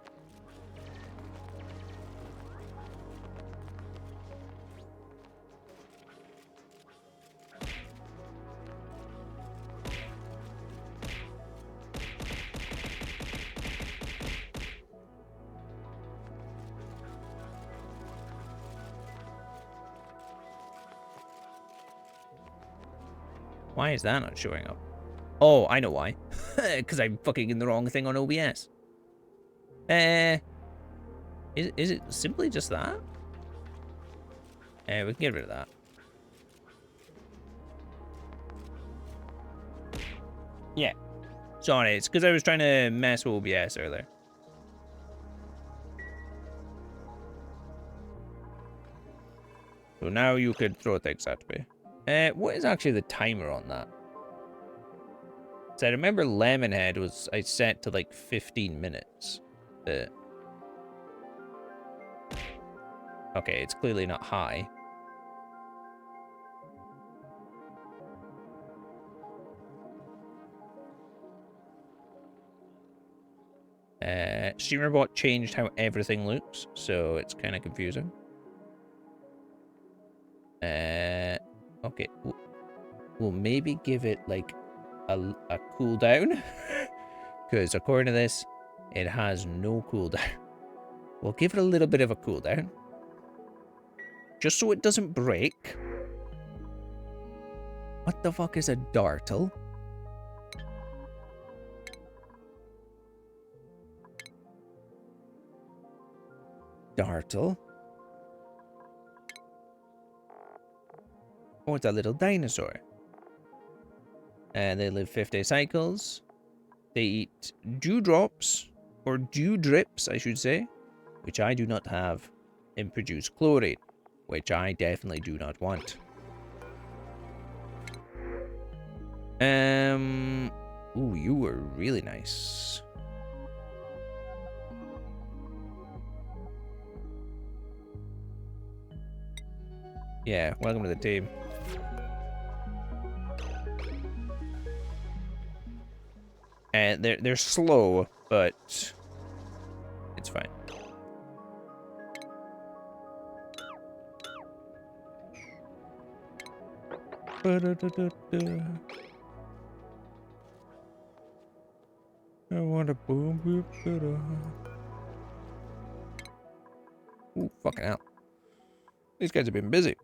Why is that not showing up? Oh, I know why. Because I'm fucking in the wrong thing on OBS. Is it simply just that? We can get rid of that. Yeah. Sorry, it's because I was trying to mess with OBS earlier. So now you could throw things at me. What is actually the timer on that? So I remember Lemonhead was I set to like 15 minutes. Okay, it's clearly not high. StreamerBot changed how everything looks, so it's kind of confusing. Okay. We'll maybe give it like a cooldown, because according to this, it has no cooldown. We'll give it a little bit of a cooldown, just so it doesn't break. What the fuck is a dartle? Dartle? Oh, it's a little dinosaur. And they live 50 cycles. They eat dewdrops, or dewdrips, I should say, which I do not have, and produce chlorine, which I definitely do not want. Ooh, you were really nice. Yeah, welcome to the team. And they're slow, but it's fine. I want a boom boom better. Ooh, fucking hell. These guys have been busy.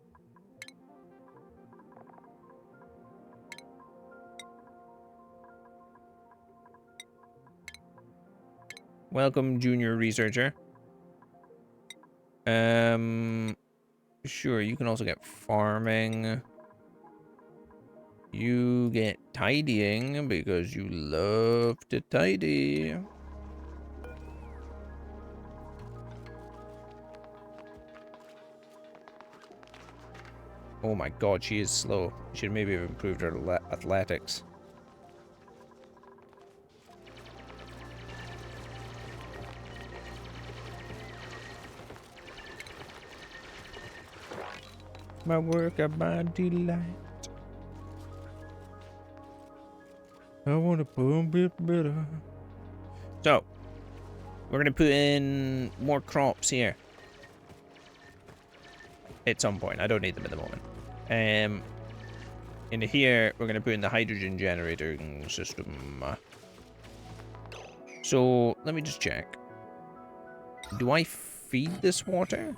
Welcome, junior researcher. Sure, you can also get farming. You get tidying because you love to tidy. Oh my god, she is slow. Should maybe have improved her athletics. My work, my delight. I want to boom bit better. So, we're gonna put in more crops here. At some point, I don't need them at the moment. Into here, we're gonna put in the hydrogen generating system. So, let me just check. Do I feed this water?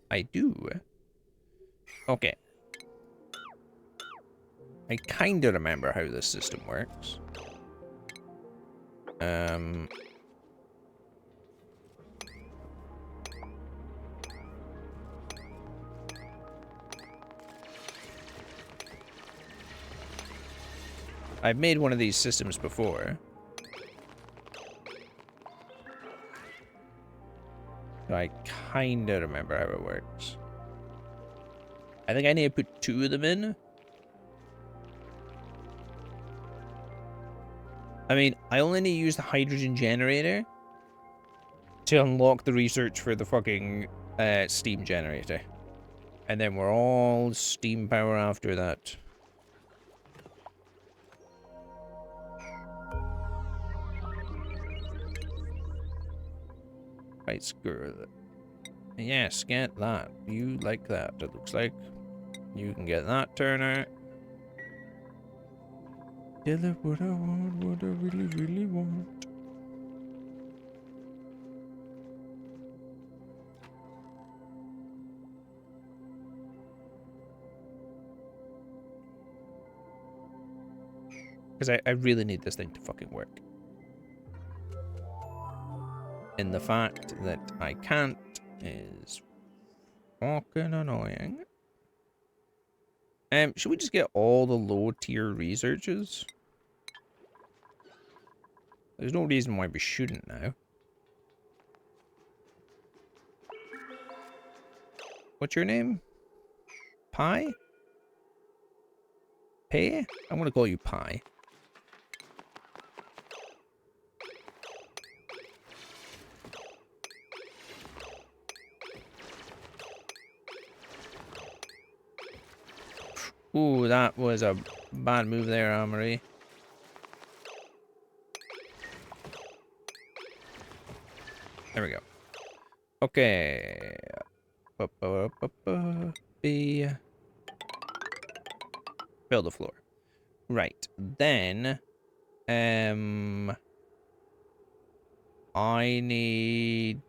I do. Okay. I kind of remember how this system works. I've made one of these systems before. So I kind of remember how it works. I think I need to put 2 of them in. I mean, I only need to use the hydrogen generator to unlock the research for the fucking steam generator. And then we're all steam power after that. Right, screw it. Yes, get that. You like that, it looks like. You can get that, Turner. Tell her what I want, what I really, really want. Because I really need this thing to fucking work. And the fact that I can't is fucking annoying. Should we just get all the low tier researches? There's no reason why we shouldn't now. What's your name? Pie? Pay? I'm gonna call you Pie. Ooh, that was a bad move there, Amory. There we go. Okay. B. Build the floor. Right. Then, I need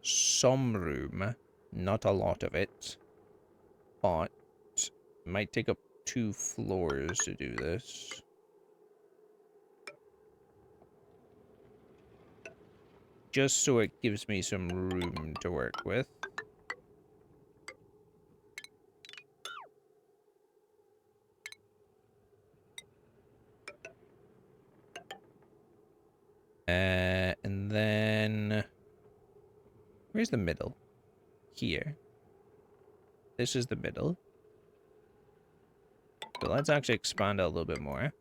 some room. Not a lot of it. But it might take up 2 floors to do this. Just so it gives me some room to work with. And then... Where's the middle? Here. This is the middle. So let's actually expand it a little bit more.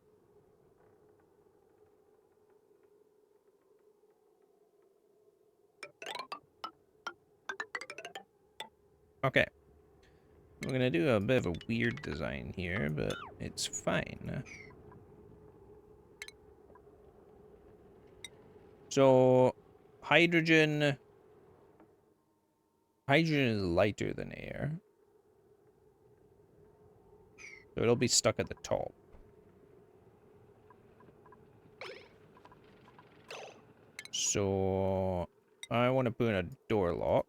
Okay. We're gonna do a bit of a weird design here, but it's fine. So, hydrogen is lighter than air. So it'll be stuck at the top. So, I want to put in a door lock.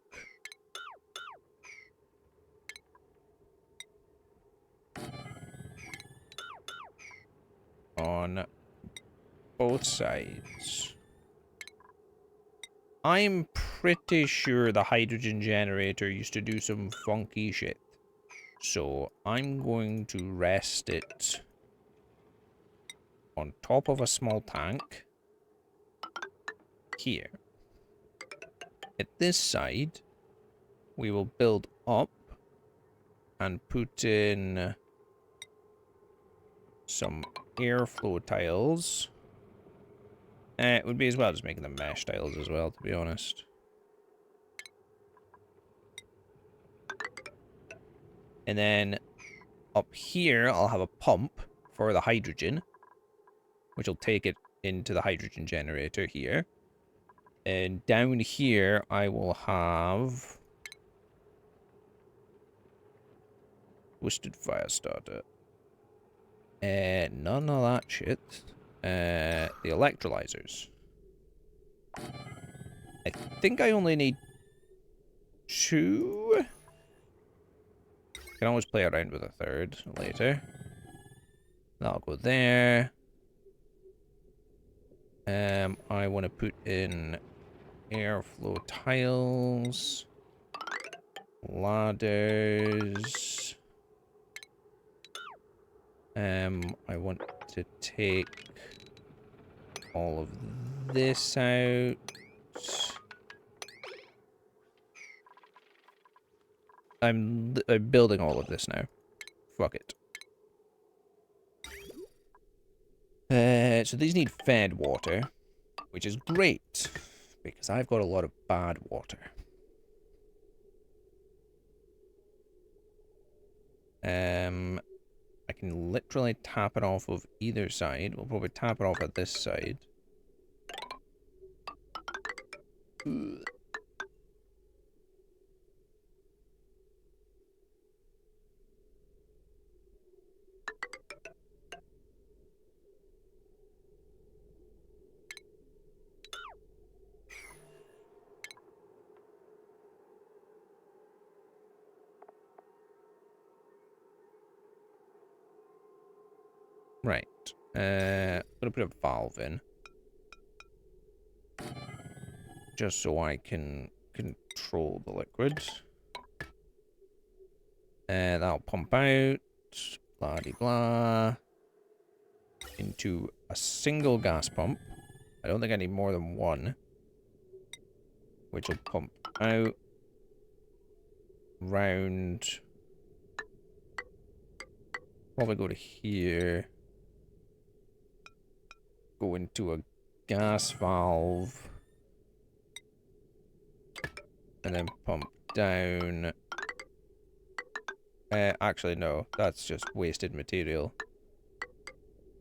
On both sides. I'm pretty sure the hydrogen generator used to do some funky shit. So I'm going to rest it on top of a small tank. Here. At this side, we will build up and put in some airflow tiles. It would be as well just making the mesh tiles as well, to be honest. And then up here, I'll have a pump for the hydrogen, which will take it into the hydrogen generator here. And down here, I will have twisted fire starter. None of that shit. The electrolyzers. I think I only need 2. Can always play around with a 3rd later. That'll go there. I want to put in airflow tiles, ladders. I want to take all of this out. I'm building all of this now. Fuck it. So these need fed water, which is great, because I've got a lot of bad water. I can literally tap it off of either side. We'll probably tap it off at this side. Ugh. Right. I'm gonna put a valve in. Just so I can control the liquid. And that'll pump out. Blah de blah. Into a single gas pump. I don't think I need more than one. Which will pump out. Round. Probably go to here. Go into a gas valve. And then pump down. Actually, no. That's just wasted material.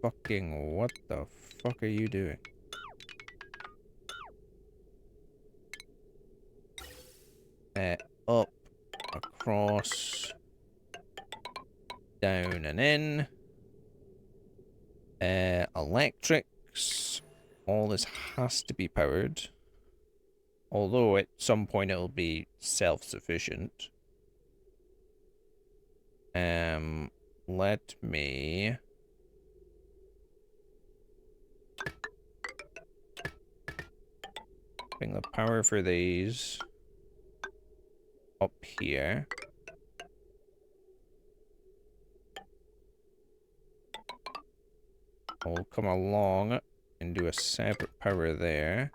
Fucking what the fuck are you doing? Up, across, down and in. Electrics. All this has to be powered. Although at some point it'll be self-sufficient. Let me... bring the power for these up here. I'll come along and do a separate power there.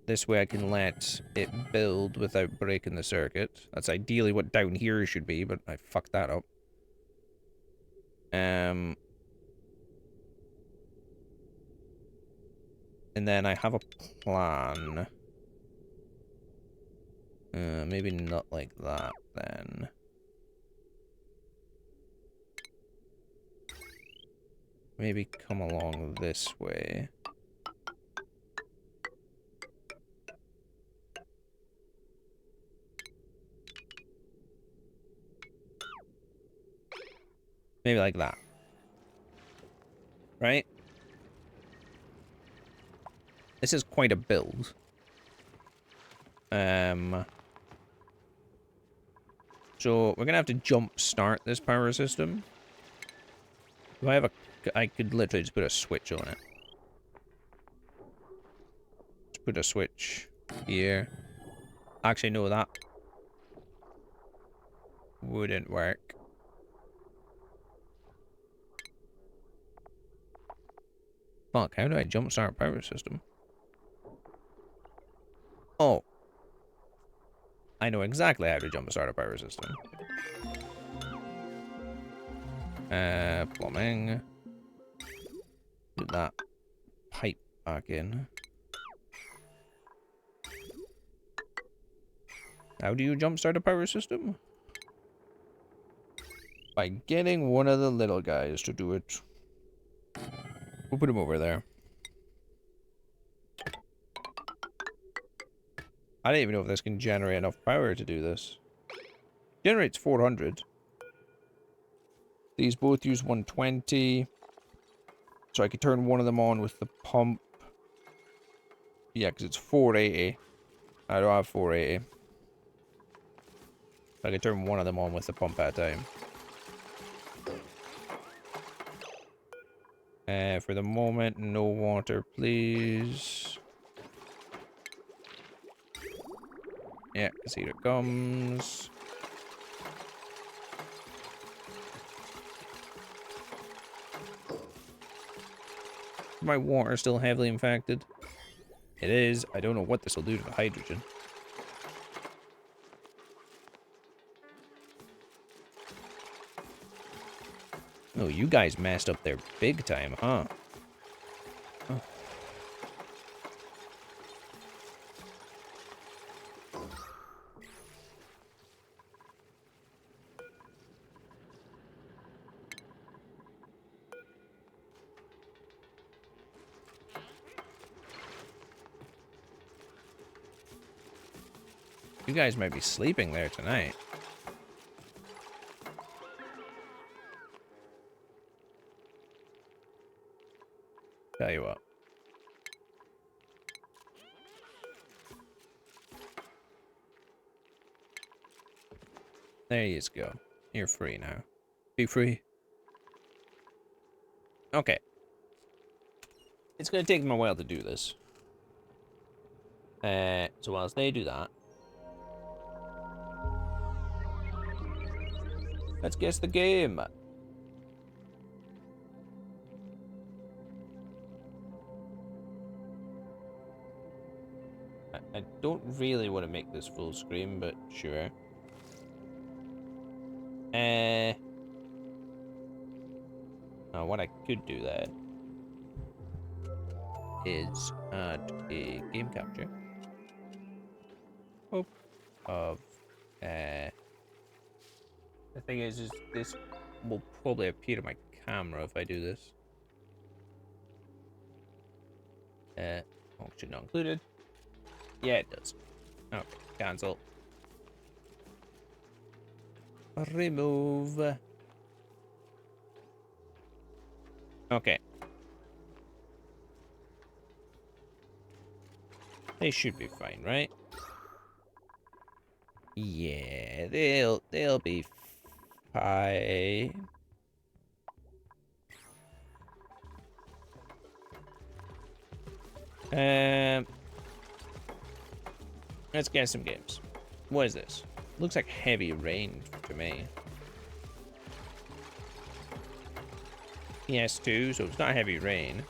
This way I can let it build without breaking the circuit. That's ideally what down here should be, but I fucked that up. And then I have a plan. Maybe not like that, then. Maybe come along this way. Maybe like that. Right? This is quite a build. So we're gonna have to jump start this power system. Do I have a... I could literally just put a switch on it. Just put a switch here. Actually, no, that wouldn't work. Fuck, how do I jumpstart a power system? Oh. I know exactly how to jumpstart a power system. Plumbing. Put that pipe back in. How do you jumpstart a power system? By getting one of the little guys to do it. We'll put him over there. I don't even know if this can generate enough power to do this. Generates 400. These both use 120. So I could turn one of them on with the pump. Yeah, because it's 480. I don't have 480. I could turn one of them on with the pump at a time. For the moment, no water, please. Yeah, because here it comes. My water is still heavily infected. It is. I don't know what this will do to the hydrogen. Oh, you guys messed up there big time, huh? Oh. You guys might be sleeping there tonight. Tell you what. There you go. You're free now. Be free. Okay. It's gonna take them a while to do this. So whilst they do that, let's guess the game. I don't really want to make this full screen, but sure. What I could do there is add a game capture of the thing is this will probably appear to my camera if I do this. Function not included. Yeah, it does. Okay, cancel. Remove. Okay. They should be fine, right? Yeah, they'll be fine. Let's get some games. What is this? Looks like heavy rain to me. PS2, so it's not heavy rain.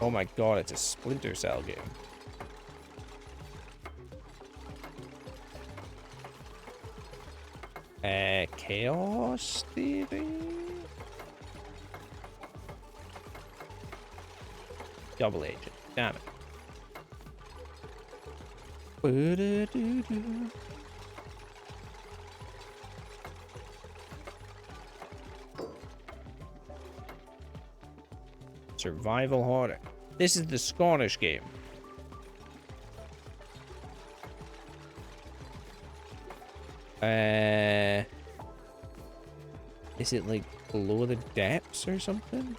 Oh my god, it's a Splinter Cell game. Chaos Theory? Double Agent. Damn it. Ba-da-doo-doo. Survival horror. This is the Scottish game. Is it like Below the Depths or something?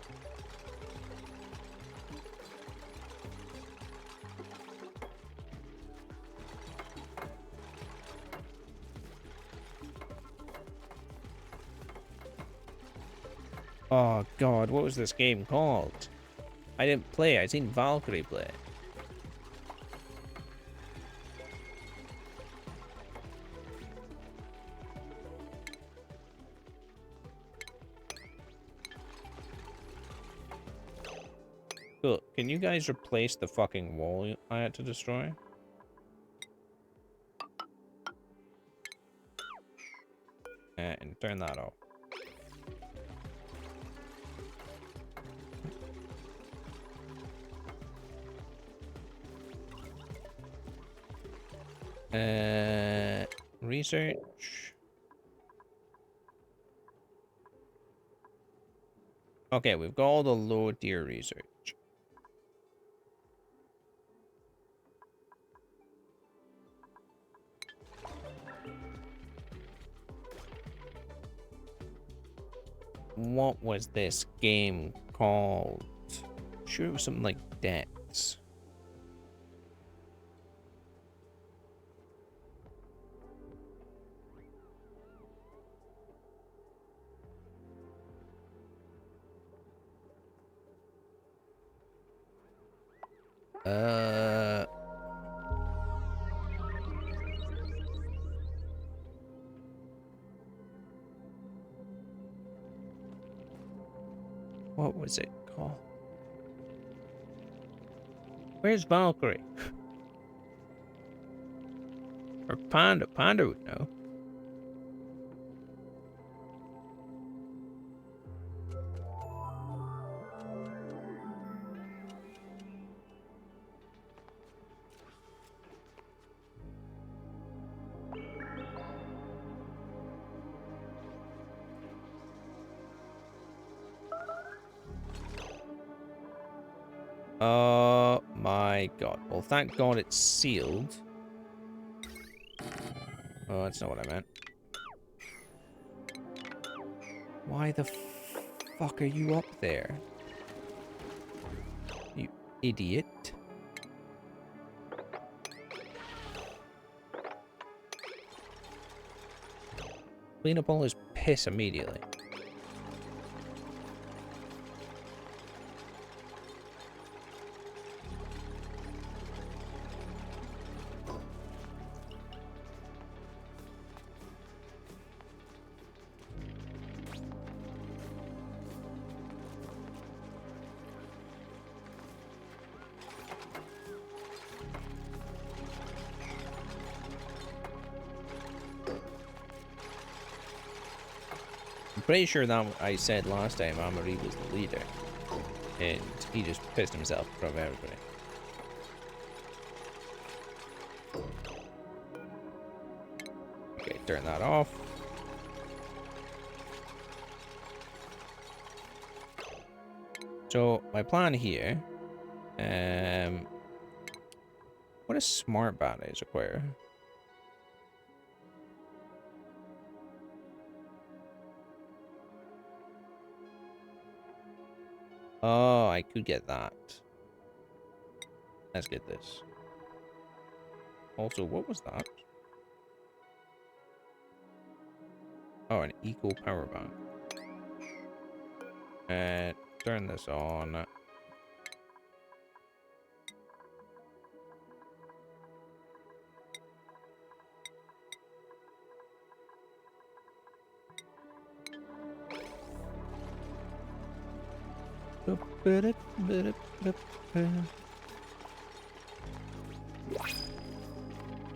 Oh god, what was this game called? I didn't play it. I seen Valkyrie play it. Cool. Can you guys replace the fucking wall I had to destroy? And turn that off. Research. Okay, we've got all the low tier research. What was this game called? Sure, it was something like Dex. What was it called? Where's Valkyrie? Or Panda? Panda would know. Oh my god. Well, thank god it's sealed. Oh, that's not what I meant. Why the fuck are you up there? You idiot. Clean up all his piss immediately. Pretty sure that I said last time Amaury was the leader, and he just pissed himself in front of everybody. Okay, turn that off. So my plan here, what does smart batteries require? Oh, I could get that. Let's get this. Also, what was that? Oh, an eco power bank. Turn this on.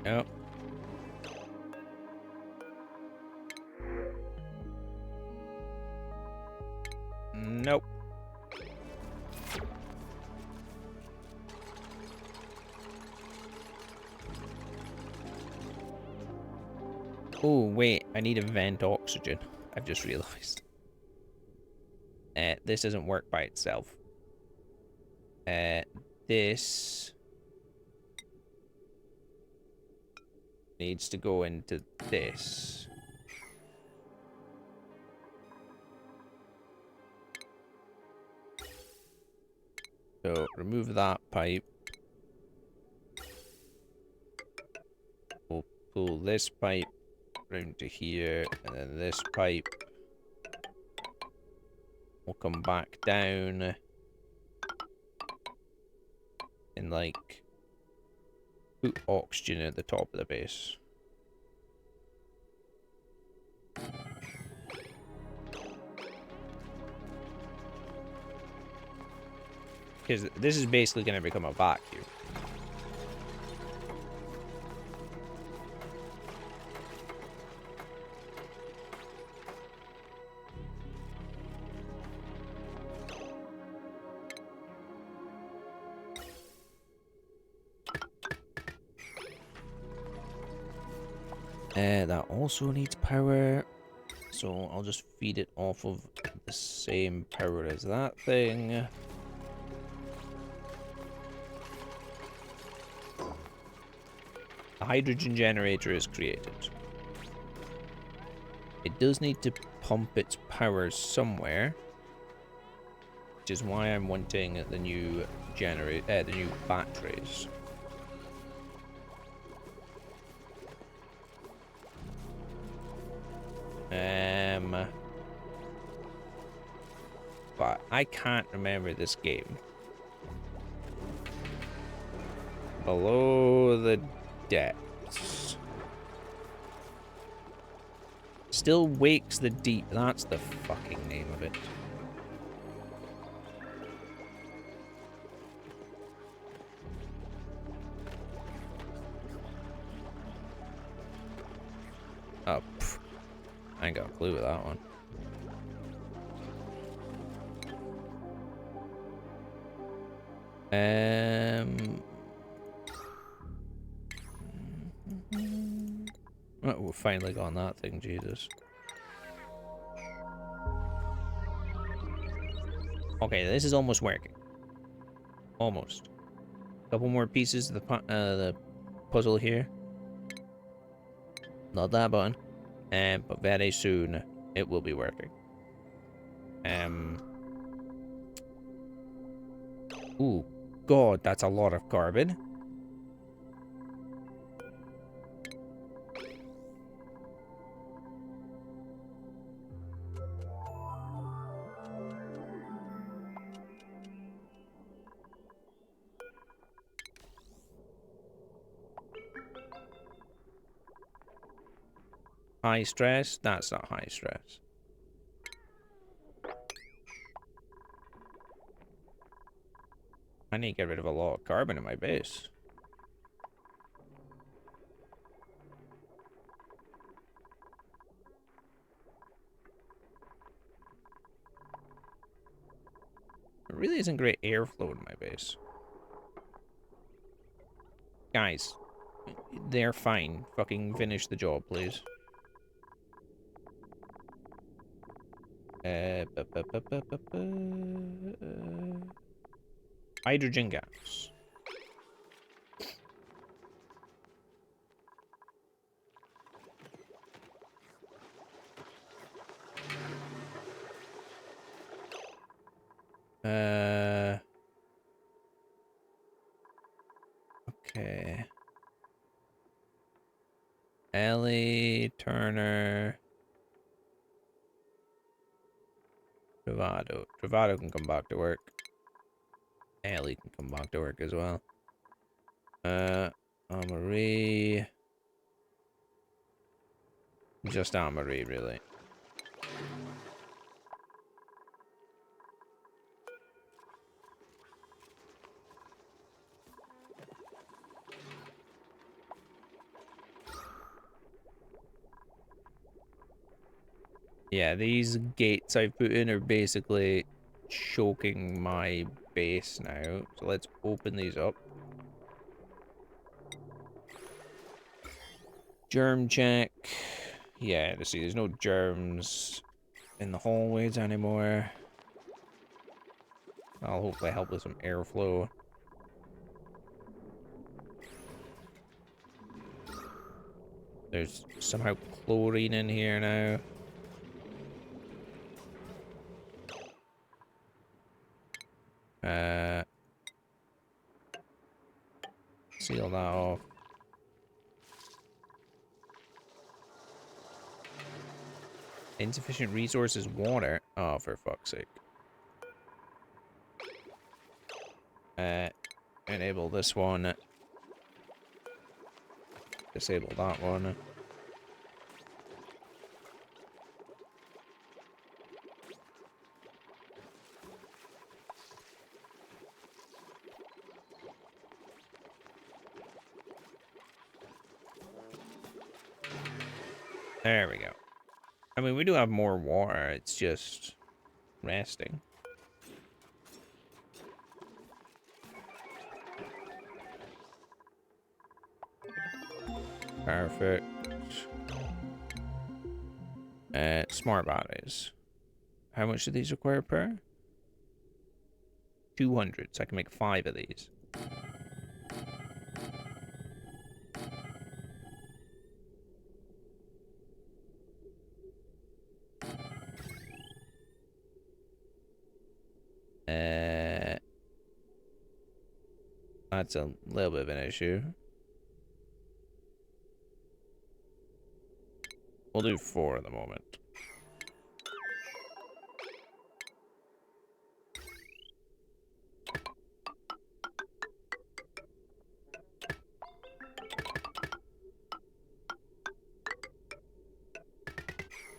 Yep. Nope. Oh, wait. I need to vent oxygen. I've just realized. This doesn't work by itself. This needs to go into this. So remove that pipe. We'll pull this pipe round to here, and then this pipe will come back down and like put oxygen at the top of the base. Because this is basically going to become a vacuum. That also needs power. So I'll just feed it off of the same power as that thing. A hydrogen generator is created. It does need to pump its power somewhere, which is why I'm wanting the new the new batteries. But I can't remember this game. Below the depths. Still wakes the deep. That's the fucking name of it. Oh, pff. I ain't got a clue with that one. Oh, we've finally got on that thing, Jesus. Okay, this is almost working. Almost. Couple more pieces of the puzzle here. Not that button. But very soon it will be working. Ooh, God, that's a lot of carbon. High stress? That's not high stress. I need to get rid of a lot of carbon in my base. There really isn't great airflow in my base. Guys, they're fine. Fucking finish the job, please. hydrogen gas. Okay. Ellie, Turner, Travado. Travado can come back to work. Ellie can come back to work as well. Marie. Just Marie, really. Yeah, these gates I've put in are basically choking my base now. So let's open these up. Germ check. Yeah, to see, there's no germs in the hallways anymore. I'll hopefully help with some airflow. There's somehow chlorine in here now. Seal that off. Insufficient resources, water. Oh, for fuck's sake. Enable this one. Disable that one. There we go. I mean, we do have more water. It's just resting. Perfect. Smart batteries. How much do these require per? 200, so I can make 5 of these. That's a little bit of an issue. We'll do 4 at the moment.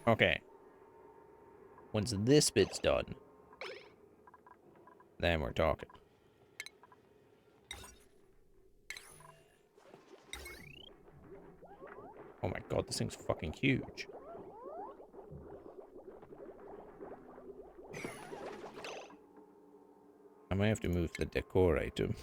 Okay. Once this bit's done, then we're talking. Oh my god, this thing's fucking huge. I might have to move the decor item.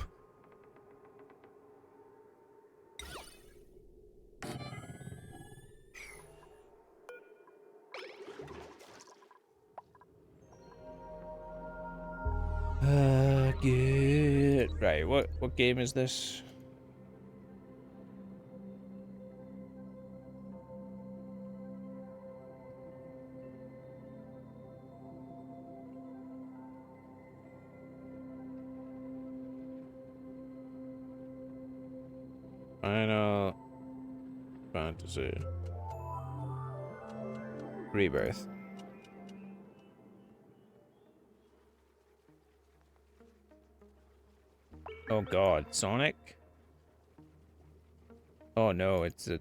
Good. Right, what game is this? Final Fantasy Rebirth. Oh god, Sonic? Oh no, it's a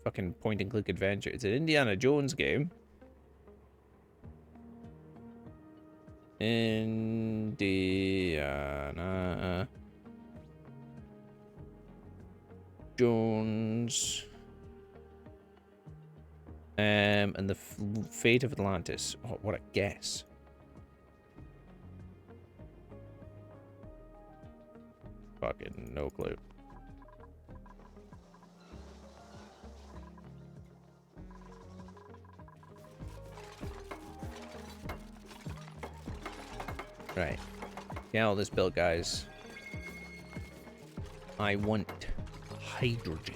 fucking point and click adventure. It's an Indiana Jones game. Indiana Jones. And the Fate of Atlantis. Oh, what a guess. Fucking no clue. Right. Get all this built, guys. I want hydrogen.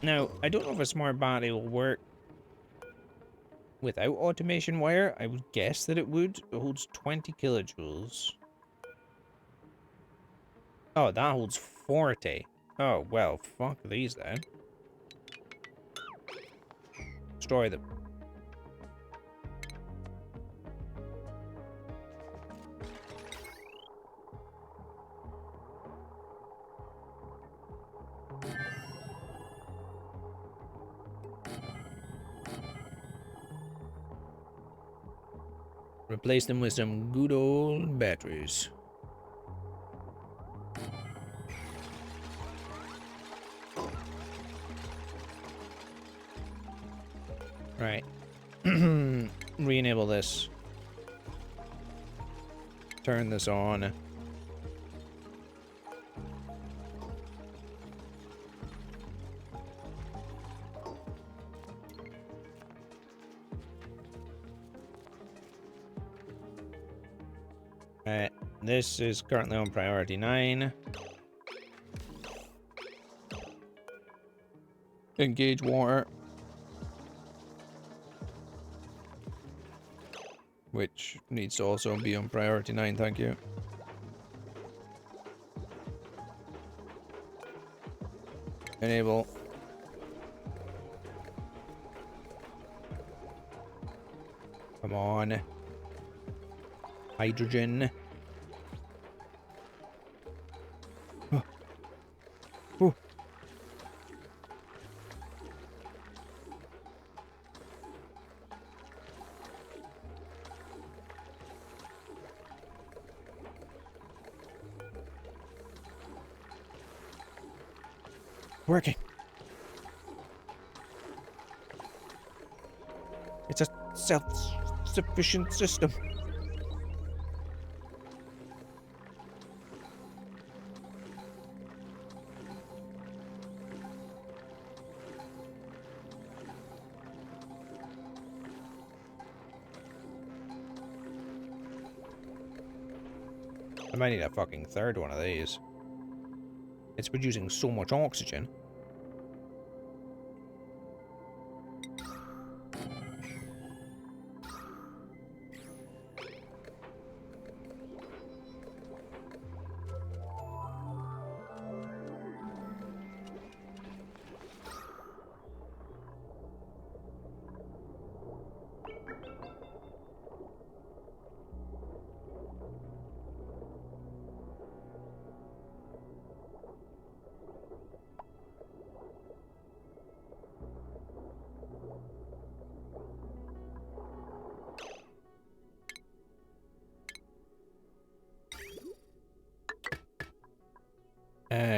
Now, I don't know if a smart battery will work without automation wire. I would guess that it would. It holds 20 kilojoules. Oh, that holds 40. Oh, well, fuck these then. Destroy them. Replace them with some good old batteries. Right. Re-enable this. Turn this on. Right. This is currently on priority 9. Engage water. Which needs to also be on priority 9, thank you. Enable. Come on. Hydrogen. Oh. Oh. Working. It's a self-sufficient system. I might need a fucking third one of these. It's producing so much oxygen.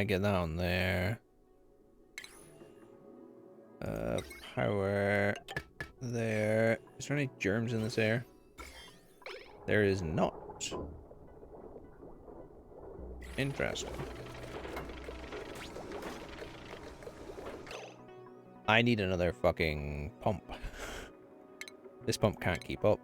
Get that on there. Power there. Is there any germs in this air? There is not. Interesting. I need another fucking pump. This pump can't keep up.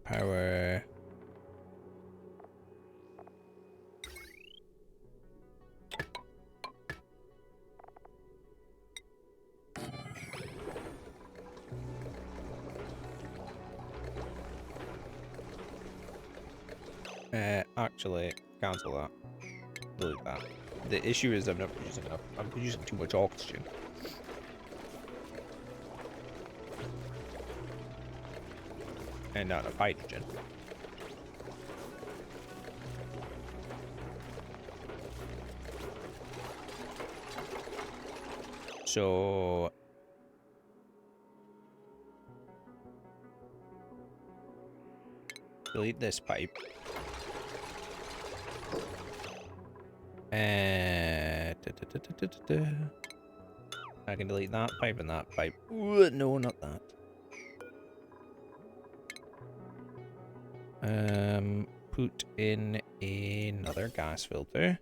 Power. Actually, cancel that. Delete that. The issue is I'm not producing enough. I'm producing too much oxygen. And not enough hydrogen. So delete this pipe. And I can delete that pipe and that pipe. Ooh, no, not that. Put in another gas filter.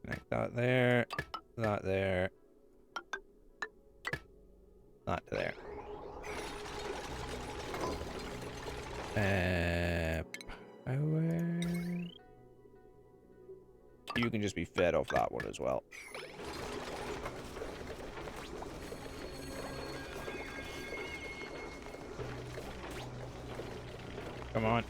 Connect that there, that there, that there. Power. You can just be fed off that one as well. Come on.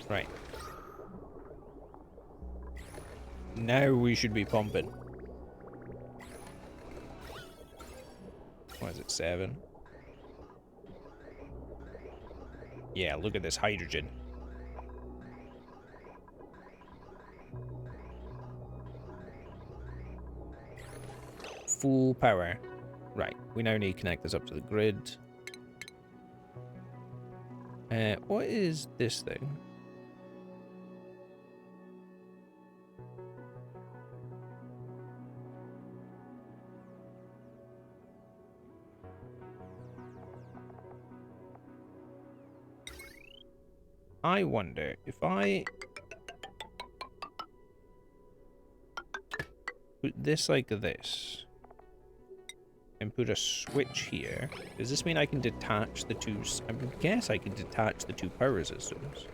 Right. Now we should be pumping. What is it, 7? Yeah, look at this hydrogen. Full power. Right, we now need to connect this up to the grid. What is this thing? I wonder if I put this like this and put a switch here, does this mean I can detach the two? I would guess I can detach the two power systems.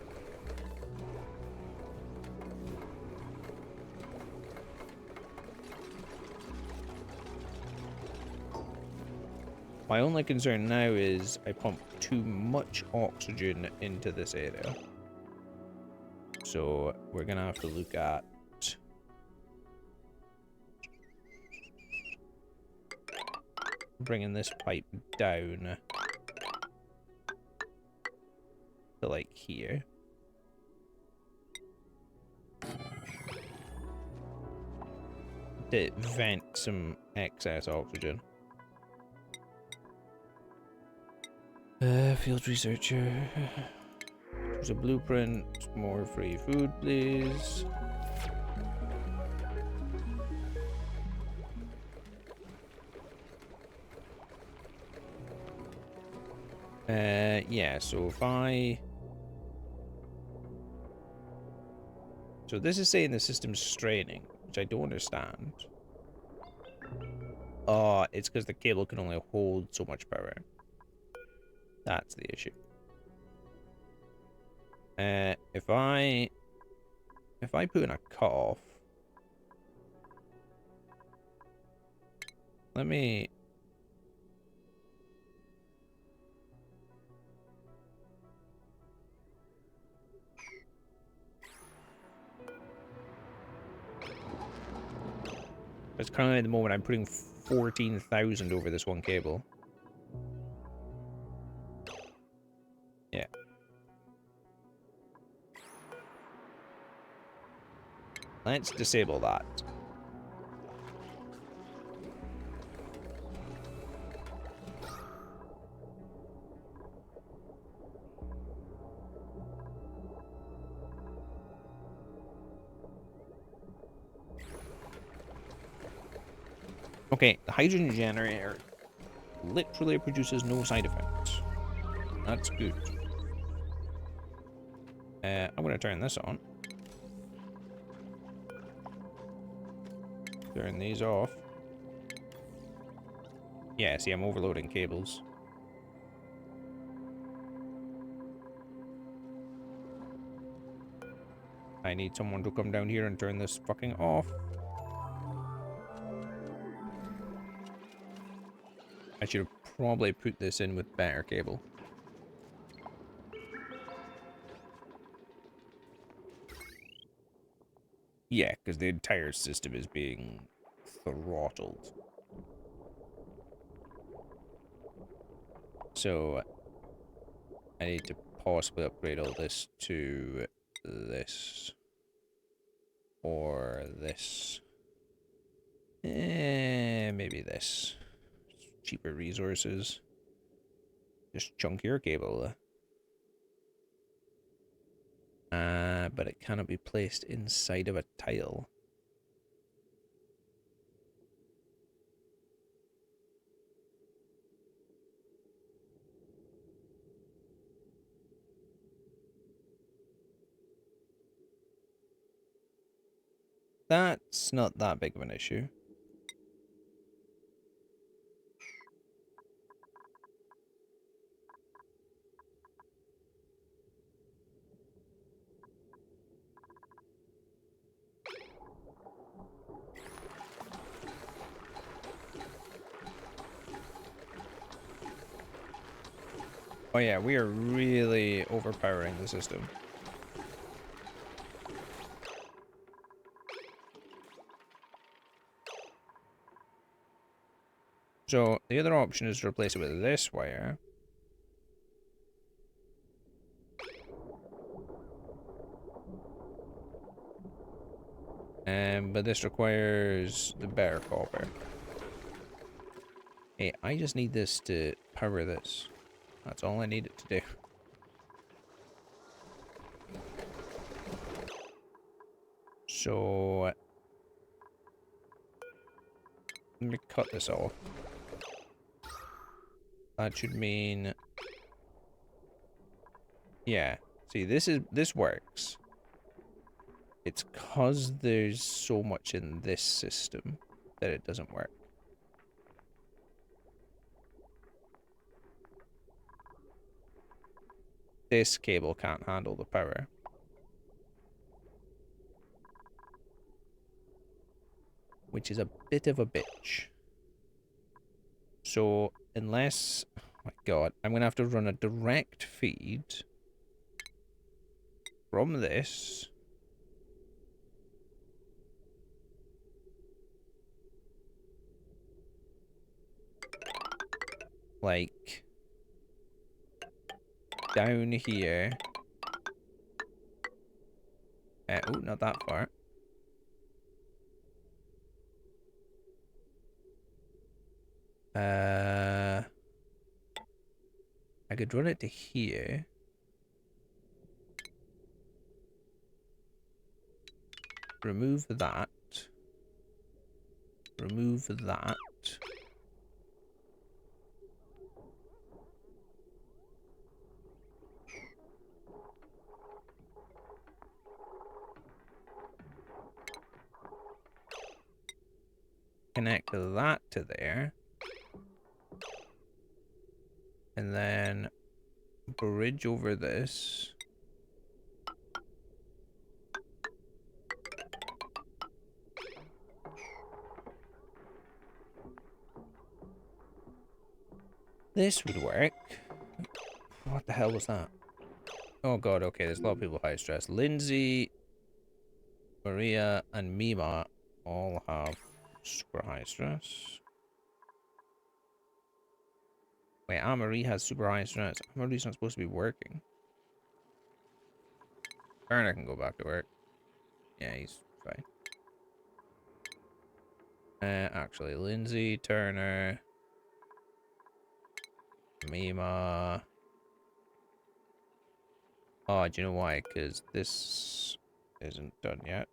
My only concern now is I pump too much oxygen into this area. So we're gonna have to look at bringing this pipe down to like here. To vent some excess oxygen. Field researcher. There's a blueprint. More free food, please. Yeah, so if I... So this is saying the system's straining, which I don't understand. Oh, it's because the cable can only hold so much power. That's the issue. If I put in a cutoff, let me. It's currently at the moment I'm putting 14,000 over this one cable. Yeah. Let's disable that. Okay, the hydrogen generator literally produces no side effects. That's good. I'm going to turn this on. Turn these off. Yeah, see, I'm overloading cables. I need someone to come down here and turn this fucking off. I should have probably put this in with better cable. Yeah, because the entire system is being throttled. So I need to possibly upgrade all this to this. Or this. Maybe this. Cheaper resources. Just chunkier cable. But it cannot be placed inside of a tile. That's not that big of an issue. Oh yeah, we are really overpowering the system. So the other option is to replace it with this wire. But this requires the bare copper. Hey, I just need this to power this. That's all I need it to do. So let me cut this off. That should mean, yeah. See, this works. It's cause there's so much in this system that it doesn't work. This cable can't handle the power. Which is a bit of a bitch. So, unless... Oh my god, I'm going to have to run a direct feed from this. Like... down here. Oh, not that far. I could run it to here. Remove that. Remove that. Connect that to there. And then bridge over this. This would work. What the hell was that? Oh god, okay, there's a lot of people high stress. Lindsay, Maria, and Mima all have super high stress. Wait, Anne-Marie has super high stress. Anne-Marie's not supposed to be working. Turner can go back to work. Yeah, he's fine. Actually, Lindsay, Turner, Mima. Oh, do you know why? Because this isn't done yet.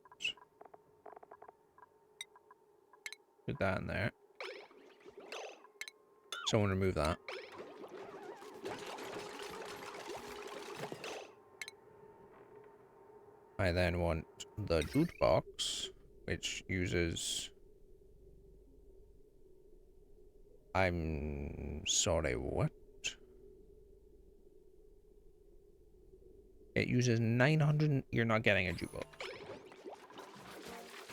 Put that in there. Someone remove that. I then want the jute box, which uses... I'm sorry, what? It uses 900... You're not getting a jute box.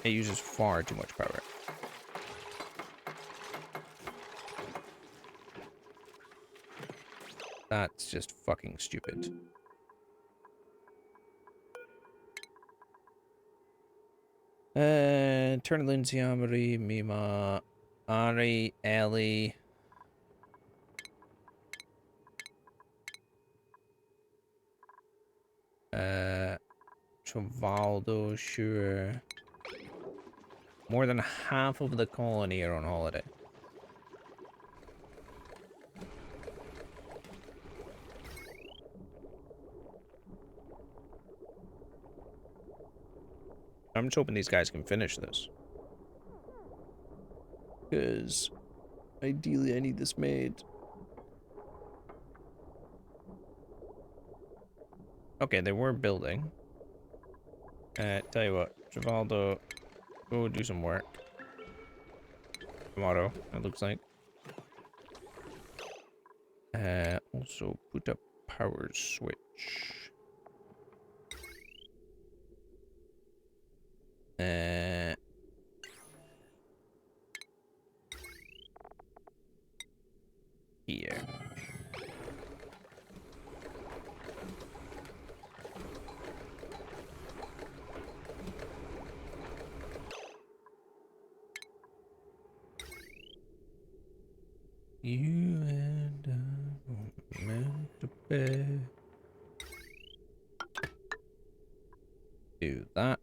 It uses far too much power. That's just fucking stupid. Turn Lindsay, Amari, Mima, Ari, Ellie. Travaldo, sure. More than half of the colony are on holiday. I'm just hoping these guys can finish this. Because ideally I need this made. Okay, they were building. Tell you what, Travaldo, go do some work. Tomorrow, it looks like. Also put a power switch. Here. You and I were meant to be. Do that.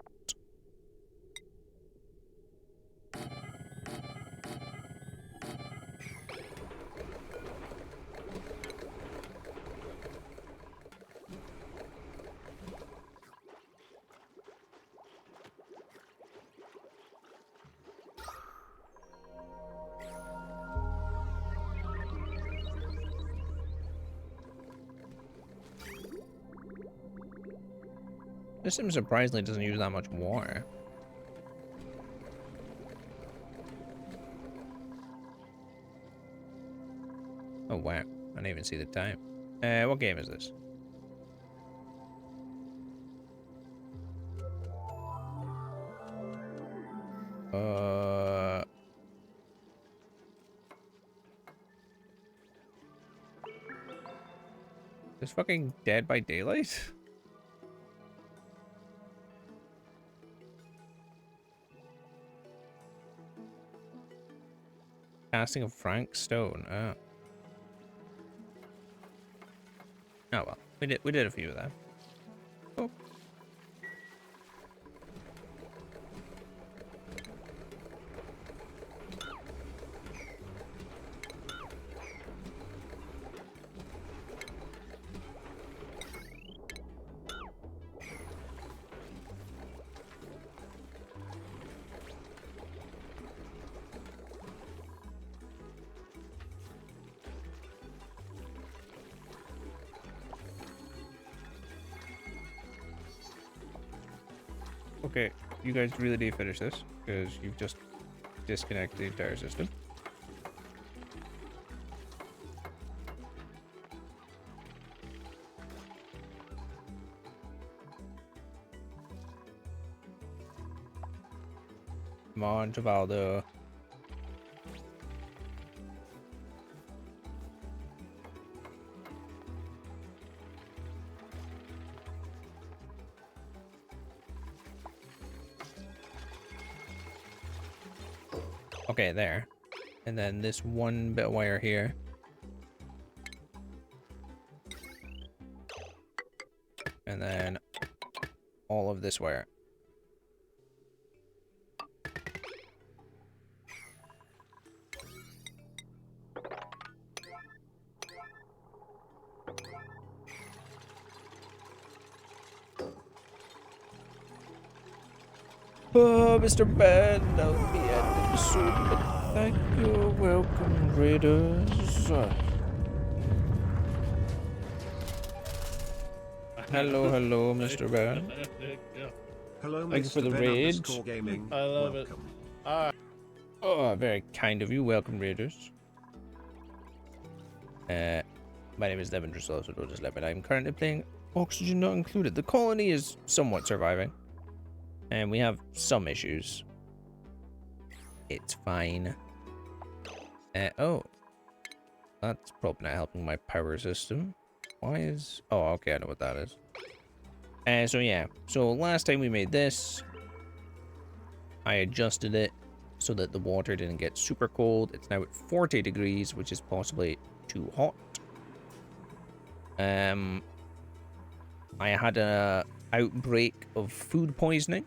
This sim surprisingly doesn't use that much water. Oh wow, I didn't even see the time. What game is this? This fucking Dead by Daylight? Casting of Frank Stone. Oh. Oh well, we did a few of them. Oh. Okay, you guys really need to finish this, because you've just disconnected the entire system. Come on, Travaldo. Okay, there. And then this one bit of wire here. And then all of this wire. Oh, Mr. Ben, that'll be ending soon, but thank you. Welcome, Raiders. Hello, Mr. Ben. Hello, Thank you for Mr. the Ben rage. underscore gaming. I love Welcome. it. Oh, very kind of you. Welcome, Raiders. My name is Devin Dressel, so don't just let me. I'm currently playing Oxygen Not Included. The colony is somewhat surviving. And we have some issues. It's fine. Oh. That's probably not helping my power system. Why is... Oh, okay, I know what that is. So yeah. So last time we made this. I adjusted it so that the water didn't get super cold. It's now at 40 degrees, which is possibly too hot. I had a outbreak of food poisoning.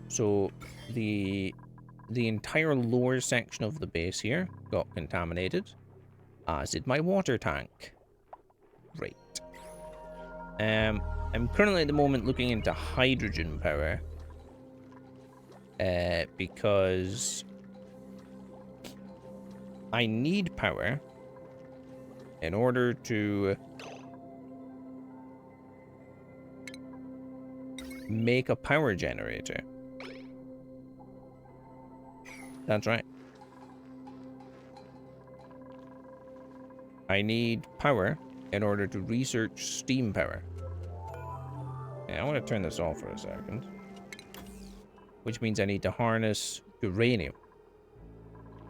So the entire lower section of the base here got contaminated, as did my water tank. Great. I'm currently at the moment looking into hydrogen power. Because I need power in order to make a power generator. That's right. I need power in order to research steam power. Yeah, I want to turn this off for a second. Which means I need to harness uranium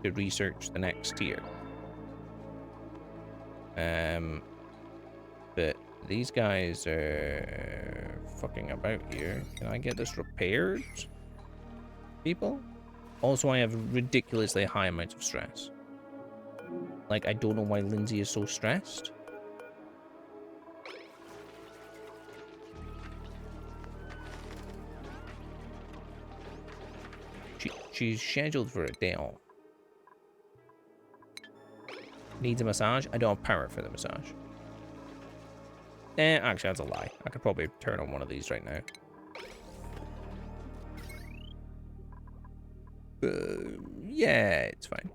to research the next tier. But these guys are fucking about here. Can I get this repaired? People? Also, I have ridiculously high amounts of stress. Like, I don't know why Lindsay is so stressed. She's scheduled for a day off. Needs a massage? I don't have power for the massage. Actually, that's a lie. I could probably turn on one of these right now. Yeah, it's fine.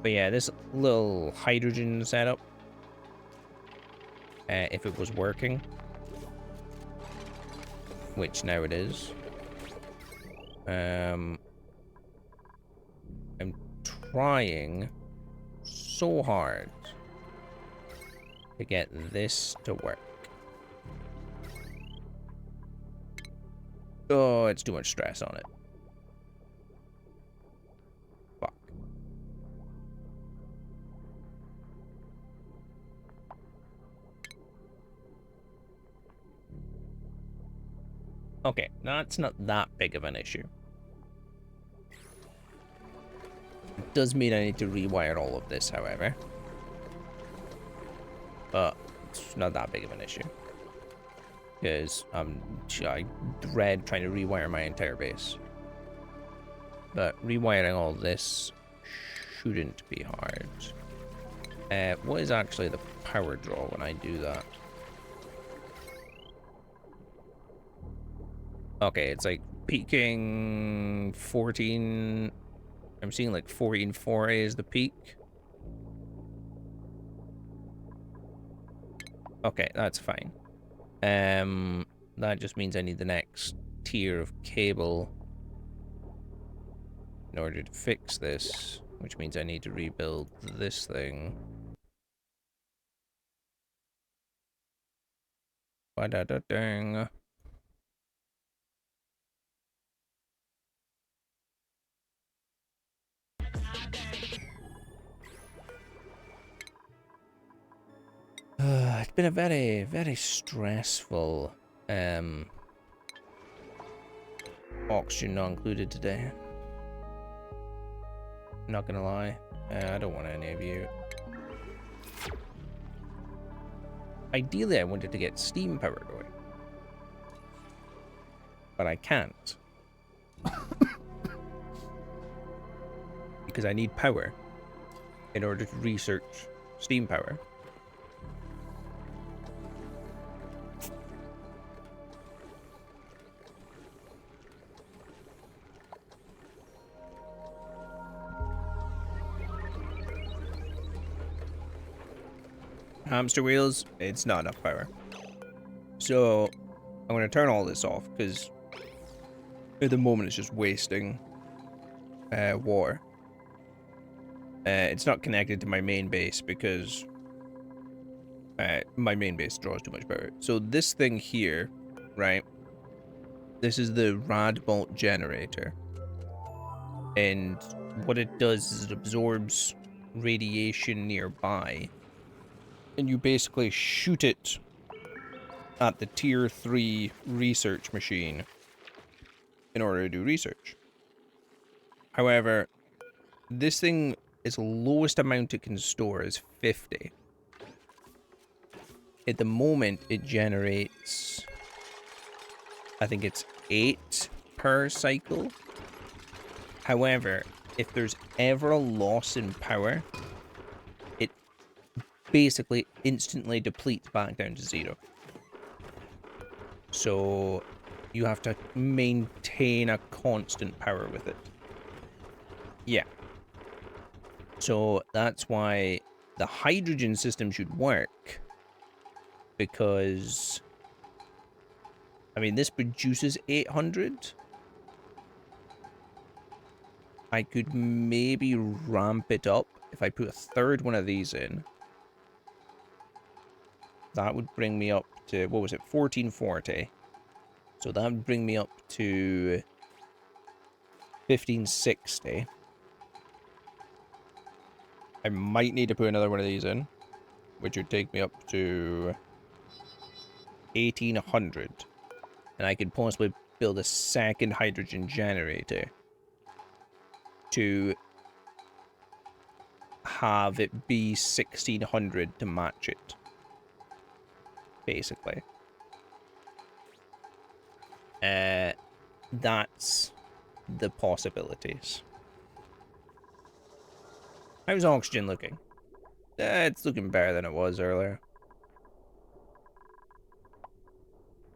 But yeah, this little hydrogen setup, if it was working, which now it is, I'm trying so hard to get this to work. Oh, it's too much stress on it. Fuck. Okay, that's not that big of an issue. It does mean I need to rewire all of this, however. But it's not that big of an issue. Because I dread trying to rewire my entire base. But rewiring all this shouldn't be hard. What is actually the power draw when I do that? Okay, it's like peaking 14... I'm seeing like 1440 is the peak. Okay, that's fine. That just means I need the next tier of cable in order to fix this, which means I need to rebuild this thing. Ba-da-da-dang. It's been a very, very stressful oxygen not included today. Not gonna lie, I don't want any of you. Ideally, I wanted to get steam power going, but I can't because I need power in order to research steam power. Hamster wheels, it's not enough power. So I'm going to turn all this off because at the moment it's just wasting water. It's not connected to my main base because my main base draws too much power. So this thing here, right? This is the Radbolt generator. And what it does is it absorbs radiation nearby. And you basically shoot it at the tier 3 research machine in order to do research. However, this thing, its lowest amount it can store is 50. At the moment, it generates, I think it's 8 per cycle. However, if there's ever a loss in power, it basically instantly depletes back down to 0. So you have to maintain a constant power with it. Yeah. So that's why the hydrogen system should work. Because, I mean, this produces 800. I could maybe ramp it up if I put a third one of these in. That would bring me up to, what was it, 1440. So that would bring me up to 1560. I might need to put another one of these in, which would take me up to 1800. And I could possibly build a second hydrogen generator to have it be 1600 to match it, basically. That's the possibilities. How's oxygen looking? It's looking better than it was earlier.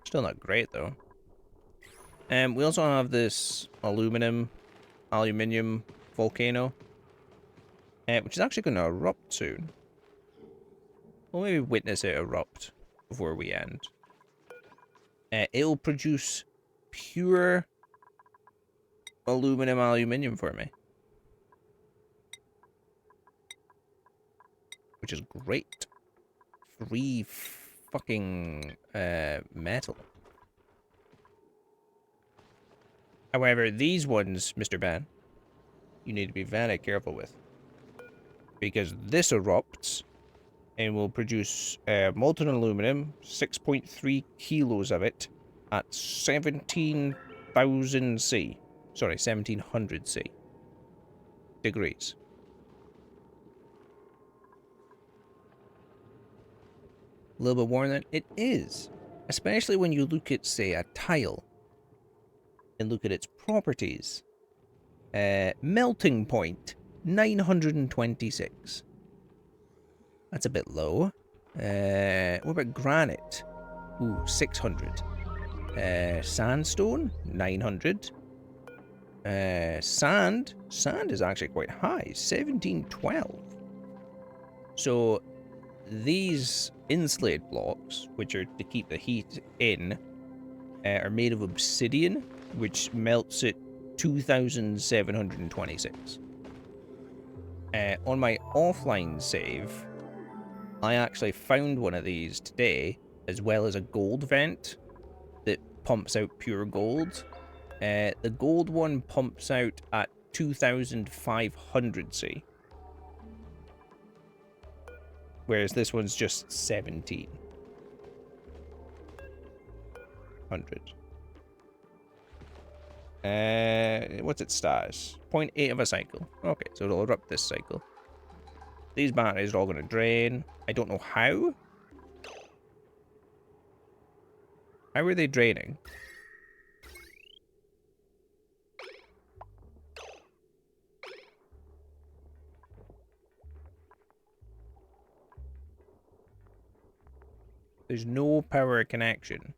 Still not great, though. We also have this aluminium volcano, which is actually going to erupt soon. We'll maybe witness it erupt before we end. It'll produce pure aluminium for me, which is great. Free fucking metal. However, these ones, Mr. Ben, you need to be very careful with, because this erupts and will produce molten aluminum, 6.3 kilos of it, at 17,000 C. Sorry, 1700 C. Degrees. A little bit warmer than it is. Especially when you look at, say, a tile and look at its properties. Melting point, 926. That's a bit low. What about granite? Ooh, 600. Sandstone, 900. Sand is actually quite high, 1712. So these insulated blocks, which are to keep the heat in, are made of obsidian, which melts at 2726. On my offline save, I actually found one of these today, as well as a gold vent that pumps out pure gold. The gold one pumps out at 2500 C. Whereas this one's just 1700. What's its status? 0.8 of a cycle. Okay, so it'll erupt this cycle. These batteries are all going to drain. I don't know how. How are they draining? There's no power connection.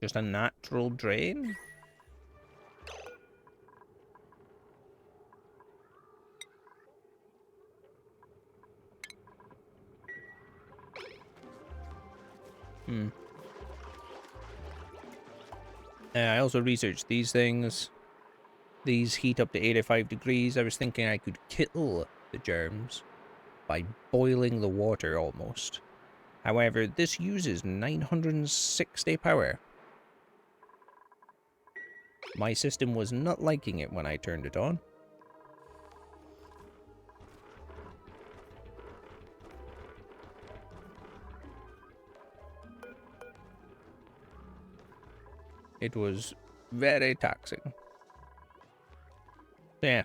Just a natural drain? I also researched these things. These heat up to 85 degrees. I was thinking I could kill the germs by boiling the water almost. However, this uses 960 power. My system was not liking it when I turned it on. It was very taxing. Yeah.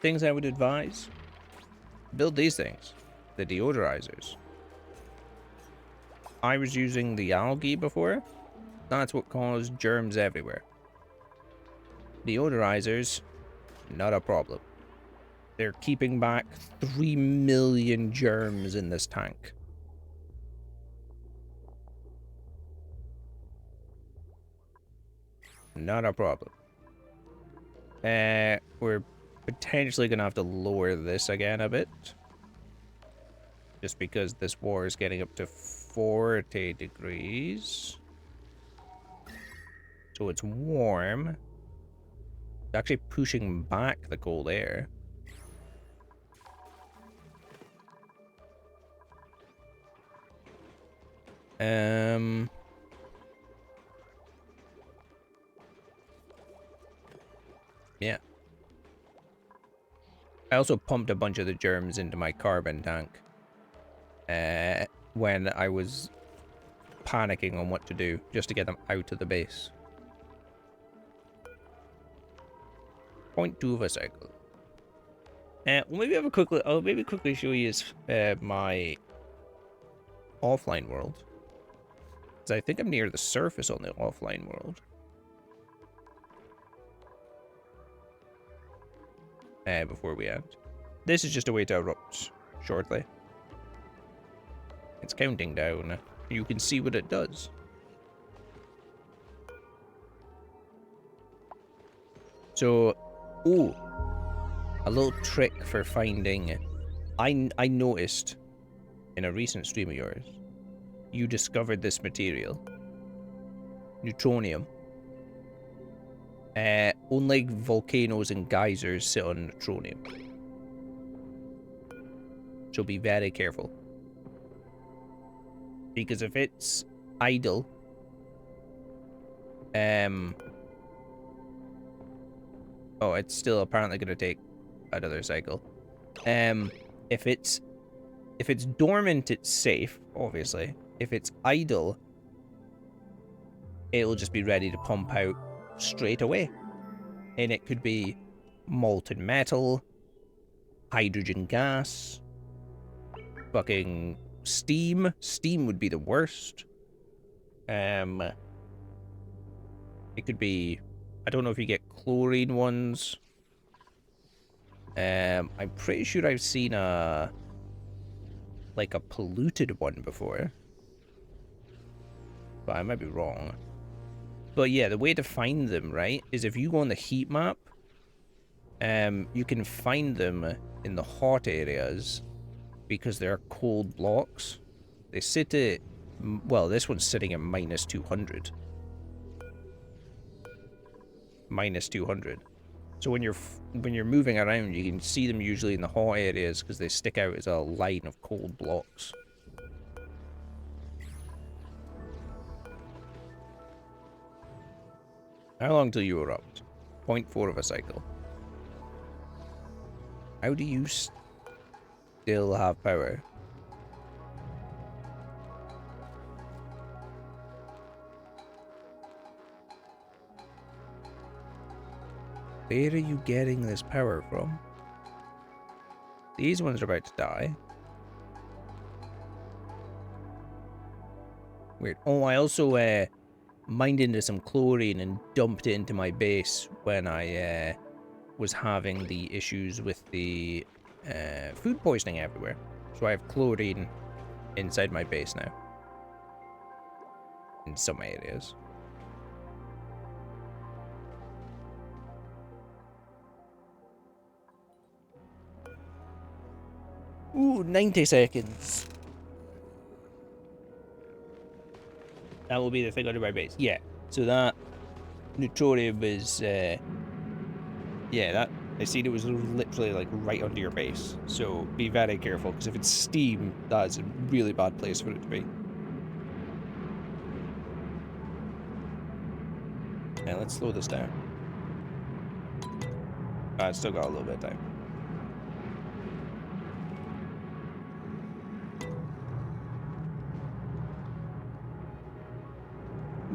Things I would advise. Build these things. The deodorizers. I was using the algae before. That's what caused germs everywhere. Deodorizers, not a problem. They're keeping back 3 million germs in this tank. Not a problem. We're potentially going to have to lower this again a bit. Just because this war is getting up to 40 degrees. So it's warm. It's actually pushing back the cold air. Yeah. I also pumped a bunch of the germs into my carbon tank. When I was panicking on what to do, just to get them out of the base. 0.2 of a cycle. Well, maybe have a quick look. I'll maybe quickly show you my offline world. Because I think I'm near the surface on the offline world. Before we end. This is just a way to erupt shortly. It's counting down. You can see what it does. So, oh, a little trick for finding. I noticed in a recent stream of yours, you discovered this material, neutronium. Only volcanoes and geysers sit on neutronium. So be very careful. Because if it's idle, oh, it's still apparently going to take another cycle. If it's dormant, it's safe, obviously. If it's idle, it'll just be ready to pump out straight away. And it could be molten metal, hydrogen gas, fucking steam. Steam would be the worst. It could be, I don't know if you get chlorine ones. I'm pretty sure I've seen a polluted one before. But I might be wrong. But yeah, the way to find them, right, is if you go on the heat map, you can find them in the hot areas because they're cold blocks. They sit at, well, this one's sitting at minus 200. Minus 200. So when you're moving around, you can see them usually in the hot areas because they stick out as a line of cold blocks. How long till you erupt? 0.4 of a cycle. How do you still have power? Where are you getting this power from? These ones are about to die. Weird. Oh, I also mined into some chlorine and dumped it into my base when I was having the issues with the food poisoning everywhere. So I have chlorine inside my base now. In some areas. Ooh, 90 seconds. That will be the thing under my base. Yeah. So that neutronium is, yeah, that, I seen it was literally like right under your base. So be very careful, because if it's steam, that is a really bad place for it to be. Yeah, let's slow this down. It's still got a little bit of time.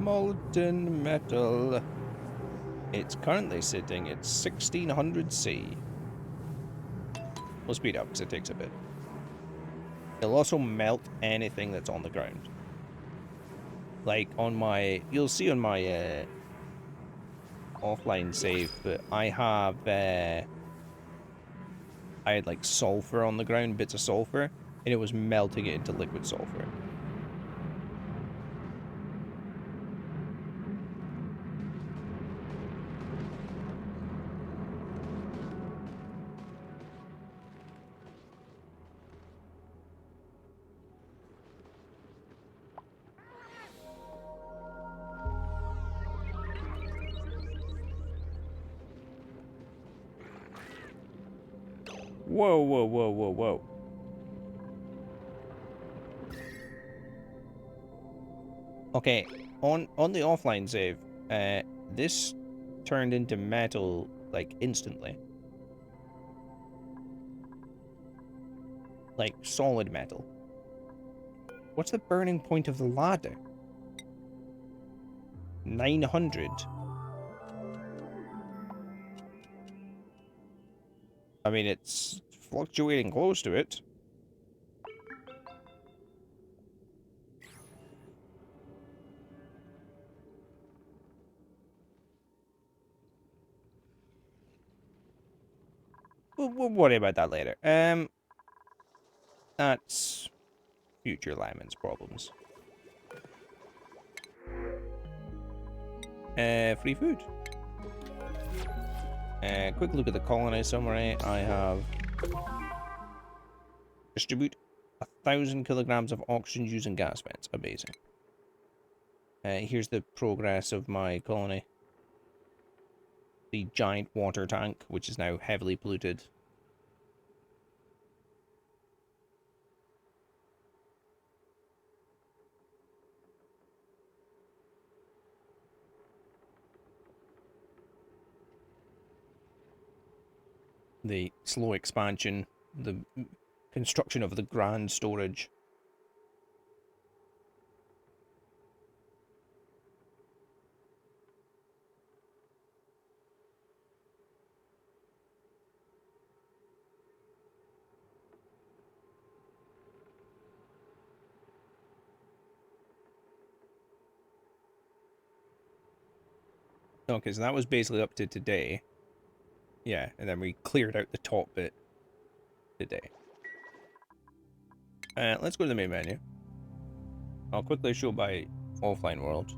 molten metal. It's currently sitting at 1600 C. We'll speed up because it takes a bit. It'll also melt anything that's on the ground. Like on my... You'll see on my offline save, but I have... I had like sulfur on the ground, bits of sulfur, and it was melting it into liquid sulfur. Whoa, whoa, whoa, whoa, whoa. Okay, on the offline save, this turned into metal, like, instantly. Like, solid metal. What's the burning point of the ladder? 900. I mean, it's fluctuating close to it. We'll worry about that later. That's future Lyman's problems. Free food. Quick look at the colony summary. I have... Distribute 1,000 kilograms of oxygen using gas vents. Amazing. Here's the progress of my colony. The giant water tank, which is now heavily polluted. The slow expansion, the construction of the grand storage. Okay, so that was basically up to today. Yeah, and then we cleared out the top bit today. Let's go to the main menu. I'll quickly show by offline world.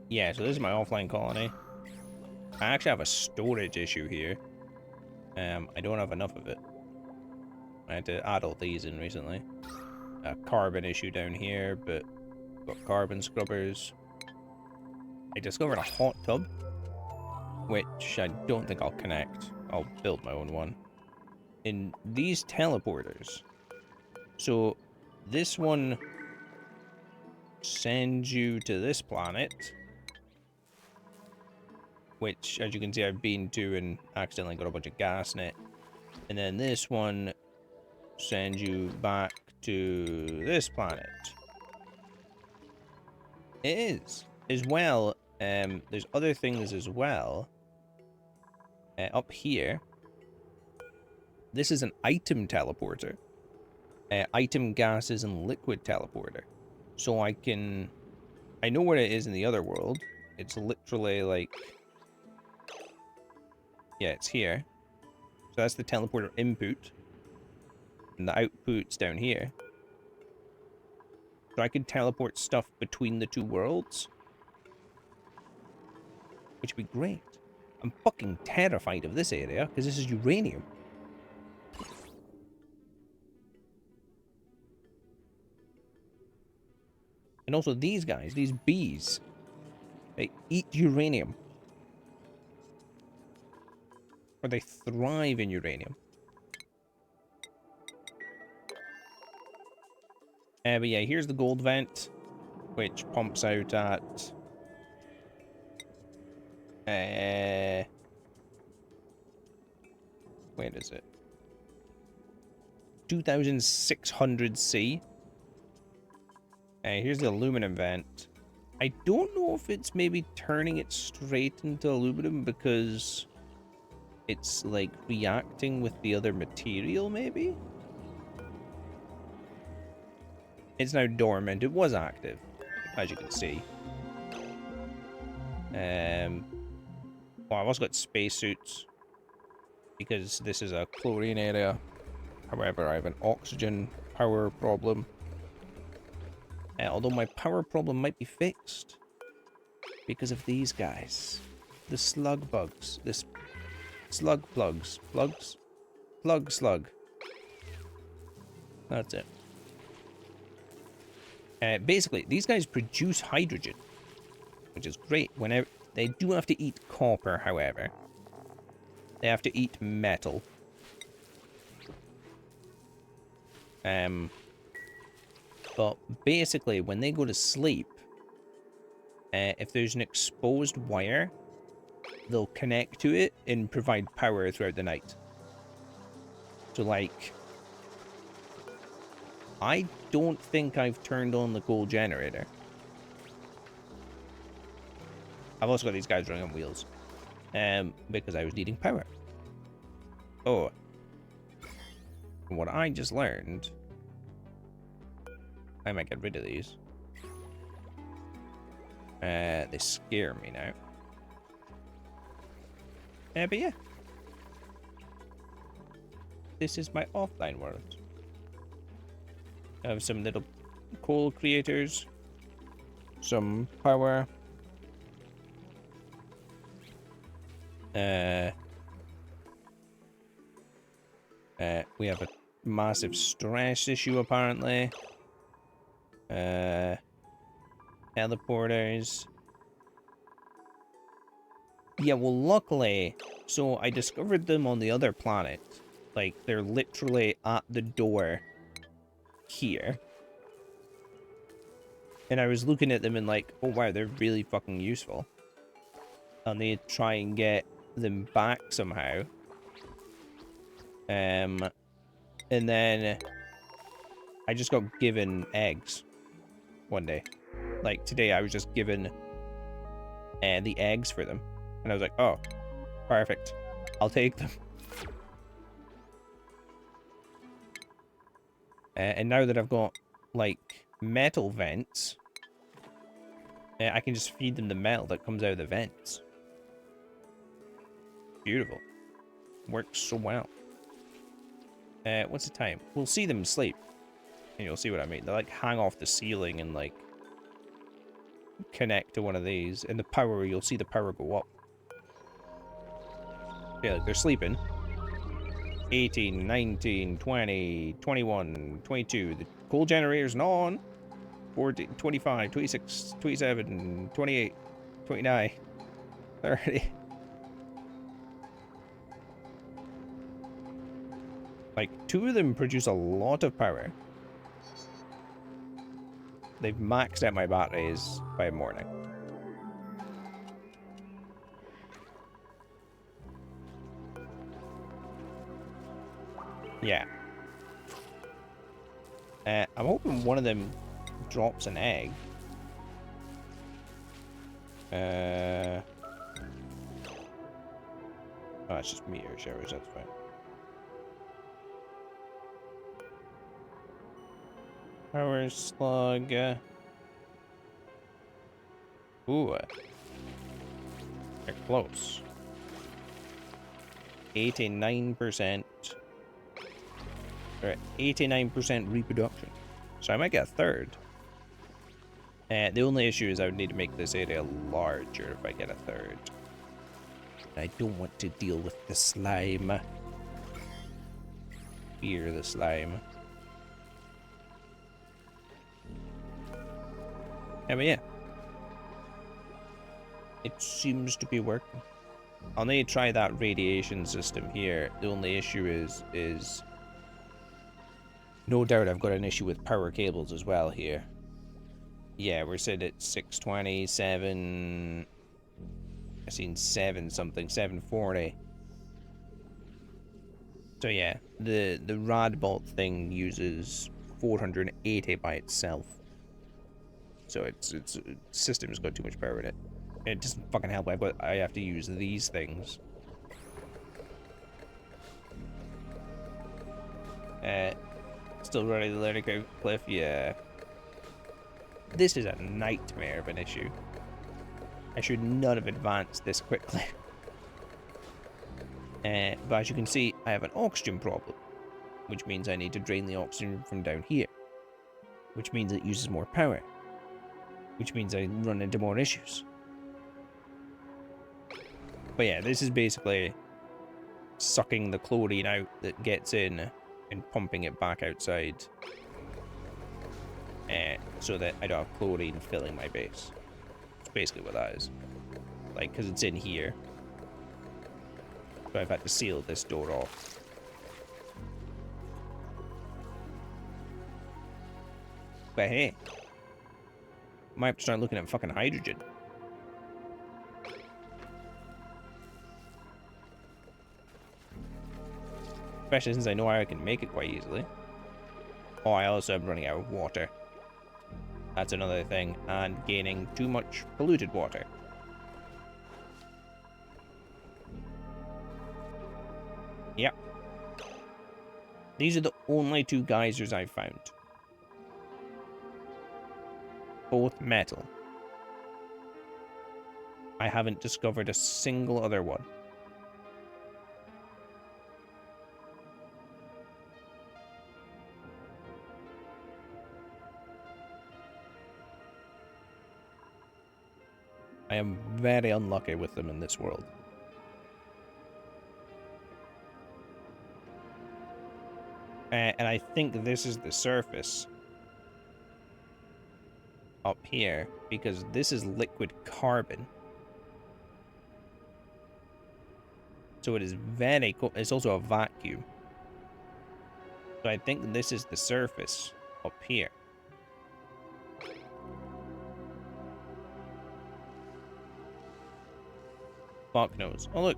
Yeah, so this is my offline colony. I actually have a storage issue here. I don't have enough of it. I had to add all these in recently. A carbon issue down here, but got carbon scrubbers. I discovered a hot tub, which I don't think I'll connect. I'll build my own one. In these teleporters. So this one sends you to this planet, which, as you can see, I've been to and accidentally got a bunch of gas in it. And then this one sends you back to this planet. It is. As well, there's other things as well. Up here, this is an item teleporter. Item, gases, and liquid teleporter. So I know where it is in the other world. It's literally like... Yeah, it's here. So that's the teleporter input. And the output's down here. So I could teleport stuff between the two worlds. Which would be great. I'm fucking terrified of this area, because this is uranium. And also these guys, these bees, they eat uranium. Or they thrive in uranium. But yeah, here's the gold vent, which pumps out at... where is it? 2600 C. Here's the aluminum vent. I don't know if it's maybe turning it straight into aluminum because it's like reacting with the other material, maybe? It's now dormant. It was active, as you can see. Well, I've also got spacesuits because this is a chlorine area. However, I have an oxygen power problem. Although my power problem might be fixed because of these guys. The slug bugs. This slug plugs. Plugs? Plug slug. That's it. Basically, these guys produce hydrogen, which is great. Whenever they do have to eat copper, however. They have to eat metal. But basically, when they go to sleep, if there's an exposed wire, they'll connect to it and provide power throughout the night. So, like, I don't think I've turned on the coal generator. I've also got these guys running on wheels. Because I was needing power. Oh. From what I just learned, I might get rid of these. They scare me now. But yeah. This is my offline world. I have some little coal creators. Some power. We have a massive stress issue apparently. Teleporters. Yeah, well, luckily, so I discovered them on the other planet. Like, they're literally at the door here. And I was looking at them and like, oh wow, they're really fucking useful. And they try and get them back somehow. And then I just got given eggs one day. Like today I was just given the eggs for them. And I was like, oh, perfect. I'll take them. And now that I've got like metal vents, I can just feed them the metal that comes out of the vents. Beautiful. Works so well. What's the time? We'll see them sleep. And you'll see what I mean. They like hang off the ceiling and like connect to one of these. And the power, you'll see the power go up. Yeah, like they're sleeping. 18, 19, 20, 21, 22. The coal generator's not on. 14, 25, 26, 27, 28, 29, 30. Like, two of them produce a lot of power. They've maxed out my batteries by morning. Yeah. I'm hoping one of them drops an egg. Oh, it's just meteor showers, that's fine. Power slug. Ooh. They're close. 89%. They're at 89% reproduction. So I might get a third. The only issue is I would need to make this area larger if I get a third. I don't want to deal with the slime. Fear the slime. But yeah. It seems to be working. I'll need to try that radiation system here. The only issue is No doubt I've got an issue with power cables as well here. Yeah, we're sitting at 627. I seen 7 something, 740. So yeah, the Radbolt thing uses 480 by itself. So its system's got too much power in it. It doesn't fucking help. I have to use these things. Still running the learning cliff, yeah. This is a nightmare of an issue. I should not have advanced this quickly. But as you can see, I have an oxygen problem, which means I need to drain the oxygen from down here, which means it uses more power, which means I run into more issues. But yeah, this is basically sucking the chlorine out that gets in and pumping it back outside, so that I don't have chlorine filling my base. That's basically what that is. Like, because it's in here. So I've had to seal this door off. But hey, might have to start looking at fucking hydrogen. Especially since I know I can make it quite easily. Oh, I also am running out of water. That's another thing. And gaining too much polluted water. Yep. These are the only 2 geysers I've found. Both metal. I haven't discovered a single other one. I am very unlucky with them in this world. And I think this is the surface up here, because this is liquid carbon. So it is very cool. It's also a vacuum. So I think this is the surface up here. Fuck knows. Oh look.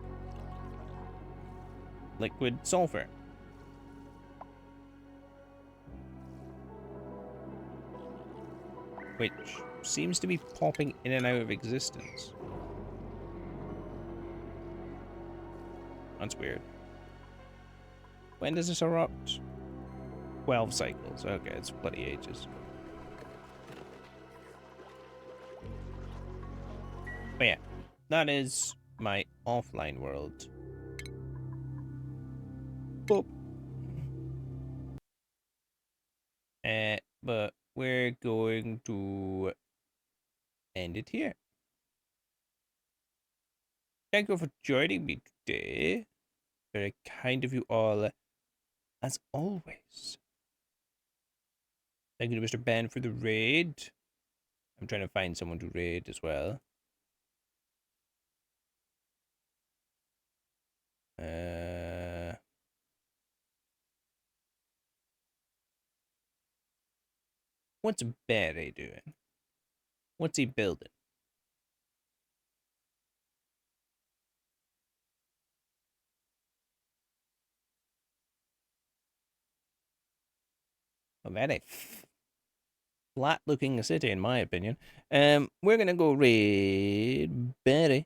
Liquid sulfur. Which seems to be popping in and out of existence. That's weird. When does this erupt? 12 cycles. Okay, it's bloody ages. But yeah, that is my offline world. Boop. But we're going to end it here. Thank you for joining me today. Very kind of you all, as always. Thank you to Mr. Ben for the raid. I'm trying to find someone to raid as well. What's Barry doing? What's he building? A very flat-looking city, in my opinion. We're gonna go raid Barry.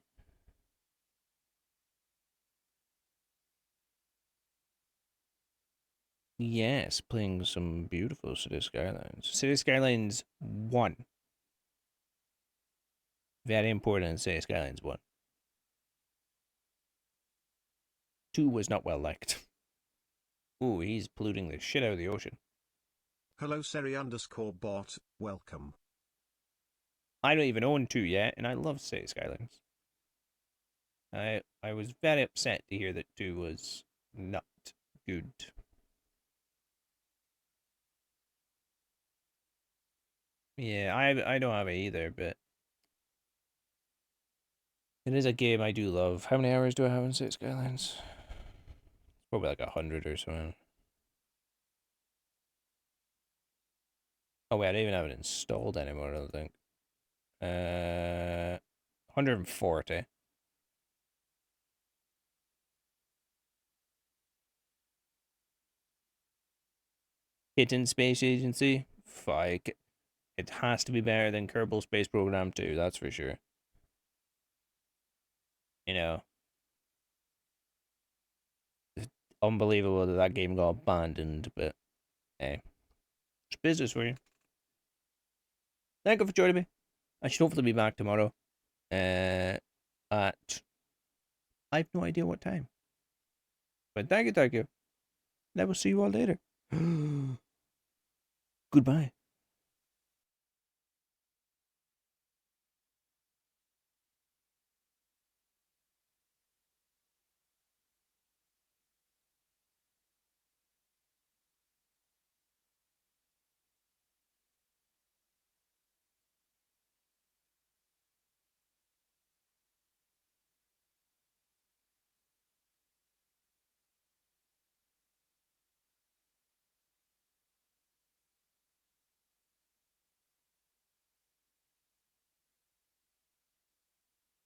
Yes, playing some beautiful City Skylines. City Skylines 1. Very important, City Skylines 1. 2 was not well liked. Ooh, he's polluting the shit out of the ocean. Hello Seri_bot, welcome. I don't even own 2 yet, and I love City Skylines. I was very upset to hear that 2 was not good. Yeah, I don't have it either, but it is a game I do love. How many hours do I have in City Skylines? Probably like 100 or something. Oh wait, I don't even have it installed anymore, I don't think. 140. Hidden Space Agency? Fuck. It has to be better than Kerbal Space Program 2, that's for sure. You know, it's unbelievable that that game got abandoned, but hey, it's business for you. Thank you for joining me. I should hopefully be back tomorrow. At I have no idea what time. But thank you, thank you. And I will see you all later. Goodbye.